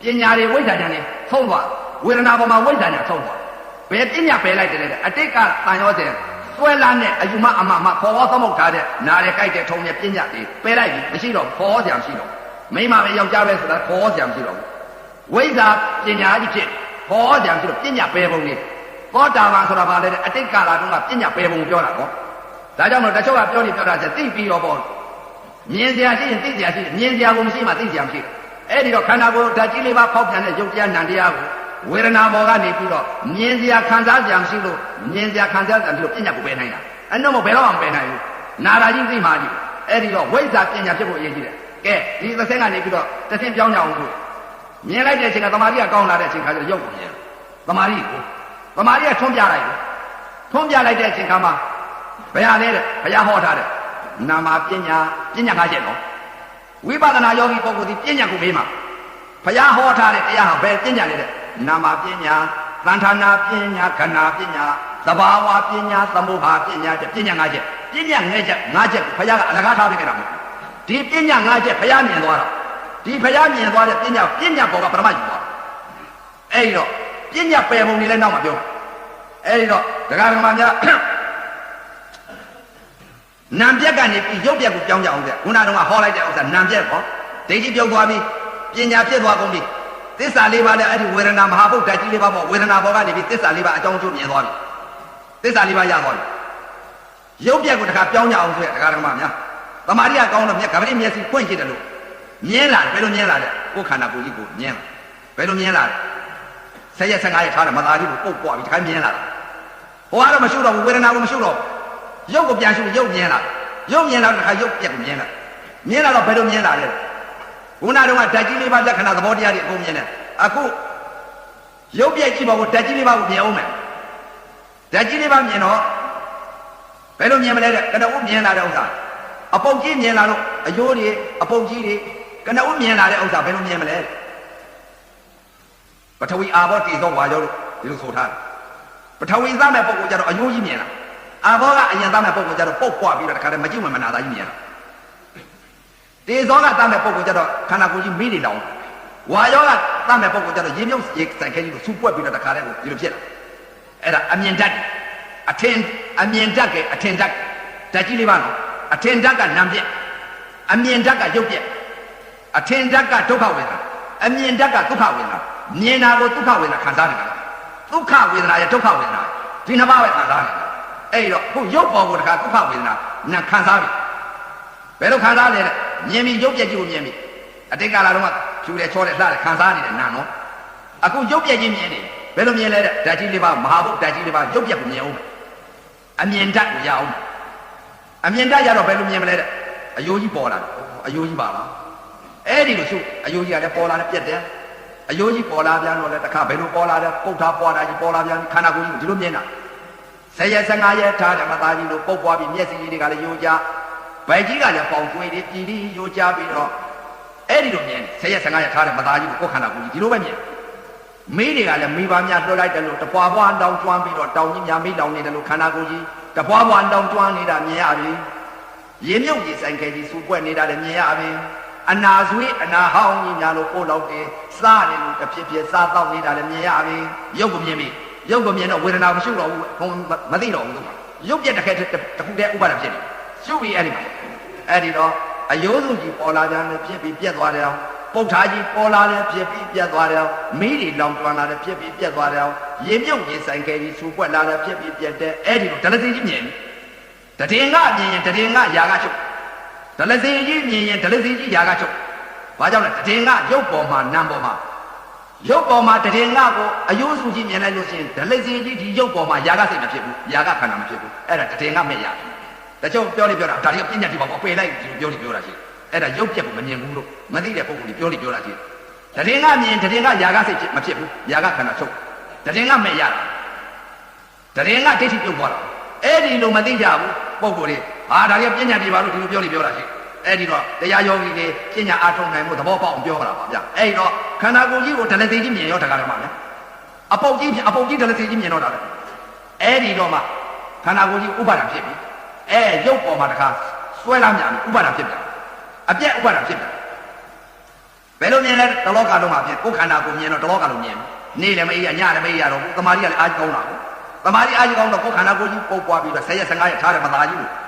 ပညာတွေဝိဇ္ဇာဉာဏ်တွေဆုံးသွားဝေဒနာဘောမှာဝိဇ္ဇာဉာဏ်ဆုံးသွားဘယ်ပညာပယ်လိုက်တယ်တဲ့အတိတ်ကတန်ရောစဉ်ဆွဲလန်းတဲ့အယူမအမှခေါ်သမုတ်ထားတဲ့နားရဲကြိုက်တဲ့ထုံတဲ့ပညာတွေပယ်လိုက်ပြီမရှိတော့ခေါ်စရာမရှိတော့မိမပဲယောက်ျားပဲဆိုတာခေါ်စရာမရှိတော့ဝိဇ္ဇာပညာကြီးဖြစ် ဟောကြံပြီးတော့ပညာပယ်ပုံလေးသောတာပန်ဆိုတာဘာလဲတဲ့အတိတ်ကာလတုန်းကပညာပယ်ပုံပြောတာပေါ့ဒါကြောင့်မို့တချို့ကပြောနေပြောတာချက်သိပြီးတော့ပေါ့မြင်စရာရှိရင်သိစရာရှိတယ်မြင်စရာကိုမရှိမှသိစရာမရှိဘူးအဲ့ဒီတော့ခန္ဓာကိုယ်ဓာတ်ကြီးလေးပါဖောက်ပြန်တဲ့ရုပ်တရားနံတရားကိုဝေဒနာဘောကနေပြီးတော့မြင်စရာခံစားစရာမရှိလို့မြင်စရာခံစားစရာမရှိလို့ပညာကိုပယ်နိုင်တာအဲ့တော့ဘယ်တော့မှမပယ်နိုင်ဘူးနာတာကြီးသိမှကြီးအဲ့ဒီတော့ဝိဇ္ဇာပညာဖြစ်ဖို့အရေးကြီးတယ်ကဲဒီသဆင်းကနေပြီးတော့တစ်ဆင့်ပြောင်းကြအောင်လို့မြင်လိုက်တဲ့အချိန်ကသမာဓိကကောင်းလာတဲ့အချိန်ခါကျတော့ရုပ်ကိုမြင်သမာဓိကထွန်းပြလိုက်တယ်ထွန်းပြလိုက်တဲ့အချိန်ခါမှာဘယ်ဟာလဲတဲ့ဘုရားဟောထားတယ်နာမပညာငါးချက်နော်ဝိပဿနာယောဂီပုဂ္ဂိုလ်ဒီပညာကိုမေးမှာဘုရားဟောထားတဲ့တရားဟာဘယ်ပညာလဲတဲ့နာမပညာသံဌာနာပညာခန္ဓာပညာသဘာဝပညာသမုဟာပညာတဲ့ပညာငါးချက်ပညာငါးချက်ဘုရားကအလကားထားပေးခဲ့တာမဟုတ်ဒီပညာငါးချက်ဘုရားမြင်သွားတာဒီဘုရားမြင်သွားတဲ့ပညာပေါ်ကပရမတ်ယူသွားအဲ့ဒီတော့ပညာပယ်ပုံတွေလည်းနောက်မှပြောအဲ့ဒီတော့ဒကာဒကမများနာမ်ပြက်ကနေပြီးရုပ်ပြက်ကိုပြောင်းကြအောင်တဲ့ခုနကတော့ဟောလိုက်တဲ့ဥစ္စာနာမ်ပြက်ပေါ့ဒိဋ္ဌိပြုတ်သွားပြီးပညာဖြစ်သွားကုန်ပြီသစ္စာလေးပါးနဲ့အဲ့ဒီဝေဒနာမဟာဘုတ်ဓာတ်ကြီးလေးပါပေါ့ဝေဒနာဘောကနေပြီးသစ္စာလေးပါအကြောင်းကျိုးမြင်သွားပြီသစ္စာလေးပါရသွားပြီရုပ်ပြက်ကိုတခါပြောင်းကြအောင်ဆိုတဲ့ဒကာဒကမများသမာဓိကကောင်းတော့မြက်ကပတိမျက်စိဖွင့်ကြည့်တယ်လို့မြင်လာတယ်ဘယ်လိုမြင်လာလဲကိုယ်ခန္ဓာကိုယ်ကြီးကိုမြင်လာဘယ်လိုမြင်လာလဲဆက်ရက်15ရက်ထားတယ်မသားကြီးကိုပုတ်ပွားပြီးတခါမြင်လာတာဟိုကတော့မရှုတော့ဘူးဝေဒနာကိုမရှုတော့ရုပ်ကိုပြန်ရှုရုပ်မြင်လာရုပ်မြင်လာတဲ့ခါရုပ်ပြက်ကိုမြင်လာတော့ဘယ်လိုမြင်လာလဲခုနကတော့ဓာတ်ကြီးလေးပါလက္ခဏာသဘောတရားတွေအကုန်မြင်တယ်အခုရုပ်ပြက်ကြည့်ပါဦးဓာတ်ကြီးလေးပါကိုမြင်အောင်မယ်ဓာတ်ကြီးလေးပါမြင်တော့ဘယ်လိုမြင်မလဲတဲ့ကနဦးမြင်လာတဲ့ဥစ္စာအပုတ်ကြီးမြင်လာလို့အယိုးတွေအပုတ်ကြီးတွေကနဦးမြင်လာတဲ့ဥစ္စာဘယ်လိုမြင်မလဲပထဝီအာဘောတည်သောဝါကြောလို့ဒီလိုဆိုထားတယ်ပထဝီသားမဲ့ပုဂ္ဂိုလ်ကြတော့အယိုးကြီးမြင်လာအာဘောကအရင်သားမဲ့ပုဂ္ဂိုလ်ကြတော့ပုတ်ပွားပြီးတော့တခါတည်းမကြည့်ဝင်မနာသားကြီးမြင်လာတေဇောကသားမဲ့ပုဂ္ဂိုလ်ကြတော့ခန္ဓာကိုယ်ကြီးမိနေလောင်ဝါယောကသားမဲ့ပုဂ္ဂိုလ်ကြတော့ရေမြုပ်ရေဆိုင်ခဲကြီးကိုစူပွက်ပြီးတော့တခါတည်းကိုဒီလိုဖြစ်လာအဲ့ဒါအမြင်တတ်အမြင်တတ်ကအထင်တတ်ဓာတ်ကြီးလေးပါနော်အထင်တတ်ကနံပြက်အမြင်တတ်ကရုပ်ပြက်အထင်တတ်ကဒုက္ခဝေဒနာအမြင်တတ်ကဒုက္ခဝေဒနာမြင်တာကိုဒုက္ခဝေဒနာခံစားနေတာဒုက္ခဝေဒနာရဲ့ဒုက္ခဝေဒနာဒီနှစ်ပါးပဲခံစားနေတာအဲ့တော့ခုရုပ်ပေါ်ကိုတခါဒုက္ခဝေဒနာနာခံစားပြီဘယ်လိုခံစားလဲတဲ့မြင်ပြီးရုပ်ပြက်ကြီးကိုမြင်ပြီအတိတ်ကာလတုန်းကဖြူတယ်ချောတယ်လှတယ်ခံစားနေတယ်နာနော်အခုရုပ်ပြက်ကြီးမြင်နေဘယ်လိုမြင်လဲတဲ့ဓာတ်ကြီးလေးပါမဟာဘုတ်ဓာတ်ကြီးလေးပါရုပ်ပြက်ကိုမြင်အောင်အမြင်တတ်ကိုရအောင်အမြင်တတ်ရတော့ဘယ်လိုမြင်မလဲတဲ့အယိုးကြီးပေါ်လာတယ်အယိုးကြီးပါလားအဲ့ဒီလိုဆိုအယိုးကြီးကလည်းပေါ်လာတယ်ပြက်တယ်အယိုးကြီးပေါ်လာပြန်တော့လည်းတခါဘယ်လိုပေါ်လာတယ်ပုတ်ထားပွားတာကြီးပေါ်လာပြန်ခန္ဓာကိုယ်ကြီးဒီလိုမြင်တာ10ရက်15ရက်ထားတယ်မသားကြီးလို့ပုတ်ပွားပြီးမျက်စိကြီးတွေကလည်းယိုကြဗိုက်ကြီးကလည်းပေါင်ကွေးတွေပြည်ပြီးယိုကြပြီးတော့အဲ့ဒီလိုမြင်10ရက်15ရက်ထားတယ်မသားကြီးကိုခန္ဓာကိုယ်ကြီးဒီလိုပဲမြင်မေးတွေကလည်းမိဘများလွှတ်လိုက်တယ်လို့တပွားပွားတောင်ကျွမ်းပြီးတော့တောင်ကြီးများမေးတောင်နေတယ်လို့ခန္ဓာကိုယ်ကြီးတပွားပွားတောင်ကျွမ်းနေတာမြင်ရပြီရေမြုပ်ရေဆိုင်ခဲကြီးစူပွက်နေတာလည်းမြင်ရပြီအနာဆွေးအနာဟောင်းကြီးများလို့ပို့လောက်တယ်စားတယ်လို့တစ်ဖြစ်ဖြစ်စားတော့နေတာလည်းမြင်ရပြီရုပ်ကိုမြင်ပြီရုပ်ကိုမြင်တော့ဝေဒနာမရှိတော့ဘူးမသိတော့ဘူးလို့ရုပ်ပြက်တစ်ခဲတစ်ခုတည်းဥပါဒဖြစ်နေရှုပြီးအဲ့ဒီမှာအဲ့ဒီတော့အယိုးစုကြီးပေါ်လာကြတယ်ဖြစ်ပြီးပြက်သွားတယ်ပုတ်ထားကြီးပေါ်လာတယ်ဖြစ်ပြီးပြက်သွားတယ်မီးတွေလောင်ကျွမ်းလာတယ်ဖြစ်ပြီးပြက်သွားတယ်ရေမြုပ်ရေဆိုင်ခဲကြီးစူပွက်လာတယ်ဖြစ်ပြီးပြက်တယ်အဲ့ဒီတော့ဒလစီကြီးမြင်တည်ငါမြင်ရင်တည်ငါຢာကချုပ်ဒလစီကြီးမြင်ရင်ဒလစီကြီးຢာကချုပ်ဘာကြောင့်လဲတည်ငါရုပ်ပေါ်မှာနာမ်ပေါ်မှာရုပ်ပေါ်မှာတည်ငါကိုအယိုးစုကြီးမြင်လိုက်လို့ရှိရင်ဒလစီကြီးဒီရုပ်ပေါ်မှာຢာကစိတ်မဖြစ်ဘူးຢာကခန္ဓာမဖြစ်ဘူးအဲ့ဒါတည်ငါမဲ့ຢာတချို့ပြောတာဒါတွေကပညာဒီပေါ်ပယ်လိုက်ဒီလိုပြောတာရှိအဲ့ဒါရုပ်ပြက်ကိုမမြင်ဘူးလို့မသိတဲ့ပုဂ္ဂိုလ်ကြီးပြောတာရှိတည်ငါမြင်တည်ငါຢာကစိတ်မဖြစ်ဘူးຢာကခန္ဓာချုပ်တည်ငါမဲ့ຢာတည်ငါဒိဋ္ဌိပြုတ်သွားတာအဲ့ဒီလိုမသိကြဘူးပုဂ္ဂိုလ်တွေဟာဒါတွေကပညာပြပါလို့ဒီလိုပြောတာရှိအဲ့ဒီတော့တရားယောဂီတွေပညာအားထုတ်နိုင်မှုသဘောပေါက်အောင်ပြောတာပါဗျအဲ့ဒီတော့ခန္ဓာကိုယ်ကြီးကိုဒလစီကြီးမြင်ရောတကားတော့မှာဗျအပုတ်ကြီးဒလစီကြီးမြင်တော့တာလေအဲ့ဒီတော့မှခန္ဓာကိုယ်ကြီးဥပါဒံဖြစ်ပြီရုပ်ပေါ်မှာတခါဆွဲလာမြန်ဥပါဒံဖြစ်ပြန်အပြက်ဥပါဒံဖြစ်ပြန်ဘယ်လိုမြင်လဲတလောကလုံးမှာဖြစ်ကိုယ်ခန္ဓာကိုယ်မြင်တော့တလောကလုံးမြင်နေလည်းမအေးရညလည်းမအေးရတော့ဘူးတမာရီကလည်းအားကြီးကောင်းတာကိုတမာရီအားကြီးကောင်းတော့ကိုယ်ခန္ဓာကိုယ်ကြီးပုတ်ပွားပြီးတော့10ရက်15ရက်ထားတယ်မသားကြီးလို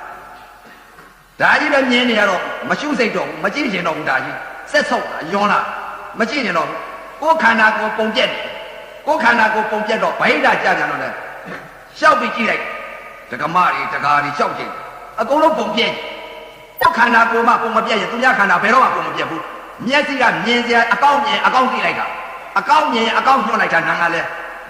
့ဒါကြီးပဲမြင်နေရတော့မရှုစိတ်တော့မကြည့်ချင်တော့ဘူးဒါကြီးဆက်ဆုပ်တာယွန်းလာမကြည့်နေတော့ကိုယ်ခန္ဓာကိုယ်ပုံပြက်တယ် ကိုခန္ဓာကိုပုံပြတ်တော့ဗဟိတကြပြန်တော့လေရှောက်ပြီးကြည့်လိုက်ဒကမတွေဒကာတွေရှောက်ကြည့်အကုန်လုံးပုံပြတ်ကိုခန္ဓာကိုမှပုံမပြတ်ရင်သူများခန္ဓာဘယ်တော့မှပုံမပြတ်ဘူးမျက်စိကမြင်စရာအကောင်းမြင်အကောင်းကြည့်လိုက်တာအကောင်းမြင်အကောင်းညွှန်လိုက်တာနာငါလဲ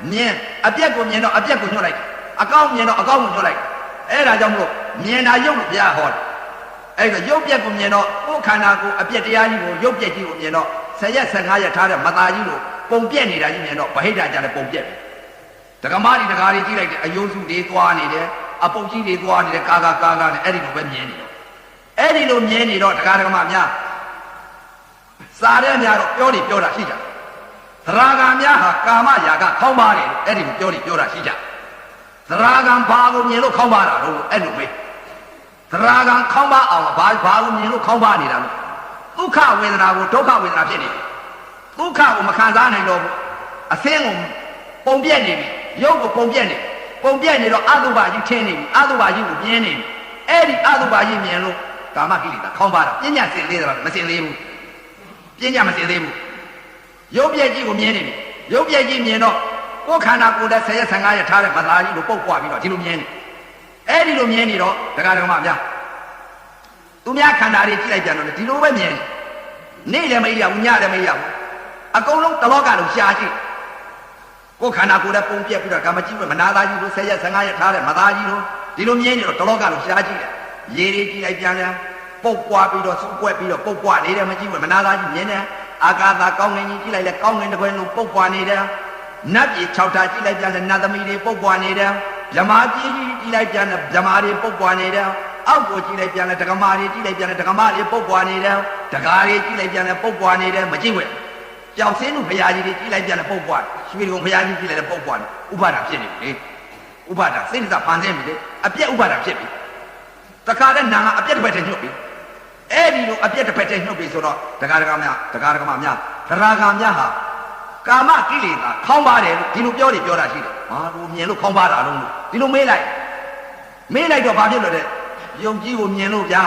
မြင်အပြက်ကိုမြင်တော့အပြက်ကိုညွှန်လိုက်အကောင်းမြင်တော့အကောင်းကိုညွှန်လိုက်အဲ့ဒါကြောင့်မလို့မြင်တာရုပ်လို့ဘုရားဟောတယ်အဲ့တော့ရုပ်ပြက်ကိုမြင်တော့ကိုယ်ခန္ဓာကိုအပြက်တရားကြီးကိုရုပ်ပြက်ကြီးကိုမြင်တော့10ရက်15ရက်ထားတဲ့မသားကြီးကိုပုံပြက်နေတာကြီးမြင်တော့ဗဟိတကြတယ်ပုံပြက်ဒကမာတွေဒကာတွေကြည့်လိုက်တယ်အယုံစုတွေသွားနေတယ်အပုတ်ကြီးတွေသွားနေတယ်ကာနဲ့အဲ့ဒီလိုပဲမြင်နေတော့အဲ့ဒီလိုမြင်နေတော့ဒကာဒကမများစားတဲ့များတော့ပြောတာရှိကြသရဂံများဟာကာမရာဂခေါင်းပါတယ်အဲ့ဒီလိုပြောတာရှိကြသရဂံဘာကိုမြင်လို့ခေါင်းပါတာလို့အဲ့လိုပဲသရဂံခေါင်းပါအောင်ဘာကိုမြင်လို့ခေါင်းပါနေတာလို့ဒုက္ခဝေဒနာကိုဒုက္ခဝေဒနာဖြစ်နေတယ်ဒုက္ခကိုမခံစားနိုင်တော့ဘူးအသင်းကိုပုံပြက်နေပြီရုပ်ကိုပုံပြက်နေတော့အတုပါကြီးထင်းနေပြီအတုပါကြီးကိုပြင်းနေပြီအဲ့ဒီအတုပါကြီးမြင်လို့ကာမကိလေသာခေါင်းပါတာပညာစင်သေးတယ်မစင်သေးဘူးပညာမစင်သေးဘူးရုပ်ပြက်ကြီးကိုမြင်နေပြီရုပ်ပြက်ကြီးမြင်တော့ကိုယ်ခန္ဓာကိုယ်နဲ့10ရက်15ရက်ထားတဲ့မသားကြီးကိုပုတ်ပွားပြီးတော့ဒီလိုမြင်နေအဲ့ဒီလိုမြင်နေတော့ဒကာဒကမများသူများခန္ဓာတွေကြည့်လိုက်ပြန်တော့ဒီလိုပဲမြင်နေလည်းမရဘူးညလည်းမရဘူးအကုန်လုံးတလောကလုံးရှားကြည့်ကိုယ်ခန္ဓာကိုယ်နဲ့ပုံပြက်ပြီးတော့ကာမကြီးမနာသားကြီးကို10ရက်15ရက်ထားတဲ့မသားကြီးကိုဒီလိုမြင်နေတော့တလောကလုံးရှားကြည့်တယ်ရေတွေကြည့်လိုက်ပြန်ပုတ်ပွားပြီးတော့စုပ်ပွက်ပြီးတော့ပုတ်ပွားနေတယ်မကြည့်ဘူးမနာသားကြီးမြင်တယ်အာကာသကောင်းငင်ကြီးကြည့်လိုက်လဲကောင်းငင်တစ်ခွဲလုံးပုတ်ပွားနေတယ်နတ်ပြည်6ဓာတ်ကြည့်လိုက်ပြန်လဲနတ်သမီးတွေပုတ်ပွားနေတယ်ဗြမာပြည်ကြီးကြည့်လိုက်ပြန်လဲဗြမာတွေပုတ်ပွားနေတယ်အောက်ကိုကြည့်လိုက်ပြန်လဲဒကမာတွေကြည့်လိုက်ပြန်လဲဒကမာတွေပုတ်ပွားနေတယ်ဒကာတွေကြည့်လိုက်ပြန်လဲပုတ်ပွားနေတယ်မကြည့်ဘူးကြောက်စင်းလူဘုရားကြီးတွေကြည့်လိုက်ပြန်လဲပုတ်ပွားရွှေကုံဘုရားကြီးကြည့်လိုက်လဲပုတ်ပွားနေဥပါဒဖြစ်နေပြီလေဥပါဒစိတ်ဓာတ်ဖန်ဆင်းပြီလေအပြက်ဥပါဒဖြစ်ပြီတခါတည်းနာကအပြက်တစ်ဖက်တည်းညှုတ်ပြီအဲ့ဒီလိုအပြက်တစ်ဖက်တည်းညှုတ်ပြီဆိုတော့ဒကာဒကမများဒရာဂများဟာကာမကိလေသာခေါင်းပါတယ်လို့ဒီလိုပြောတာရှိတယ်။ဘာလို့မြင်လို့ခေါင်းပါတာလုံးလို့ဒီလိုမေးလိုက်တော့ဘာဖြစ်လို့လဲယုံကြည်ကိုမြင်လို့ဗျာ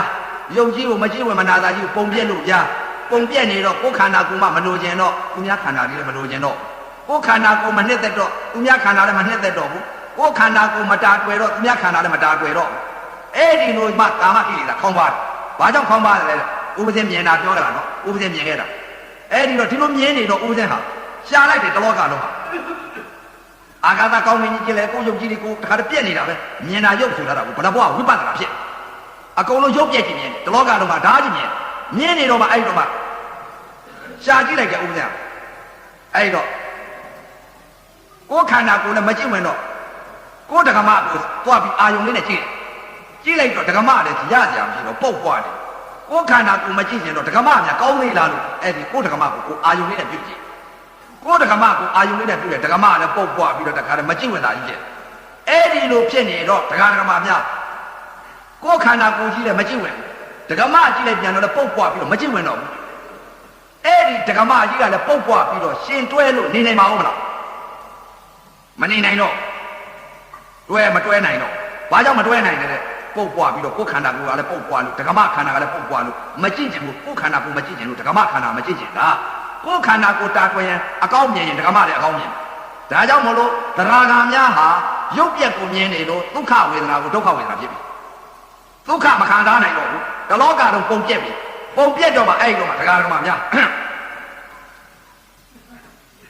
ယုံကြည်ကိုမကြည့်ဝင်မနာတာကြီးကိုပုံပြက်လို့ဗျာပုံပြက်နေတော့ကိုယ်ခန္ဓာကိုယ်မှမလိုချင်တော့သူများခန္ဓာလေးလည်းမလိုချင်တော့ကိုယ်ခန္ဓာကိုယ်မနှစ်သက်တော့သူများခန္ဓာလည်းမနှစ်သက်တော့ဘူးကိုယ်ခန္ဓာကိုယ်မတာတွေ့တော့သူများခန္ဓာလည်းမတာတွေ့တော့အဲ့ဒီလိုမှကာမကိလေသာခေါင်းပါတယ်ဘာကြောင့်ခေါင်းပါတယ်လဲဥပဇင်းမြင်တာပြောတာနော်ဥပဇင်းမြင်ခဲ့တာအဲ့ဒီတော့ဒီလိုမြင်နေတော့ဥပဇင်းဟာရှားလိုက်တယ်တလောကလုံးဟာအာဂါသကောင်းငင်ကြီးကြည့်လဲကိုယ်ရုပ်ကြီးတွေကိုတခါတည်းပြက်နေတာပဲမြင်တာရုပ်ဆိုတာကဘယ်တော့ဝိပဿနာဖြစ်အကုန်လုံးရုပ်ပြက်ကြည့်မြင်တလောကလုံးမှာဓာတ်ကြည့်မြင်နေတော့မှအဲ့တော့မှရှားကြည့်လိုက်တဲ့ဥပဇင်းအဲ့တော့ကိုယ်ခန္ဓာကိုယ်နဲ့မကြည့်ဝင်တော့ကိုယ်ဒကမကိုသွားပြီးအာယုံလေးနဲ့ကြည့်လိုက်တော့ဒကမလည်းရကြမရှိတော့ပုတ်ပွားတယ်ကိုယ်ခန္ဓာကိုယ်မကြည့်ရင်တော့ဒကမများကောင်းသေးလားလို့အဲ့ဒီကိုယ်ဒကမကိုအာယုံလေးနဲ့ပြုတ်ကြည့်ကိုယ်ဒကမကိုအာယုံလေးနဲ့ပြုတ်တယ်ဒကမလည်းပုတ်ပွားပြီးတော့တခါတည်းမကြည့်ဝင်တာကြီးတယ်အဲ့ဒီလိုဖြစ်နေတော့ဒကာဒကမများကိုယ်ခန္ဓာကိုယ်ကြီးလည်းမကြည့်ဝင်ဒကမကြည့်လိုက်ပြန်တော့လည်းပုတ်ပွားပြီးတော့မကြည့်ဝင်တော့ဘူးအဲ့ဒီဒကမကြီးကလည်းပုတ်ပွားပြီးတော့ရှင်တွဲလို့နေနိုင်မှာဟုတ်မလားမနေနိုင်တော့မတွဲနိုင်တော့ဘာကြောင့်မတွဲနိုင်လဲပုတ်ပွားပြီးတော့ကိုယ်ခန္ဓာကိုယ်ကလည်းပုတ်ပွားလို့ဒကမခန္ဓာကလည်းပုတ်ပွားလို့မကြည့်ချင်ဘူးကိုယ်ခန္ဓာကိုယ်မကြည့်ချင်လို့ဒကမခန္ဓာမကြည့်ချင်တာကိုယ်ခန္ဓာကိုယ်တာကွယ်ရင်အကောင်းမြင်ရင်ဒကမလည်းအကောင်းမြင်ဒါကြောင့်မလို့သရဂံများဟာရုပ်ပြက်ကိုမြင်နေလို့ဒုက္ခဝေဒနာကိုဒုက္ခဝေဒနာဖြစ်ပြီဒုက္ခမခံစားနိုင်တော့ဘူးတလောကတော့ပုံပြက်ပြီပုံပြက်တော့မှအဲ့တော့မှဒကာဒကမများ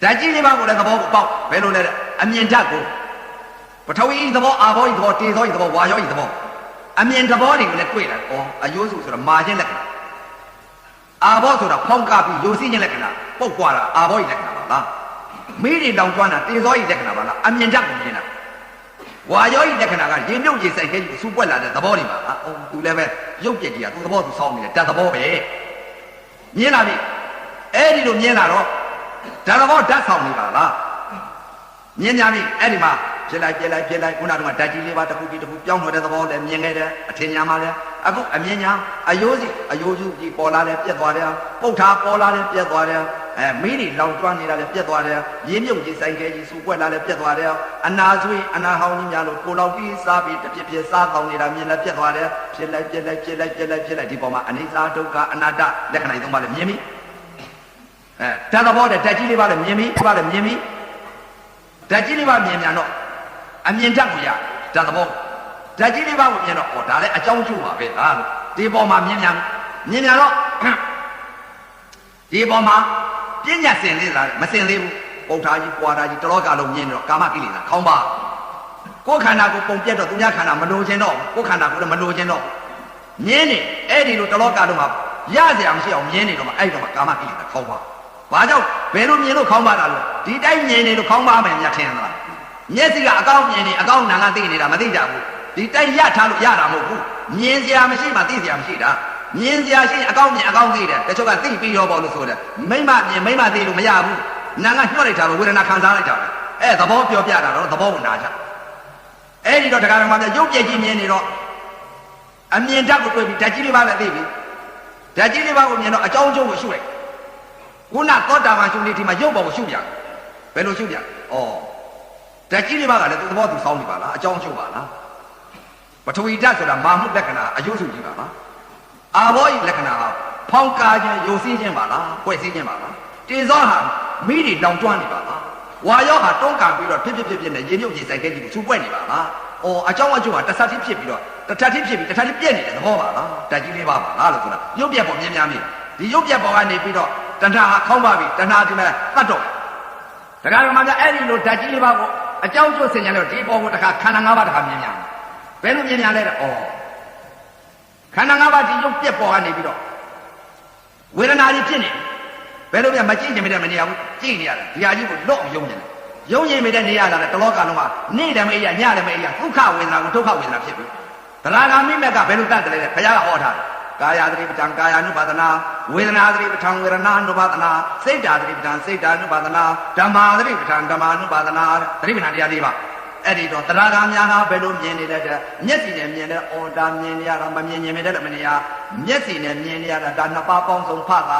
ဓာတ်ကြီးလေးပါးကိုလည်းသဘောကိုပေါက်ဘယ်လိုလဲအမြင်ဓာတ်ကိုပထဝီသဘောအာဘောဤသဘောတေသောဤသဘောဝါယောဤသဘောအမြင်သဘောတွေကိုလည်းတွေ့တယ်။ဩအယိုးစုဆိုတာမာခြင်းလက္ခဏာအာဘောဆိုတာဖောင်းကားပြီးယိုစီးခြင်းလက္ခဏာပုတ်ကွာတာအာဘောဤလက္ခဏာပါလားမိတွေတောင်ကျွမ်းတာတေသောဤလက္ခဏာပါလားအမြင်ဓာတ်ကိုမြင်တာဝါယောဤလက္ခဏာကရေမြုပ်ရေဆိုင်ခဲကြီးစူပွက်လာတဲ့သဘောတွေပါလား။သူလည်းပဲရုပ်ပြက်ကြီးကသူသဘောသူဆောင်းနေတယ်ဓာတ်သဘောပဲမြင်လာပြီအဲ့ဒီလိုမြင်လာတော့ဓာတ်သဘောဓာတ်ဆောင်နေပါလားမြင်ကြပြီအဲ့ဒီမှာဖြစ်လိုက်ခုနကဓာတ်ကြီးလေးပါတစ်ခုပြီးတစ်ခုပြောင်းသွားတဲ့သဘောလည်းမြင်ခဲ့တယ်အထင်ညာမှာလည်းအခုအမြင်ညာအယိုးစုကြီးပေါ်လာတယ်ပြက်သွားတယ်ပုတ်ထားပေါ်လာတယ်ပြက်သွားတယ်မီးတွေလောင်ကျွမ်းနေတာလည်းပြက်သွားတယ်ရင်းမြုပ်ကြီးဆိုင်ခဲကြီးစူပွက်လာလည်းပြက်သွားတယ်အနာဆွေးအနာဟောင်းကြီးများလို့ကိုလောက်ပြီးစားပြီးတစ်ပြက်စားတောင်းနေတာမြင်လည်းပြက်သွားတယ်ဖြစ်လိုက်ဒီပေါ်မှာအနိစ္စဒုက္ခအနတ္တလက္ခဏာသုံးပါးလည်းမြင်ပြီဓာတ်သဘောတဲ့ဓာတ်ကြီးလေးပါလည်းမြင်ပြီ ဓာတ်ကြီးလေးပါမြင်မြန်တော့အမြင်တတ်ကိုရဓာတ်သဘောဓာတ်ကြီးလေးပါကိုမြင်တော့ဒါလည်းအကြောင်းကျိုးပါပဲဟာဒီပေါ်မှာမြင်မြန်တော့ဒီပေါ်မှာပညာစင်လေးလားမစင်သေးဘူးပုဋ္ဌာကြီးပွာတာကြီးတလောကလုံးမြင်တော့ကာမကိလေသာခေါင်းပါကိုယ်ခန္ဓာကိုပုံပြတ်တော့သူများခန္ဓာမလိုချင်တော့ကိုယ်ခန္ဓာကိုလည်းမလိုချင်တော့မြင်နေအဲ့ဒီလိုတလောကလုံးမှာရစရာမရှိအောင်မြင်နေတော့မှအဲ့တော့မှကာမကိလေသာခေါင်းပါဘာကြောင့်ဘယ်လိုမြင်လို့ခေါင်းပါတာလို့ဒီတိုင်းမြင်နေလို့ခေါင်းပါမယ်များထင်သလားမျက်စိကအကောင်းမြင်နေအကောင်းနာကသိနေတာမသိကြဘူးဒီတိုင်းရထားလို့ရတာမဟုတ်ဘူးမြင်စရာမရှိမှသိစရာမရှိတာမြင်စရာရှိအကောင်းမြင်အကောင်းသိတယ်တချို့ကသိပြီးရောပေါ့လို့ဆိုတယ်မိမမြင်မိမသိလို့မရဘူးနာကညှော့လိုက်တာပဲဝေဒနာခံစားလိုက်တာပဲအဲ့သဘောပြောပြတာတော့သဘောကိုနားချအဲ့ဒီတော့တရားတော်မှာရုပ်ပြည့်ကြီးမြင်နေတော့အမြင်ဓာတ်ကိုတွေ့ပြီးဓာတ်ကြီးလေးပါပဲသိပြီဓာတ်ကြီးလေးပါကိုမြင်တော့အကြောင်းအကျိုးကိုရှုလိုက်ခုနသောတာပန်ရှုနေဒီမှာရုပ်ပေါ်ကိုရှုပြန်ဘယ်လိုရှုပြန်ဩဓာတ်ကြီးလေးပါကလည်းသူသဘောသူစောင်းနေပါလားအကြောင်းရှုပါလားပထဝီဓာတ်ဆိုတာမာမှုလက္ခဏာအယုစုကြီးပါလားအာဘောဤလက္ခဏာဟာဖောင်းကာခြင်းယိုစီးခြင်းပါလားပွဲစည်းခြင်းပါလားတေဇောဟာမိတွေတောင်ကျွမ်းနေပါလားဝါရောဟာတွန်းကန်ပြီးတော့ဖြစ်နဲ့ရေမြုပ်ရေဆိုင်ခဲ့ကြည့်လို့စူပွက်နေပါလားအကြောင်းအကျိုးဟာတစ်ဆက်တိဖြစ်ပြီးတော့တစ်ထပ်တိဖြစ်ပြီးတစ်ထပ်တိပြက်နေတဲ့သဘောပါလားဓာတ်ကြီးလေးပါပါလားလို့ဆိုတာရုပ်ပြက်ပေါ်မြင်များမြင်ဒီရုပ်ပြက်ပေါ်ကနေပြီးတော့တဏှာဟာခေါင်းပါပြီတဏှာဒီမဲ့တတ်တော့တရားတော်မှာအဲ့ဒီလိုဓာတ်ကြီးလေးပါကိုအကြောင်းကျိုးဆင်ခြင်လို့ဒီပေါ်ကိုတစ်ခါခန္ဓာ၅ပါးတစ်ခါမြင်များဘယ်လိုမြင်များလဲတဲ့ခန္ဓာ၅ပါးဒီရုပ်ပြက်ပေါ်ကနေပြီးတော့ဝေဒနာကြီးဖြစ်နေဘယ်လိုပြမကြည့်နေမတဲ့မနေရဘူးကြည့်နေရတယ်ဒီဟာကြီးကိုလော့အောင်ယုံနေတယ်ယုံရင်မိတဲ့နေရတာလည်းတလောကလုံးကနေ့တယ်မအေးရညတယ်မအေးရဒုက္ခဝေဒနာကိုဒုက္ခဝေဒနာဖြစ်ပြီသရဂါမိမက်ကဘယ်လိုတတ်တယ်လဲဘုရားကဟောထားတယ်ကာယသတိပဋ္ဌာန်ကာယ ानु ပါဒနာဝေဒနာသတိပဋ္ဌာန်ဝေဒနာ ानु ပါဒနာစိတ်ဓာသတိပဋ္ဌာန်စိတ်ဓာ ानु ပါဒနာဓမ္မာသတိပဋ္ဌာန်ဓမ္မာ ानु ပါဒနာသတိပဋ္ဌာန်တရား၄ပါးအဲ့ဒီတော့သရဂါများဟာဘယ်လိုမြင်နေတဲ့မျက်စိနဲ့မြင်တဲ့အော်ဒါမြင်ရတာမမြင်မြင်တဲ့မနေရမျက်စိနဲ့မြင်ရတာဒါနှစ်ပါးပေါင်းစုံဖက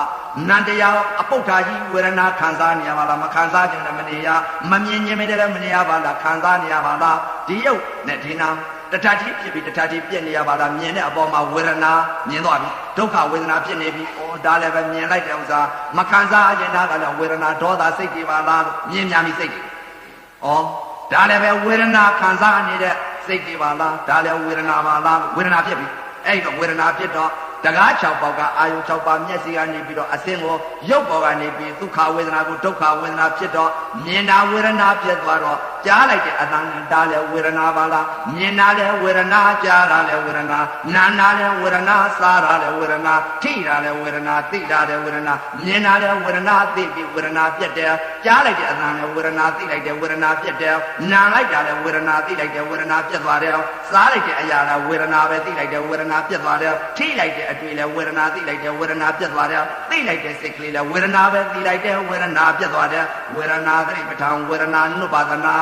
နန္တရားအပုဋ္ဌာကြီးဝေဒနာခံစားနေရပါလားမခံစားခြင်းနဲ့မနေရမမြင်မြင်တဲ့မနေရပါလားခံစားနေရပါလားဒီရုပ်နဲ့ဒီနာတထတိဖြစ်ပြီးတထတိပြည့်နေရပါလားမြင်တဲ့အပေါ်မှာဝေဒနာမြင်သွားပြီဒုက္ခဝေဒနာဖြစ်နေပြီအော်ဒါလည်းပဲမြင်လိုက်တဲ့ဥစ္စာမခံစားခြင်းဒါကလည်းဝေဒနာဒေါသစိတ်တွေပါလားမြင်များပြီစိတ်တွေဩဒါလည်းပဲဝေဒနာခံစားနေတဲ့စိတ်တွေပါလားဒါလည်းဝေဒနာပါလားဝေဒနာဖြစ်ပြီအဲ့တော့ဝေဒနာဖြစ်တော့တကား6ပေါက်ကအာယု6ပါးမျက်စိကနေပြီးတော့အစင်းကိုရုပ်ပေါ်ကနေပြီးဒုက္ခဝေဒနာကိုဒုက္ခဝေဒနာဖြစ်တော့မြင်တာဝေဒနာဖြစ်သွားတော့ကြားလိုက်တဲ့အသံနဲ့ဒါလည်းဝေဒနာပါလားမြင်တာလည်းဝေဒနာကြားတာလည်းဝေဒနာနာတာလည်းဝေဒနာစားတာလည်းဝေဒနာထိတာလည်းဝေဒနာသိတာလည်းဝေဒနာမြင်တာလည်းဝေဒနာသိပြီးဝေဒနာပြတ်တယ်ကြားလိုက်တဲ့အသံလည်းဝေဒနာသိလိုက်တယ်ဝေဒနာပြတ်တယ်နာလိုက်တာလည်းဝေဒနာသိလိုက်တယ်ဝေဒနာပြတ်သွားတယ်စားလိုက်တဲ့အရာလည်းဝေဒနာပဲသိလိုက်တယ်ဝေဒနာပြတ်သွားတယ်ထိလိုက်တဲ့အတွေ့လည်းဝေဒနာသိလိုက်တယ်ဝေဒနာပြတ်သွားတယ်သိလိုက်တဲ့စိတ်ကလေးလည်းဝေဒနာပဲသိလိုက်တယ်ဝေဒနာပြတ်သွားတယ်ဝေဒနာသတိပဋ္ဌာန်ဝေဒနာနုပါဒနာ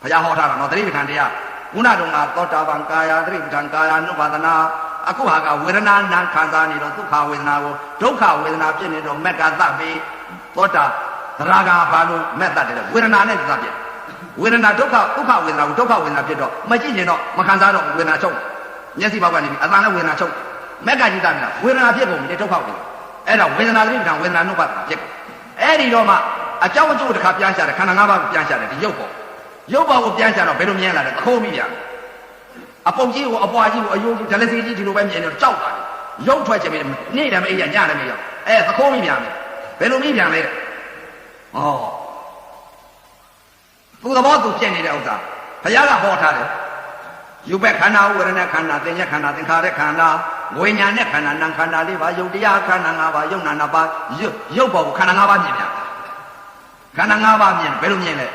ဘုရားဟောထားတာနော်သတိပဋ္ဌာန်တရားခုနတုန်းကသောတာပန်ကာယသတိပဋ္ဌာန်ကာယနုပါဒနာအခုဟာကဝေဒနာနာခံစားနေတော့ဒုက္ခဝေဒနာကိုဒုက္ခဝေဒနာဖြစ်နေတော့မက်ကသတ်ပြီးသောတာသရဂါဘာလို့မက်သတ်တယ်ဝေဒနာနဲ့သတ်ပြဝေဒနာဒုက္ခဝေဒနာကိုဒုက္ခဝေဒနာဖြစ်တော့မကြည့်ရင်တော့မခံစားတော့ဝေဒနာချုပ်မျက်စိပေါက်ကနေပြီးအတန်နဲ့ဝေဒနာချုပ်မက်ကကြည့်တာမလားဝေဒနာဖြစ်ကုန်ပြီဒုက္ခဝေဒနာအဲ့တော့ဝေဒနာသတိပဋ္ဌာန်ဝေဒနာနုပါဒနာဖြစ်ကုန်အဲ့ဒီတော့မှအကြောင်းအကျိုးတစ်ခါပြန်ရှာတယ်ခန္ဓာ၅ပါးကိုပြန်ရှာတယ်ဒီရုပ်ပေါ်ကိုပြန်ရှာတော့ဘယ်လိုမြင်လာလဲခိုးမိပြန်အပုပ်ကြီးကိုအပွားကြီးကိုအယိုးကြီးဒလစီကြီးဒီလိုပဲမြင်နေတော့ကြောက်တာလေရုပ်ထွက်ချင်ပြီနေ့တယ်မအေးရညတယ်မအေးရသခိုးမိပြန်တယ်ဘယ်လိုမိပြန်လဲတဲ့သူသဘောသူဖြစ်နေတဲ့ဥစ္စာဘုရားကဟောထားတယ်ယူပဲခန္ဓာဝေဒနာခန္ဓာသင်္ညခန္ဓာသင်္ခါရခန္ဓာဝိညာဉ်နဲ့ခန္ဓာနာခန္ဓာ၄ပါးယုတ်တရားခန္ဓာ၅ပါးယုတ်နာ၅ပါးရုပ်ပေါ်ကိုခန္ဓာ၅ပါးမြင်ပြန်ခန္ဓာ၅ပါးမြင်ဘယ်လိုမြင်လဲ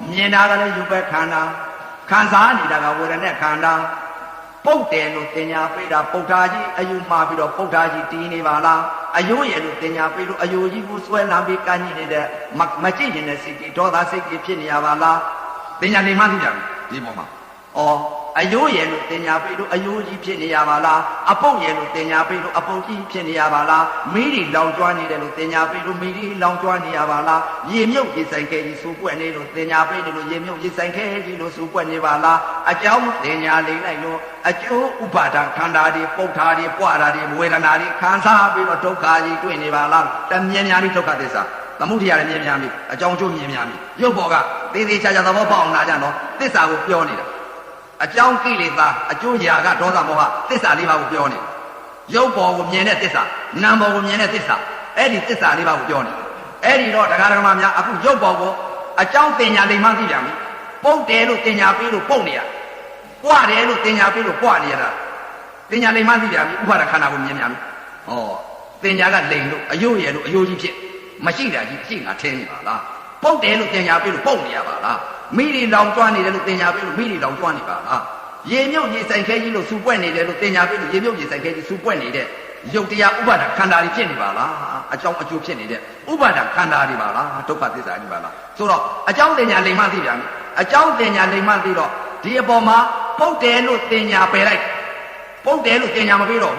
မြင်တာကလည်းယူပဲခန္ဓာခံစားနေတာကဝေဒနာခန္ဓာပုတ်တယ်လို့တင်ညာပေးတာပုတ်တာကြီးအယူမှားပြီးတော့ပုတ်တာကြီးတီးနေပါလားအယိုးရယ်လို့တင်ညာပေးလို့အယိုးကြီးကိုဆွဲလမ်းပြီးကန့်ညိနေတဲ့မကြည့်နေတဲ့စိတ်ကြီးဒေါသစိတ်ကြီးဖြစ်နေရပါလားတင်ညာနေမှသိကြပြီဒီပေါ်မှာအယိုးရယ်လို့တင်ညာပေးလို့အယိုးကြီးဖြစ်နေရပါလားအပုတ်ရယ်လို့တင်ညာပေးလို့အပုတ်ကြီးဖြစ်နေရပါလားမိရီလောင်ကျွမ်းနေတယ်လို့တင်ညာပေးလို့မိရီလောင်ကျွမ်းနေရပါလားရေမြုပ်ရေဆိုင်ခဲကြီးစူပွက်နေလို့တင်ညာပေးတယ်လို့ရေမြုပ်ရေဆိုင်ခဲကြီးလို့စူပွက်နေပါလားအကြောင်းတင်ညာလိမ့်လိုက်လို့အကျိုးဥပါဒံခန္ဓာတွေပုတ်တာတွေပွားတာတွေဝေဒနာတွေခံစားပြီးတော့ဒုက္ခကြီးတွေ့နေပါလားတမြင်များပြီးဒုက္ခသစ္စာ သမုဒိယလည်းမြင်များပြီအကြောင်းကျိုးမြင်များပြီရုပ်ပေါ်ကသေးသေးချာချာသဘောပေါက်အောင်လာကြတော့သစ္စာကိုပြောနေတာအကြောင်းကိလေသာအကျိုးရာကဒေါသမောဟသစ္စာလေးပါးကိုပြောနေရုပ်ပေါ်ကိုမြင်တဲ့သစ္စာနာမ်ပေါ်ကိုမြင်တဲ့သစ္စာအဲ့ဒီသစ္စာလေးပါးကိုပြောနေအဲ့ဒီတော့တရားဓမ္မများအခုရုပ်ပေါ်ကိုအကြောင်းတင်ညာလိမ္မာသိပြန်ပြီပုတ်တယ်လို့တင်ညာပေးလို့ပုတ်နေရပွားတယ်လို့တင်ညာပေးလို့ပွားနေရတာတင်ညာလိမ္မာသိပြန်ပြီဥပါဒခန္ဓာကိုမြင်ပြန်ပြီဟောတင်ညာကလိမ်လို့အယုရယ်လို့အယုကြီးဖြစ်မရှိတာကြီးအရှိငါထင်းနေပါလားပုတ်တယ်လို့တင်ညာပေးလို့ပုတ်နေရပါလားမိတွေလောင်ကျွမ်းနေတယ်လို့တင်ညာပေးလို့မိတွေလောင်ကျွမ်းနေပါလားရေမြုပ်ရေဆိုင်ခဲကြီးလို့စူပွက်နေတယ်လို့တင်ညာပေးလို့ရေမြုပ်ရေဆိုင်ခဲကြီးစူပွက်နေတဲ့ရုပ်တရားဥပါဒခန္ဓာတွေဖြစ်နေပါလားအကြောင်းအကျိုးဖြစ်နေတဲ့ဥပါဒခန္ဓာတွေပါလားဒုက္ခသစ္စာကြီးပါလားဆိုတော့အကြောင်းတင်ညာလိမ္မာသိပြန်ပြီအကြောင်းတင်ညာလိမ္မာသိတော့ဒီအပေါ်မှာပုတ်တယ်လို့တင်ညာပယ်လိုက်ပုတ်တယ်လို့တင်ညာမပေးတော့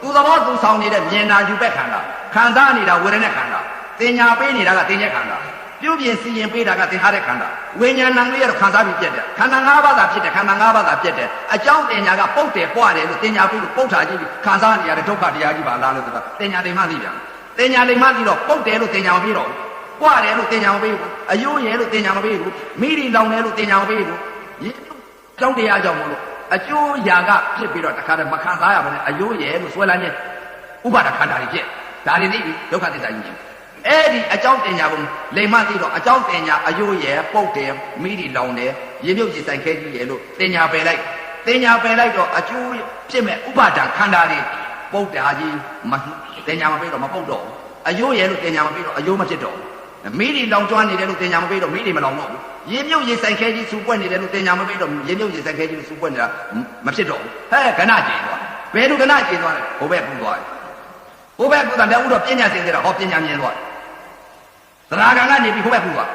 သူသဘောသူဆောင်နေတဲ့မြင်နာယူဘက်ခန္ဓာခံစားနေတာဝေဒနာခန္ဓာတင်ညာပေးနေတာကတင်ညာခန္ဓာပြုပြင်စီရင်ပေးတာကသင်္ခါရခန္ဓာဝိညာဏံလေးရတော့ခံစားပြီးပြက်တယ်ခန္ဓာ၅ပါးသာဖြစ်တယ်ခန္ဓာ၅ပါးသာပြက်တယ်အကြောင်းတင်ညာကပုတ်တယ်ပွားတယ်လို့တင်ညာပြီးလို့ပုတ်တာကြည့်ပြီးခံစားနေရတဲ့ဒုက္ခတရားကြီးပါလားလို့ဆိုတာတင်ညာလိမ္မာသိပြန်တင်ညာလိမ္မာသိတော့ပုတ်တယ်လို့တင်ညာမပြီးတော့ပွားတယ်လို့တင်ညာမပြီးဘူးအယိုးရယ်လို့တင်ညာမပြီးဘူးမိရီလောင်တယ်လို့တင်ညာမပြီးဘူးအကြောင်းတရားကြောင့်မလို့အကျိုးရာကဖြစ်ပြီးတော့တခါတည်းမခံစားရပါနဲ့အယိုးရယ်လို့ဆွဲလန်းနေဥပါဒခန္ဓာတွေဖြစ်ဒါတွေသိပြီဒုက္ခသစ္စာကြီးအဲ့ဒီအကြောင်းတင်ညာကိုလိမ္မာသိတော့အကြောင်းတင်ညာအယိုးရယ်ပုတ်တယ်မိဒီလောင်တယ်ရေမြုပ်ရေဆိုင်ခဲကြီးရယ်လို့တင်ညာပယ်လိုက်တင်ညာပယ်လိုက်တော့အကျိုးဖြစ်မဲ့ဥပါဒခန္ဓာတွေပုတ်တာကြီးတင်ညာမပေးတော့မပုတ်တော့အယိုးရယ်လို့တင်ညာမပေးတော့အယိုးမဖြစ်တော့မိဒီလောင်ကျွမ်းနေတယ်လို့တင်ညာမပေးတော့မိဒီမလောင်တော့ဘူးရေမြုပ်ရေဆိုင်ခဲကြီးစူပွက်နေတယ်လို့တင်ညာမပေးတော့ရေမြုပ်ရေဆိုင်ခဲကြီးလို့စူပွက်နေတာမဖြစ်တော့ဘူးဟဲ့ကဏကျေသွားဘယ်လိုကဏကျေသွားလဲဘိုးဘက်ပူသွားတယ်ဘိုးဘက်ပူတာလည်းဥတော့ပညာစင်ကြတာဟောပညာမြင်သွားသရဂံကနေပြီးဟိုဘက်ကူသွား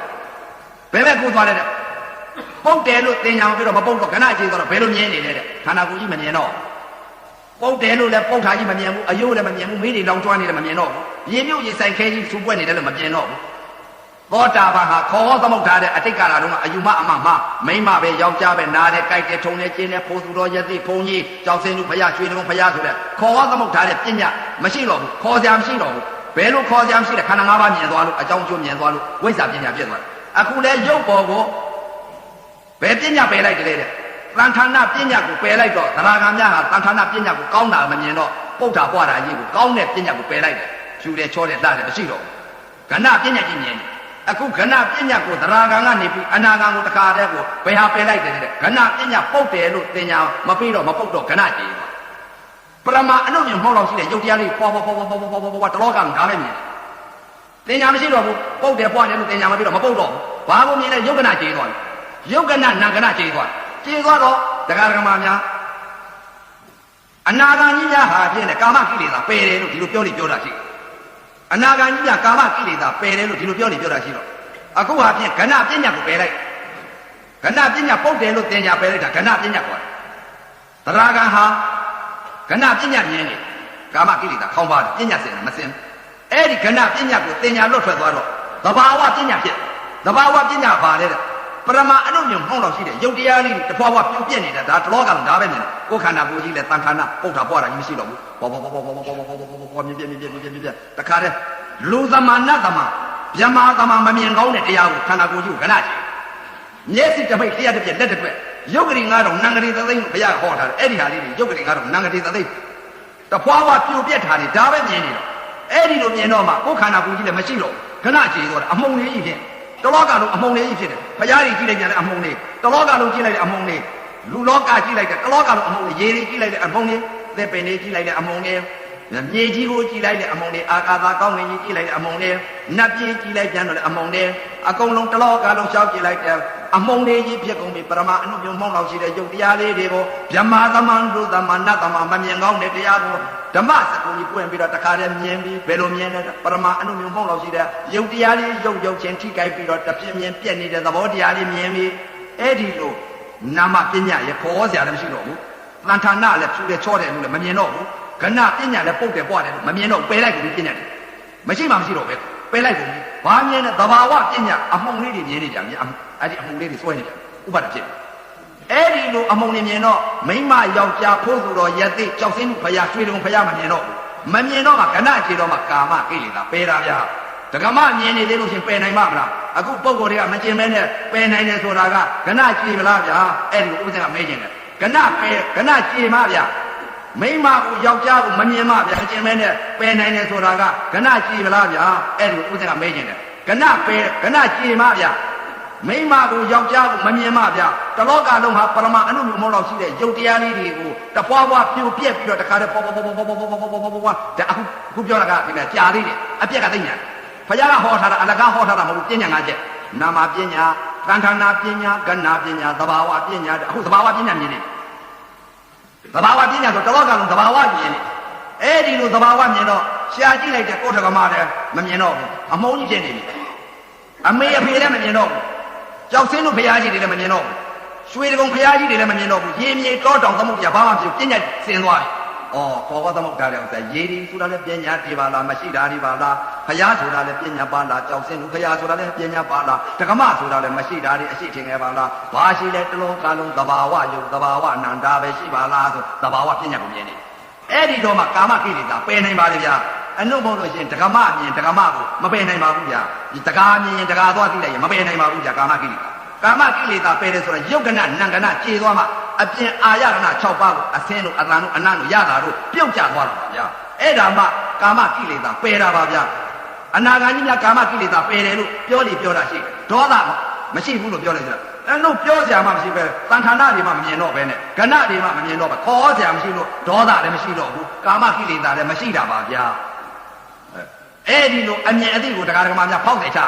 ဘယ်ဘက်ကူသွားလဲတဲ့ပုတ်တယ်လို့တင်ညာမပြီးတော့မပုတ်တော့ခဏကြည့်တော့ဘယ်လိုမြင်နေလဲတဲ့ခန္ဓာကိုယ်ကြီးမမြင်တော့ပုတ်တယ်လို့လည်းပုတ်ထားကြီးမမြင်ဘူးအယိုးလည်းမမြင်ဘူးမိတွေလောင်ကျွမ်းနေတယ်မမြင်တော့ဘူးရေမြုပ်ရေဆိုင်ခဲကြီးစူပွက်နေတယ်လို့မမြင်တော့ဘူးသောတာပန်ဟာခေါ်သမုတ်ထားတဲ့အတိတ်ကာလတုန်းကအယူမအမမမိမပဲယောက်ျားပဲနားတယ်ကြိုက်တယ်ထုံတယ်ကျင်းတယ်ဖိုးသူတော်ယသိဘုံကြီးကြောက်စင်းသူဖယားရွှေတုံဖယားဆိုတဲ့ခေါ်သမုတ်ထားတဲ့ပညာမရှိတော့ဘူးခေါ်စရာမရှိတော့ဘူးဘယ်လိုခေါ်ကြမ်းရှိတဲ့ခန္ဓာ၅ပါးမြင်သွားလို့အကြောင်းကျိုးမြင်သွားလို့ဝိဇ္ဇာပညာပြည့်သွားတယ်အခုလဲရုပ်ပေါ်ကိုဘယ်ပညာပယ်လိုက်တယ်တဲ့သံဌာနပညာကိုပယ်လိုက်တော့သရဂံများဟာသံဌာနပညာကိုကောင်းတာမမြင်တော့ပုတ်တာပွားတာကြီးကိုကောင်းတဲ့ပညာကိုပယ်လိုက်တယ်ဖြူတယ်ချောတယ်လှတယ်မရှိတော့ကဏပညာကြီးမြင်တယ်အခုကဏပညာကိုသရဂံကနေပြီးအနာဂံကိုတခါတည်းကိုဘယ်ဟာပယ်လိုက်တယ်တဲ့ကဏပညာပုတ်တယ်လို့သင်ညာမပြီးတော့မပုတ်တော့ကဏကြီးပရမအနုမြင်မောင်းလောက်ရှိတဲ့ရုပ်တရားလေးပေါ်တလောကံဒါလည်းမြင်တယ်တင်ညာမရှိတော့ဘူးပုတ်တယ်ပွားတယ်လို့တင်ညာမပြီးတော့မပုတ်တော့ဘူးဘာကိုမြင်လဲယုတ်ကနာကျေသွားတယ်ယုတ်ကနာနာကနာကျေသွားကျေသွားတော့တရားဓမ္မများအနာဂံကြီးများဟာဖြင့်ကာမကိလေသာပယ်တယ်လို့ဒီလိုပြောတာရှိအနာဂံကြီးများကာမကိလေသာပယ်တယ်လို့ဒီလိုပြောတာရှိတော့အခုဟာဖြင့်ကဏပညာကိုပယ်လိုက်ကဏပညာပုတ်တယ်လို့တင်ညာပယ်လိုက်တာကဏပညာခေါ်တယ်သရဂံဟာကဏပညာမြင်တယ်ကာမကိလေသာခေါင်းပါတယ်ပညာစင်မစင်အဲ့ဒီကဏပညာကိုတင်ညာလွတ်ထွက်သွားတော့သဘာဝပညာဖြစ်သဘာဝပညာပါလေတဲ့ပရမအနုမြုံဟောင်းတော့ရှိတယ်ယုတ်တရားလေးတဖွာဖွာပြုတ်ပြက်နေတာဒါတလောကလုံးဒါပဲမြင်ကိုယ်ခန္ဓာကိုယ်ကြီးလည်းတန်ခါနာပုတ်တာပွားတာကြီးမရှိတော့ဘူးဘောမြင်ပြတခါတည်းလူသမနတ်သမဗျမသမမမြင်ကောင်းတဲ့တရားကိုခန္ဓာကိုယ်ကြီးကိုကဏချင်မျက်စိတစ်ပိတ်တရားတစ်ပြက်လက်တစ်ပြက်ယုတ်ကလေး9000နံကလေးသသိန်းဘုရားဟောထားတယ်အဲ့ဒီဟာလေးတွေယုတ်ကလေး9000နံကလေးသသိန်းတဖွာဖွာပြုတ်ပြက်ထားတယ်ဒါပဲမြင်နေတော့အဲ့ဒီလိုမြင်တော့မှကိုယ်ခန္ဓာကိုယ်ကြီးလည်းမရှိတော့ခဏချေသွားတယ်အမှုန်လေးကြီးဖြစ်တလောကလုံးအမှုန်လေးကြီးဖြစ်တယ်ဘုရားကြီးကြည့်လိုက်ကြတယ်အမှုန်လေးတလောကလုံးကြည့်လိုက်တဲ့အမှုန်လေးလူလောကကြည့်လိုက်တယ်တလောကလုံးအမှုန်လေးရေကြီးကြည့်လိုက်တဲ့အမှုန်လေးသက်ပင်လေးကြည့်လိုက်တဲ့အမှုန်လေးမြေကြီးကိုကြည့်လိုက်တဲ့အမှုန်လေးအာကာသကောင်းကင်ကြီးကြည့်လိုက်တဲ့အမှုန်လေးနတ်ပြည်ကြည့်လိုက်ပြန်တော့တဲ့အမှုန်လေးအကုန်လုံးတလောကလုံးရှောက်ကြည့်လိုက်တဲ့အမှုန်လေးကြီးဖြစ်ကုန်ပြီပရမအနုမြုံမောင်းလောက်ရှိတဲ့ယုတ်တရားလေးတွေကိုဗြဟ္မာသမန်လူသမန်နတ်သမန်မမြင်ကောင်းတဲ့တရားကိုဓမ္မစကူကြီးပွင့်ပြီးတော့တခါတည်းမြင်ပြီးဘယ်လိုမြင်လဲပရမအနုမြုံမောင်းလောက်ရှိတဲ့ယုတ်တရားလေးယုတ်ချင်းထိကြိုက်ပြီးတော့တပြင်းပြင်းပြက်နေတဲ့သဘောတရားလေးမြင်ပြီးအဲ့ဒီလိုနာမပညာရခေါ်စရာလည်းမရှိတော့ဘူးသံဌာနလည်းဖြူတယ်ချောတယ်လို့လည်းမမြင်တော့ဘူးကဏပညာလည်းပုတ်တယ်ပွားတယ်လို့မမြင်တော့ပယ်လိုက်ကိုပြညာတယ်မရှိမှမရှိတော့ပဲပယ်လိုက်ကိုဘာမြင်လဲသဘာဝပညာအမှုန်လေးတွေမြင်နေကြမြင်အဲ့ဒီအမှုန်လေးတွေစွဲနေကြဥပါဒဖြစ်အဲ့ဒီလိုအမှုန်တွေမြင်တော့မိမယောက်ျားဖိုးသူတော်ယသိကြောက်စင်းဖယားရွှေတုံဖယားမမြင်တော့မမြင်တော့မှကဏအခြေတော့မှကာမကိလေသာပယ်တာဗျာ ဒကမမြင်နေသေးလို့ရှင်ပယ်နိုင်မှာမလားအခုပုံကိုယ်တွေကမကျင်မဲနဲ့ပယ်နိုင်တယ်ဆိုတာကကဏကြည်မလားဗျာအဲ့ဒီဥစ္စာကမေးခြင်းတယ်ကဏပယ်ကဏကြည်မဗျာမိမကိုယောက်ျားကိုမမြင်မဗျာမကျင်မဲနဲ့ပယ်နိုင်တယ်ဆိုတာကကဏကြည်မလားဗျာအဲ့ဒီဥစ္စာကမေးခြင်းတယ်ကဏပယ်ကဏကြည်မဗျာမိမကိုယောက်ျားကိုမမြင်မဗျာတလောကလုံးဟာပရမအနုမြမောလောက်ရှိတဲ့ယုတ်တရားလေးတွေကိုတပွားပွားပြိုပြက်ပြီးတော့တခါတည်းပေါ်ဒါအခုပြောတာကဒီမဲ့ကြာသေးတယ်အပြက်ကသိညာဘုရားကဟောထားတာအလကားဟောထားတာမဟုတ်ဘူးပညာ၅ချက်နာမပညာတဏ္ဍာနာပညာကဏပညာသဘာဝပညာအခုသဘာဝပညာမြင်နေသဘာဝပညာဆိုတလောကလုံးသဘာဝမြင်နေအဲ့ဒီလိုသဘာဝမြင်တော့ရှားကြည့်လိုက်တဲ့ကိုယ်ထကမာလည်းမမြင်တော့ဘူးအမုန်းကြီးဖြစ်နေပြီအမေအဖေလည်းမမြင်တော့ဘူးကြောက်စင်းတို့ဖရာကြီးတွေလည်းမမြင်တော့ဘူးရွှေတကုံဖရာကြီးတွေလည်းမမြင်တော့ဘူးရေမြေတောတောင်သမုဒ္ဒရာဘာမှမဖြစ်ပညာစင်သွားပြီဩဘောဝသမုဒ္ဒရာဥစ္စာရေဒီဆိုတာလည်းပညာဒီပါလားမရှိတာဒီပါလားဖရာဆိုတာလည်းပညာပါလားကြောက်စင်းတို့ဖရာဆိုတာလည်းပညာပါလားတက္ကမဆိုတာလည်းမရှိတာဒီအရှိထင်ငယ်ပါလားဘာရှိလဲတလုံးကလုံးသဘာဝယုတ်သဘာဝနန္တာပဲရှိပါလားဆိုသဘာဝပညာကိုမြင်နေအဲ့ဒီတော့မှကာမကိလေသာပယ်နိုင်ပါလေဗျာအနုဘုံလို့ရှိရင်ဒကမမြင်ဒကမကိုမပယ်နိုင်ပါဘူးဗျာဒီတကားမြင်ရင်တကားသွားသိလိုက်ရင်မပယ်နိုင်ပါဘူးဗျာကာမကိလေသာကာမကိလေသာပယ်တယ်ဆိုတော့ယုတ်ကနနံကနခြေသွားမှအပြင်အာရကန6ပါးကိုအစင်းတို့အတန်တို့အနံ့တို့ရတာတို့ပြုတ်ကျသွားတာပါဗျာအဲ့ဒါမှကာမကိလေသာပယ်တာပါဗျာအနာဂါကြီးများကာမကိလေသာပယ်တယ်လို့ပြောတာရှိတယ်ဒေါသမ မရှိဘူးလို့ပြောလိုက်ကြအဲ့လို့ပြောစရာမှမရှိပဲတန်ဌာနတွေမှမမြင်တော့ပဲနဲ့ကဏတွေမှမမြင်တော့ပဲခေါ်စရာမရှိလို့ဒေါသလည်းမရှိတော့ဘူးကာမကိလေသာလည်းမရှိတာပါဗျာအဲ့ဒီလိုအမြင်အသိကိုတရားဓမ္မများဖောက်တယ်ချ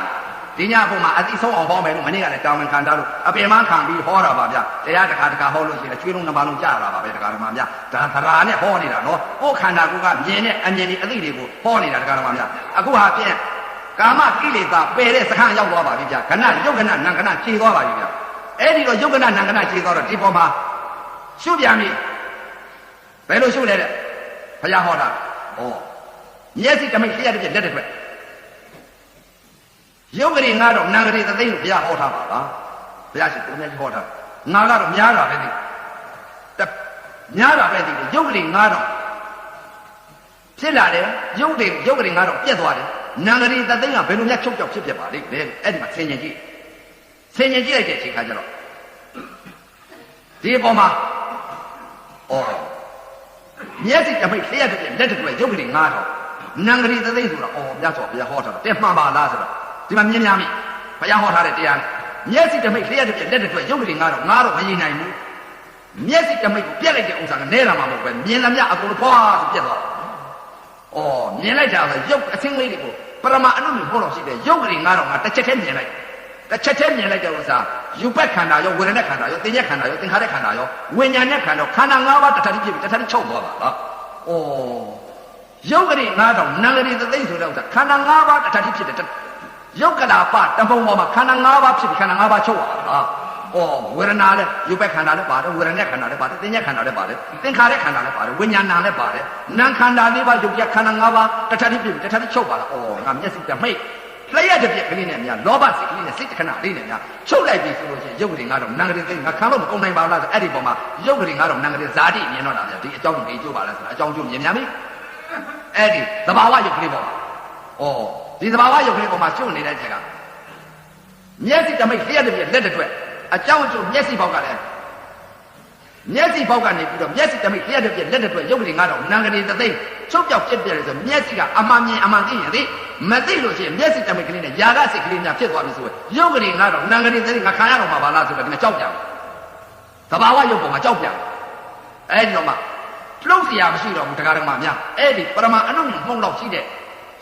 ဒီညဘုံမှာအသိဆုံးအောင်ဟောမယ်လို့မနေ့ကလည်းတောင်းပန်ခံထားလို့အပင်မခံပြီးဟောတာပါဗျာတရားတစ်ခါဟောလို့ရှိရင်ကျွေးလုံးနှစ်ပါးလုံးကြားလာပါပဲတရားဓမ္မများဒါသရာနဲ့ဟောနေတာနော်ကိုယ်ခန္ဓာကိုယ်ကမြင်တဲ့အမြင်တွေအသိတွေကိုဟောနေတာတရားဓမ္မများအခုဟာဖြင့်ကာမကိလေသာပယ်တဲ့စခန်းရောက်သွားပါပြီဗျာခဏယုတ်ခဏနံခဏခြေသွားပါပြီဗျာအဲ့ဒီတော့ယုတ်ခဏနံခဏခြေသွားတော့ဒီပေါ်မှာရှုပြန်ပြီဘယ်လိုရှုလဲတဲ့ဘုရားဟောတာဩမျက်စိတမိတ်လျှက်တစ်ပြက်လက်တစ်ခွက်ယုတ်ကလေးငါတော့နံကလေးသသိန်းလို့ဘုရားဟောထားပါလားဘုရားရှိခိုးမြတ်ကြီးဟောထားငါကတော့များတာပဲသိများတာပဲသိတယ်ယုတ်ကလေးငါတော့ဖြစ်လာတယ်ယုတ်ကလေးငါတော့ပြက်သွားတယ်နံကလေးသသိန်းကဘယ်လိုများချုပ်ကြောက်ဖြစ်ပါလိမ့်လဲအဲ့ဒီမှာဆင်ញင်ကြည့်လိုက်တဲ့အချိန်ခါကျတော့ဒီအပေါ်မှာဩမျက်စိတမိတ်လျှက်တစ်ပြက်လက်တစ်ခွက်ယုတ်ကလေးငါတော့နံကလေးသသိန်းဆိုတော့ဩမြတ်စွာဘုရားဟောထားတာတဲ့မှန်ပါလားဆိုတော့ဒီမှာမြင်များမိဘုရားဟောထားတဲ့တရားမျက်စိတမိတ်လျှက်တစ်ပြက်လက်တစ်ခွက်ယုတ်ကလေးငါတော့မရည်နိုင်ဘူးမျက်စိတမိတ်ကိုပြက်လိုက်တဲ့ဥစ္စာကနဲတာမှမဟုတ်ပဲမြင်လာမြအကုန်ဖွာဆိုပြက်သွားမြင်လိုက်တာဆိုရုပ်အစင်းလေးတွေကိုပရမအနုမြဘောလို့ရှိတယ်ရုပ်ကလေးငါတော့ငါတစ်ချက်တည်းမြင်လိုက်တဲ့ဥစ္စာယူပက်ခန္ဓာရောဝေဒနာခန္ဓာရောသင်္ညက်ခန္ဓာရောသင်္ခါရခန္ဓာရောဝိညာဉ်နဲ့ခန္ဓာခန္ဓာ၅ပါးတထတိဖြစ်ပြီးတထတိချုပ်သွားပါလားရုပ်ကလေးငါတော့နာကလေးသသိဆိုတဲ့ဥစ္စာခန္ဓာ၅ပါးတထတိဖြစ်တယ်ရုပ်ကလာပတပုံပေါ်မှာခန္ဓာ၅ပါးဖြစ်ပြီးခန္ဓာ၅ပါးချုပ်သွားတာဝေဒနာလည်းယူပက်ခန္ဓာလည်းပါတယ်ဝေဒနာခန္ဓာလည်းပါတယ်သင်္ညက်ခန္ဓာလည်းပါတယ်သင်္ခါရခန္ဓာလည်းပါတယ်ဝိညာဏလည်းပါတယ်နာခန္ဓာ၄ပါးယုတ်ပြခန္ဓာ၅ပါးတထတိဖြစ်ပြီးတထတိချုပ်ပါလားငါမျက်စိတမိတ်လျှက်တစ်ပြက်ကလေးနဲ့များလောဘစိတ်ကလေးနဲ့စိတ်တခဏလေးနဲ့များချုပ်လိုက်ပြီဆိုလို့ရှိရင်ယုတ်ကလေးငါတော့နံကလေးသိငါခံလို့မကုန်နိုင်ပါလားဆိုအဲ့ဒီပေါ်မှာယုတ်ကလေးငါတော့နံကလေးဇာတိမြင်တော့တာဗျာဒီအကြောင်းကိုကြိုးပါလားဆိုတာအကြောင်းကျိုးမြင်များပြီအဲ့ဒီသဘာဝယုတ်ကလေးပေါ်ဒီသဘာဝယုတ်ကလေးပေါ်မှာကျုံနေတဲ့ချက်ကမျက်စိတမိတ်လျှက်တစ်ပြက်လက်တစ်တွက်အကြောင်းကျိုးမျက်စိပေါက်ကလည်းမျက်စိပေါက်ကနေပြီးတော့မျက်စိတမိတ်လျှက်တစ်ပြက်လက်တစ်တွက်ယုတ်ကလေးငါတော့နံကလေးသသိချုပ်ပြောက်ဖြစ်ပြတယ်ဆိုမျက်စိကအမှန်မြင်အမှန်သိရင်သိမသိလို့ရှိရင်မျက်စိတမိတ်ကလေးနဲ့ຢာကစိတ်ကလေးများဖြစ်သွားပြီဆိုရင်ရုပ်ကလေးငါတော့နံကလေးသသိငါခံရတော့မှာပါလားဆိုတော့ဒီမှာကြောက်ကြတယ်သဘာဝရုပ်ပေါ်မှာကြောက်ကြတယ်အဲ့ဒီတော့မှလှုပ်เสียမရှိတော့ဘူးတရားဓမ္မများအဲ့ဒီပရမအနုမှုံတော့ရှိတဲ့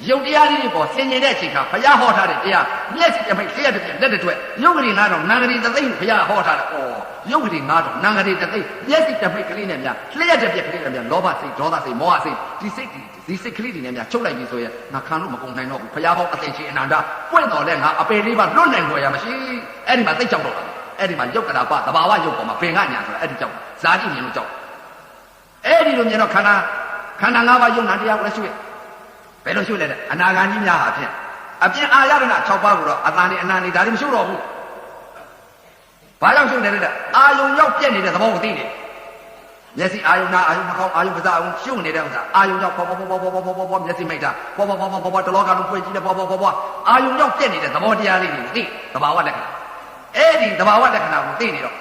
ယုတ်တရားလေးတွေပေါ်ဆင်ញင်တဲ့အချိန်ကဘုရားဟောထားတဲ့တရားမျက်စိတမိတ်လျှက်တစ်ပြက်လက်တစ်တွက်ယုတ်ကလေးငါတော့နံကလေးသသိဘုရားဟောထားတယ်ယုတ်ကလေးငါတော့နံကလေးသသိမျက်စိတမိတ်ကလေးနဲ့များလျှက်တစ်ပြက်ကလေးနဲ့များလောဘစိတ်ဒေါသစိတ်မောဟစိတ်ဒီစိတ်ကလေးတွေနဲ့များချုပ်လိုက်ပြီဆိုရင်ငါခံလို့မကုန်နိုင်တော့ဘူးဘုရားဟောအသိချင်းအနန္တပွင့်တော်လဲငါအပေလေးပါလွတ်နိုင်ခွင့်ရမရှိအဲ့ဒီမှာသိကြောက်တော့တာအဲ့ဒီမှာယုတ်ကလာပသဘာဝယုတ်ပေါ်မှာပင်ကညာဆိုတာအဲ့ဒီကြောက်ဇာတိမြင်လို့ကြောက်အဲ့ဒီလိုမြင်တော့ခန္ဓာ၅ပါးယုတ်နာတရားကိုလည်းရှုဘယ်လိုရှုလဲတဲ့အနာဂါကြီးများဟာဖြင့်အပြင်အာရဏ6ပါးကိုတော့အတန်နဲ့အနန္တိဒါတွေမရှုတော့ဘူးဘာကြောင့်ရှုလဲတဲ့အာယုံရောက်ပြက်နေတဲ့သဘောကိုသိတယ် မျက်စိအာယုံနာအာယုံမကောင်းအာယုံပစားအောင်ရှုနေတဲ့ဥစ္စာအာယုံကြောင့်ပေါ်မျက်စိမိတ်တာပေါ်တလောကလုံးဖွင့်ကြည့်တယ်ပေါ်အာယုံကြောင့်ပြက်နေတဲ့သဘောတရားလေးတွေသိသဘာဝလက္ခဏာအဲ့ဒီသဘာဝလက္ခဏာကိုသိနေတော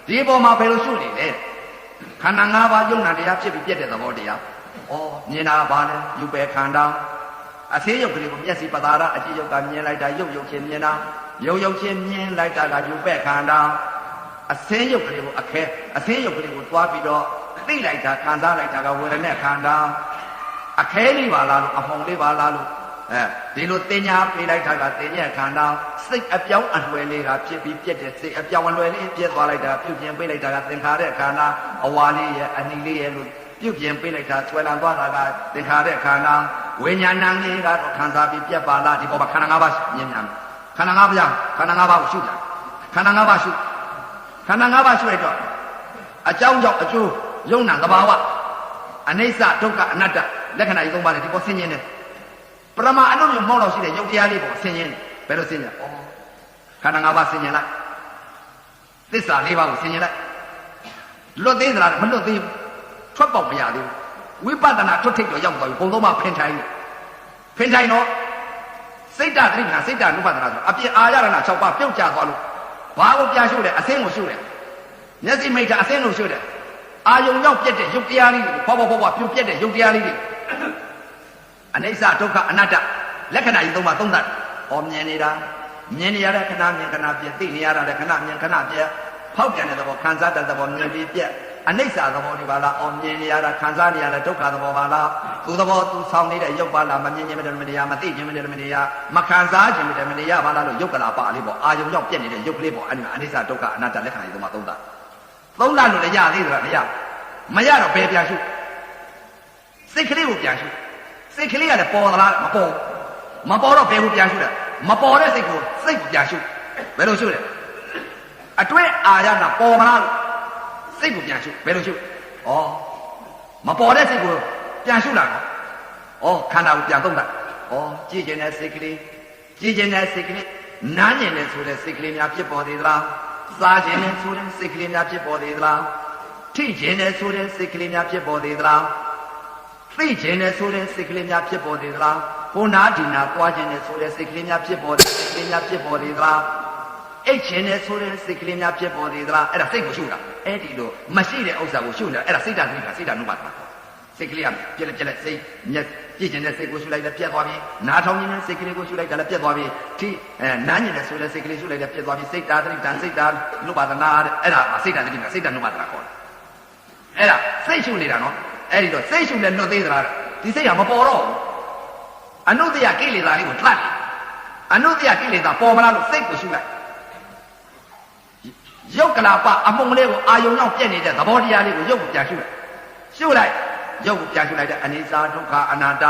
့ဒီပေါ်မှာဘယ်လိုရှုနေလဲခန္ဓာ၅ပါးယုံနာတရားဖြစ်ပြီးပြက်တဲ့သဘောတရားဩမြင်တာပါလဲယူပယ်ခန္ဓာအသေးရုပ်ကလေးကိုမျက်စိပသာရအကြည့်ရုပ်ကမြင်လိုက်တာရုပ်ချင်းမြင်တာရုပ်ချင်းမြင်လိုက်တာကယူပယ်ခန္ဓာအစင်းရုပ်ကလေးကိုအစင်းရုပ်ကလေးကိုသွားပြီးတော့သိလိုက်တာခံစားလိုက်တာကဝေဒနာခန္ဓာအခဲလေးပါလားလို့အမှုံလေးပါလားလို့ဒီလိုတင်ညာပေးလိုက်တာကတင်ညာခန္ဓာစိတ်အပြောင်းအလွယ်လေးကဖြစ်ပြီးပြက်တဲ့စိတ်အပြောင်းအလွယ်လေးပြက်သွားလိုက်တာပြုပြင်ပေးလိုက်တာကသင်္ခါရခန္ဓာအဝါလေးရဲ့အနိလေးရဲ့လို့ပြုပြင်ပေးလိုက်တာဆွဲလန်းသွားတာကသင်္ခါရခန္ဓာဝိညာဏလေးကတော့ခံစားပြီးပြက်ပါလားဒီပေါ်မှာခန္ဓာ၅ပါးမြင်မြန်ခန္ဓာ၅ပါးခန္ဓာ၅ပါးကိုရှုတာခန္ဓာ၅ပါးရှုခန္ဓာ၅ပါးရှုလိုက်တော့အကြောင်းကြောင့်အကျိုးယုံနာသဘာဝအနိစ္စဒုက္ခအနတ္တလက္ခဏာကြီး၃ပါးနဲ့ဒီပေါ်ဆင်းရဲနေပရမအနုမြမောလောက်ရှိတဲ့ယုတ်တရားလေးပေါ်ဆင်းရဲဘယ်လိုဆင်းရဲဩခန္ဓာ၅ပါးဆင်းရဲလိုက်သစ္စာ၄ပါးကိုဆင်းရဲလိုက်လွတ်သေးသလားမလွတ်သေးဘူးထွက်ပေါက်မရသေးဘူးဝိပဿနာထွတ်ထိပ်တော့ရောက်သွားပြီဘုံသုံးပါးဖင်ထိုင်တော့စိတ်တတိကစိတ်တနုပဒနာဆိုအပြင်အာရဏ၆ပါးပြုတ်ကျသွားလို့ဘာကိုပြရှုတယ်အစင်းကိုရှုတယ်မျက်စိမိတ်တာအစင်းကိုရှုတယ်အာယုံရောက်ပြက်တဲ့ယုတ်တရားလေးတွေဖွာပြုတ်ပြက်တဲ့ယုတ်တရားလေးတွေအနိစ္စဒုက္ခအနတ္တလက္ခဏာကြီး၃ပါးသုံးသပ်ဩမြင်နေတာမြင်နေရတဲ့ခဏမြင်ခဏပြက်သိနေရတဲ့ခဏမြင်ခဏပြက်ဖောက်ပြန်တဲ့သဘောခံစားတဲ့သဘောမြင်ပြီးပြက်အနိစ္စသဘောဒီပါလားဩမြင်နေရတာခံစားနေရတဲ့ဒုက္ခသဘောပါလားသူသဘောသူဆောင်နေတဲ့ယုတ်ပါလားမမြင်ခြင်းမတရားမသိခြင်းမတရားမခံစားခြင်းမတရားပါလားလို့ယုတ်ကလာပါလေးပေါ့အာယုံရောက်ပြက်နေတဲ့ယုတ်ကလေးပေါ့အဲ့ဒီအနိစ္စဒုက္ခအနတ္တလက္ခဏာကြီး၃ပါးသုံးသပ်လို့လည်းရသေးသလားမရတော့ဘယ်ပြန်ရှုစိတ်ကလေးကိုပြန်ရှုစိတ်ကလေးကလည်းပေါ်သလားမပေါ်တော့ဘယ်ကိုပြန်ရှုလဲမပေါ်တဲ့စိတ်ကိုပြန်ရှုဘယ်လိုရှုလဲအတွဲအာရဏပေါ်မလားစိတ်ကိုပြန်ရှုဘယ်လိုရှုဩမပေါ်တဲ့စိတ်ကိုပြန်ရှုလာတော့ဩခန္ဓာကိုပြန်သုံးတာဩကြည်ကျင်တဲ့စိတ်ကလေးနားကျင်တဲ့ဆိုတဲ့စိတ်ကလေးများဖြစ်ပေါ်သေးသလားစားကျင်တဲ့ဆိုတဲ့စိတ်ကလေးများဖြစ်ပေါ်သေးသလားထိကျင်တဲ့ဆိုတဲ့စိတ်ကလေးများဖြစ်ပေါ်သေးသလားသိကျင်တဲ့ဆိုတဲ့စိတ်ကလေးများဖြစ်ပေါ်သေးသလားဘုနာဒီနာသွားကျင်တဲ့ဆိုတဲ့စိတ်ကလေးများဖြစ်ပေါ်သေးသလားအိတ်ကျင်တဲ့ဆိုတဲ့စိတ်ကလေးများဖြစ်ပေါ်သေးသလားအဲ့ဒါစိတ်ကိုရှုတာအဲ့ဒီလိုမရှိတဲ့ဥစ္စာကိုရှုနေတာအဲ့ဒါစိတ်ဓာတ်ကြီးကစိတ်ဓာတ်နုပါဒနာစိတ်ကလေးကပြက်လက်စိတ်မျက်ကြည့်ကျင်တဲ့စိတ်ကိုရှုလိုက်လည်းပြက်သွားပြီနားထောင်နေတဲ့စိတ်ကလေးကိုရှုလိုက်တာလည်းပြက်သွားပြီထိနားညင်တဲ့ဆိုတဲ့စိတ်ကလေးရှုလိုက်လည်းပြက်သွားပြီစိတ်ဓာတ်တိတန်စိတ်ဓာတ်နုပါဒနာအဲ့ဒါစိတ်ဓာတ်တိကစိတ်ဓာတ်နုပါဒနာခေါ်တယ်အဲ့ဒါစိတ်ရှုနေတာနော်အဲ့ဒီတော့စိတ်ရှုလည်းလွတ်သေးသလားဒီစိတ်ကမပေါ်တော့ဘူးအနုတ္တယကိလေသာလေးကိုထပ်တယ်အနုတ္တယကိလေသာပေါ်မလားလို့စိတ်ကိုရှုလိုက်ယုတ်ကလာပအမှုံလေးကိုအာယုံရောက်ပြက်နေတဲ့သဘောတရားလေးကိုယုတ်ကိုပြန်ရှုလိုက်ယုတ်ကိုပြန်ရှုလိုက်တဲ့အနိစ္စဒုက္ခအနတ္တ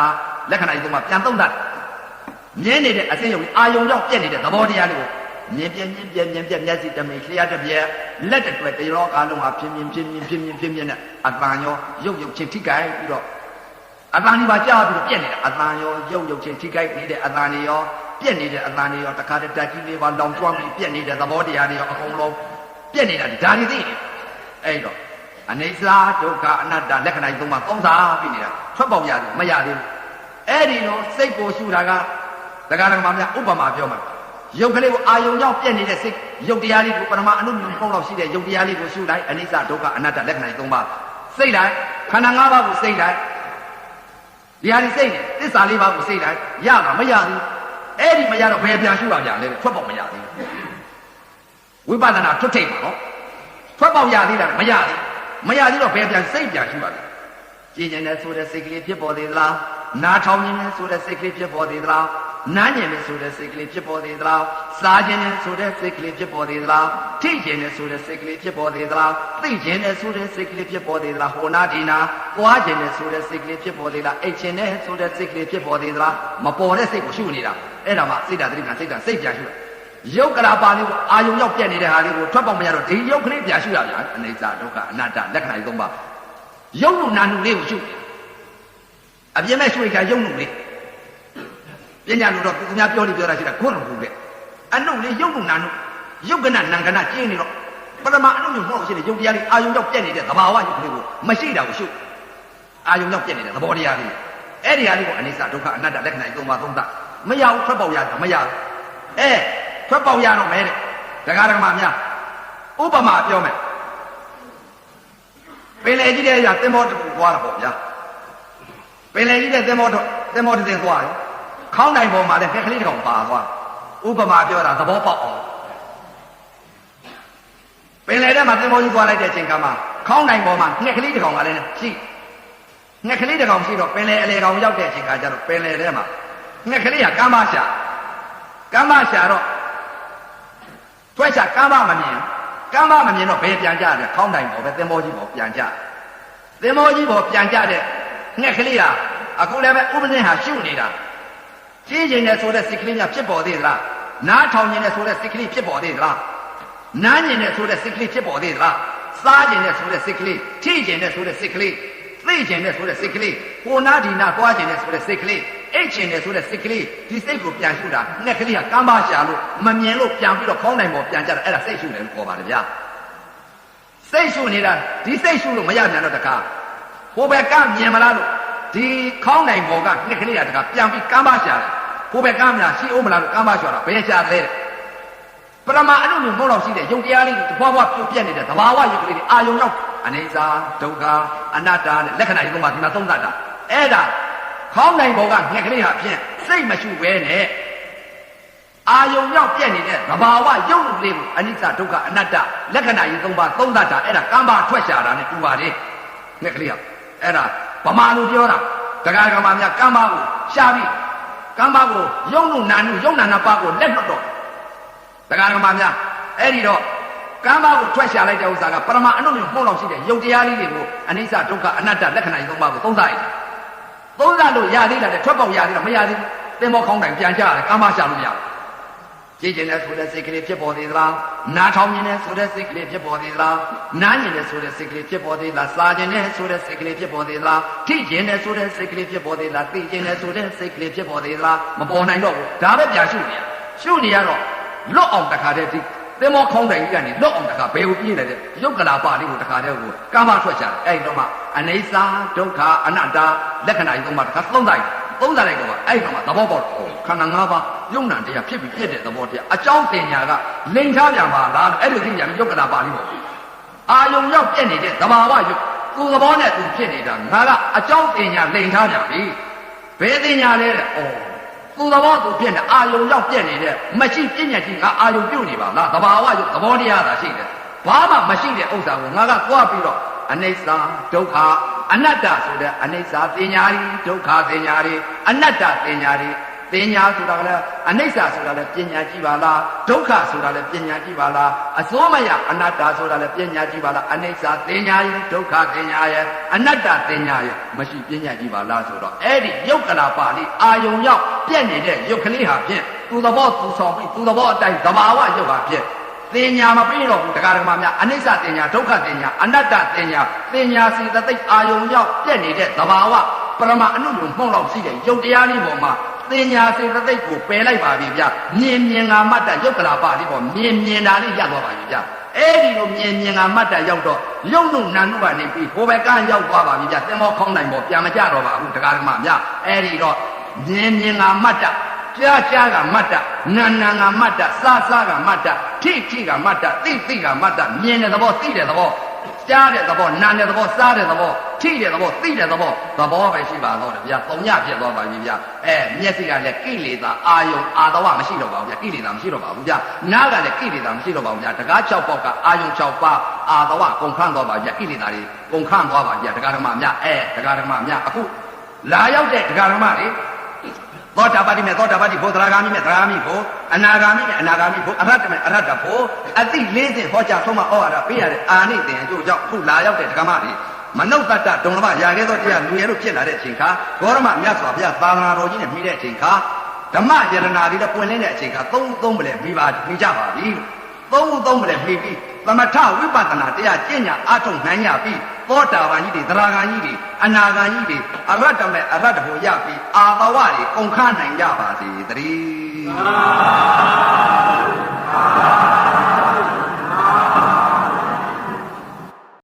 လက္ခဏာကြီးသုံးပါးပြန်သုံးတတ်မြင်နေတဲ့အစိမ့်ယုတ်အာယုံရောက်ပြက်နေတဲ့သဘောတရားလေးကိုမြင်ပြမျက်စိတမိလျှာတပြက်လက်တတွယ်တရောကားလုံးဟာပြင်းနဲ့အတန်ရောရုပ်ချင်းထိကြိုက်ပြီးတော့အတန်ဒီပါကြားပြီးတော့ပြက်နေတဲ့အတန်ရောရုပ်ချင်းထိကြိုက်နေတဲ့အတန်တွေရောပြက်နေတဲ့အတန်တွေရောတခါတည်းတက်ကြီးလေးပါလောင်ကျွမ်းပြီးပြက်နေတဲ့သဘောတရားတွေရောအကုန်လုံးပြက်နေတာဒါတွေသိတယ်အဲ့တော့အနိစ္စဒုက္ခအနတ္တလက္ခဏာကြီးသုံးပါးသုံးစားပြီးနေတာထွက်ပေါက်ရတယ်မရသေးဘူးအဲ့ဒီလိုစိတ်ကိုရှုတာကတရားဓမ္မများဥပမာပြောမှာယုတ်ကလေးကိုအာယုံကြောင့်ပြက်နေတဲ့စိတ်ယုတ်တရားလေးကိုပရမအနုမြင်ပုံလောက်ရှိတဲ့ယုတ်တရားလေးကိုရှုလိုက်အနိစ္စဒုက္ခအနတ္တလက္ခဏာကြီးသုံးပါးစိတ်လိုက်ခန္ဓာ၅ပါးကိုစိတ်လိုက်ဒီဟာဒီစိတ်နဲ့သစ္စာ၄ပါးကိုစိတ်လိုက်ရတာမရဘူးအဲ့ဒီမရတော့ဘယ်ပြန်ရှုရကြလဲထွက်ပေါက်မရသေးဘူးဝိပဿနာထွတ်ထိပ်ပါနော်ထွက်ပေါက်ရသေးတာမရသေးတော့ဘယ်ပြန်စိတ်ပြန်ရှုရလဲကြည်ကျင်တဲ့ဆိုတဲ့စိတ်ကလေးဖြစ်ပေါ်သေးသလားနားထောင်နေတဲ့ဆိုတဲ့စိတ်ကလေးဖြစ်ပေါ်သေးသလားနားကျင်တဲ့ဆိုတဲ့စိတ်ကလေးဖြစ်ပေါ်သေးသလားစားကျင်တဲ့ဆိုတဲ့စိတ်ကလေးဖြစ်ပေါ်သေးသလားထိကျင်တဲ့ဆိုတဲ့စိတ်ကလေးဖြစ်ပေါ်သေးသလားသိကျင်တဲ့ဆိုတဲ့စိတ်ကလေးဖြစ်ပေါ်သေးသလားဟောနာဒီနာပွားကျင်တဲ့ဆိုတဲ့စိတ်ကလေးဖြစ်ပေါ်သေးလားအိတ်ကျင်တဲ့ဆိုတဲ့စိတ်ကလေးဖြစ်ပေါ်သေးသလားမပေါ်တဲ့စိတ်ကိုရှုနေတာအဲ့ဒါမှစိတ်ဓာတ်တိကစိတ်ဓာတ်စိတ်ပြန်ရှုယုတ်ကလာပါလေးကိုအာယုံရောက်ပြက်နေတဲ့ဟာလေးကိုထွက်ပေါက်မရတော့ဒီယုတ်ကလေးပြန်ရှုရဗျာအနိစ္စဒုက္ခအနတ္တလက္ခဏာကြီးသုံးပါးယုတ်နုနာနုလေးကိုရှုအပြင်းမဲ့ရှုရခါယုတ်နုလေးပညာလို့တော့သူများပြောတာရှိတာခွန်းလို့ဘူးလေအနုလေးယုတ်နုနာနုယုတ်ကနနံကနကျင်းနေတော့ ပရမအနုညုံဟုတ်ရှိတဲ့ယုတ်တရားလေးအာယုံရောက်ပြက်နေတဲ့သဘာဝယုတ်ကလေးကိုမရှိတာကိုရှုအာယုံရောက်ပြက်နေတဲ့သဘောတရားလေးအဲ့ဒီဟာလေးကိုအနိစ္စဒုက္ခအနတ္တလက္ခဏာသုံးပါးသုံးသပ်မရဘူးထွက်ပေါက်ရတာမရဘူးထွက်ပေါက်ရတော့မဲတဲ့ဒကာဒကမများဥပမာပြောမယ်ပင်လေကြီးတဲ့ကသင်္ဘောတူသွားတာပေါ့ဗျာပင်လေကြီးတဲ့သင်္ဘောတစ်စင်းသွားတယ်ခေါင်းတိုင်ပေါ်မှာလည်းခက်ကလေးတစ်ကောင်ပါသွားဥပမာပြောတာသဘောပေါက်အောင်ပင်လေထဲမှာသင်္ဘောကြီးသွားလိုက်တဲ့အချိန်ကမှခေါင်းတိုင်ပေါ်မှာငှက်ကလေးတစ်ကောင်ကလည်းရှိငှက်ကလေးတစ်ကောင်ရှိတော့ပင်လေအလေကောင်ရောက်တဲ့အချိန်ကကျတော့ပင်လေထဲမှာငှက်ကလေးကကမ်းမရှာတော့ထွက်ချကမ်းမမမြင်တော့ဘယ်ပြန်ကြတယ်ခေါင်းတိုင်ပေါ်ပဲသင်္ဘောကြီးပေါ်ပြန်ကြသင်္ဘောကြီးပေါ်ပြန်ကြတဲ့ငှက်ကလေးဟာအခုလည်းပဲဥပဇင်းဟာရှုနေတာကြီးကျင်တဲ့ဆိုတဲ့စိတ်ကလေးများဖြစ်ပေါ်သေးသလားနားထောင်နေတဲ့ဆိုတဲ့စိတ်ကလေးဖြစ်ပေါ်သေးသလားနားကျင်တဲ့ဆိုတဲ့စိတ်ကလေးဖြစ်ပေါ်သေးသလားစားကျင်တဲ့ဆိုတဲ့စိတ်ကလေးထိကျင်တဲ့ဆိုတဲ့စိတ်ကလေးသိကျင်တဲ့ဆိုတဲ့စိတ်ကလေးကိုနာဒီနာသွားကျင်တဲ့ဆိုတဲ့စိတ်ကလေးအိတ်ကျင်တဲ့ဆိုတဲ့စိတ်ကလေးဒီစိတ်ကိုပြန်ရှုတာငှက်ကလေးကကမ်းပါရှာလို့မမြင်လို့ပြန်ပြီးတော့ခေါင်းတိုင်ပေါ်ပြန်ကြတာအဲ့ဒါစိတ်ရှုတယ်လို့ခေါ်ပါတယ်ဗျာစိတ်ရှုနေတာဒီစိတ်ရှုလို့မရပြန်တော့တခါဟိုဘက်ကမြင်မလားလို့ဒီခေါင်းတိုင်ပေါ်ကငှက်ကလေးကတခါပြန်ပြီးကမ်းပါရှာတယ်ဟိုဘက်ကများရှိအောင်မလားလို့ကမ်းပါရှာတာဘယ်ရှာလဲပရမအနုညုံဘုံလောက်ရှိတဲ့ယုတ်တရားလေးတွေဘွားဘွားပြုတ်ပြက်နေတဲ့သဘာဝယုတ်ကလေးတွေအာယုံရောက်အနိစ္စဒုက္ခအနတ္တနဲ့လက္ခဏာတွေသုံးပါးဒီမှာသုံးသပ်တာအဲ့ဒါခေါင်းတိုင်ပေါ်ကငှက်ကလေးဟာဖြင့်စိတ်မရှိဘဲနဲ့အာယုံရောက်ပြက်နေတဲ့သဘာဝယုတ်လေးကိုအနိစ္စဒုက္ခအနတ္တလက္ခဏာကြီးသုံးပါးသုံးသပ်တာအဲ့ဒါကမ်းပါထွက်ရှာတာနဲ့တူပါတယ်ငှက်ကလေးကအဲ့ဒါဗမာလူပြောတာတရားကမာများကမ်းပါကိုရှာပြီးကမ်းပါကိုယုံနုနာနုယုံနာနာပါကိုလက်လွတ်တော့တရားဓမ္မများအဲ့ဒီတော့ကမ်းပါကိုထွက်ရှာလိုက်တဲ့ဥစ္စာကပရမအနုညုံမှုန့်လောက်ရှိတဲ့ယုတ်တရားလေးတွေကိုအနိစ္စဒုက္ခအနတ္တလက္ခဏာကြီးသုံးပါးကိုသုံးသပ်လိုက်သုံးသပ်လို့ရသေးတယ်ထွက်ပေါက်ရသေးတယ်မရသေးဘူးသင်္ဘောခေါင်းတိုင်ပြန်ကြရတယ်ကမ်းပါရှာလို့မရဘူးကြည်ကျင်တဲ့ဆိုတဲ့စိတ်ကလေးဖြစ်ပေါ်သေးသလားနားထောင်ကျင်တဲ့ဆိုတဲ့စိတ်ကလေးဖြစ်ပေါ်သေးသလားနားကျင်တဲ့ဆိုတဲ့စိတ်ကလေးဖြစ်ပေါ်သေးသလားစားကျင်တဲ့ဆိုတဲ့စိတ်ကလေးဖြစ်ပေါ်သေးသလားထိကျင်တဲ့ဆိုတဲ့စိတ်ကလေးဖြစ်ပေါ်သေးသလားသိကျင်တဲ့ဆိုတဲ့စိတ်ကလေးဖြစ်ပေါ်သေးသလားမပေါ်နိုင်တော့ဘူးဒါပဲပြန်ရှုနေရတော့လွတ်အောင်တခါတည်းဒီသင်္ဘောခေါင်းတိုင်ကြီးကနေလွတ်အောင်တခါဘယ်ကိုပြေးလဲတဲ့ယုတ်ကလာပါလေးကိုတခါတည်းကိုကမ်းမထွက်ချတယ်အဲ့တော့မှအနိစ္စဒုက္ခအနတ္တလက္ခဏာကြီးသုံးပါးတခါသုံးလိုက်တော့အဲ့တော့မှသဘောပေါက်ခန္ဓာ၅ပါးယုံနာတရားဖြစ်ပြီးဖြစ်တဲ့သဘောတရားအကြောင်းတင်ညာကလိန်ထားပြန်ပါလားအဲ့လိုသိကြပြီးယုတ်ကလာပါလေးပေါ့အာယုံရောက်ပြည့်နေတဲ့သဘာဝယုတ်သူ့သဘောနဲ့သူဖြစ်နေတာငါကအကြောင်းတင်ညာလိန်ထားပြန်ပြီဘယ်တင်ညာလဲတဲ့သူ့သဘောသူဖြစ်နေအာယုံရောက်ပြည့်နေတဲ့မရှိပြည့်ညက်ကြီးငါအာယုံပြုတ်နေပါလားသဘာဝယုတ်သဘောတရားသာရှိတယ်ဘာမှမရှိတဲ့ဥစ္စာကိုငါကသွားပြီးတော့အနိစ္စဒုက္ခအနတ္တဆိုတဲ့အနိစ္စပညာရီဒုက္ခပညာရီအနတ္တပညာရီပညာဆိုတာကလည်းအနိစ္စဆိုတာလည်းပညာကြည့်ပါလားဒုက္ခဆိုတာလည်းပညာကြည့်ပါလားအစိုးမရအနတ္တဆိုတာလည်းပညာကြည့်ပါလားအနိစ္စပညာရီဒုက္ခပညာရီအနတ္တပညာရီမရှိပညာကြည့်ပါလားဆိုတော့အဲ့ဒီယုတ်ကလာပါဠိအာယုံရောက်ပြည့်နေတဲ့ယုတ်ကလေးဟာဖြင့်သူသဘောသူဆောင်ပြီးသူသဘောအတိုင်းသဘာဝယုတ်ဟာဖြင့်တင်ညာမပြီးတော့ဘူးတရားဓမ္မများအနိစ္စတင်ညာဒုက္ခတင်ညာအနတ္တတင်ညာတင်ညာစီတသိက်အာယုံရောက်ပြည့်နေတဲ့သဘာဝပရမအနုညုံမှုန့်လောက်ရှိတဲ့ယုတ်တရားလေးပေါ်မှာတင်ညာစီတသိက်ကိုပယ်လိုက်ပါပြီဗျမြင်ငါမတ်တယုတ်ကလာပါလေးပေါ်မြင်တာလေးရသွားပါပြီဗျအဲ့ဒီလိုမြင်ငါမတ်တရောက်တော့ယုံနုနာနုကနေပြီးဟိုဘက်ကရောက်သွားပါပြီဗျသင်္ဘောခေါင်းနိုင်ပေါ်ပြန်မကြတော့ပါဘူးတရားဓမ္မများအဲ့ဒီတော့မြင်ငါမတ်တကြားကမတ်တနာကမတ်တစားကမတ်တထိကမတ်တသိကမတ်တမြင်တဲ့သဘောသိတဲ့သဘောကြားတဲ့သဘောနာတဲ့သဘောစားတဲ့သဘောထိတဲ့သဘောသိတဲ့သဘောပဲရှိပါတော့တယ်ဗျာပုံညဖြစ်သွားပါပြီဗျာမျက်စိကလည်းကိလေသာအာယုံအာတဝမရှိတော့ပါဘူးဗျာကိလေသာမရှိတော့ပါဘူးဗျာနားကလည်းကိလေသာမရှိတော့ပါဘူးဗျာတကား6ပေါက်ကအာယုံ6ပါးအာတဝကုန်ခန့်သွားပါဗျာကိလေသာတွေကုန်ခန့်သွားပါဗျာတရားဓမ္မများတရားဓမ္မများအခုလာရောက်တဲ့တရားဓမ္မတွေသောတာပတိမဲ့သောတာပတိဘုသရဂာမိမဲ့သရဂာမိဘုအနာဂာမိမဲ့အနာဂာမိဘုအရဟတမဲ့အရဟတဘုအတိ40ဟောကြားဆုံးမဩဝါဒပေးရတဲ့အာနိသင်အကျိုးကြောင့်အခုလာရောက်တဲ့ဓမ္မတွေမနုဿတ္တဒုံလဘရာခဲ့သောတရားလူရဲတို့ဖြစ်လာတဲ့အချိန်ခါဂေါရမမြတ်စွာဘုရားသာသနာတော်ကြီးနဲ့မိတဲ့အချိန်ခါဓမ္မယရနာတွေပွင့်လင်းတဲ့အချိန်ခါသုံးပလဲမိကြပါပြီသုံးပလဲမိပြီးသမထဝိပဿနာတရားကျင့်ညာအထုတ်နိုင်ကြပြီသောတာပန်ကြီးတွေသရဂန်ကြီးတွေအနာဂန်ကြီးတွေအရဟတမဲ့အရဟတဘုရပြီအာဘဝတွေကုန်ခနိုင်ကြပါစေတည်း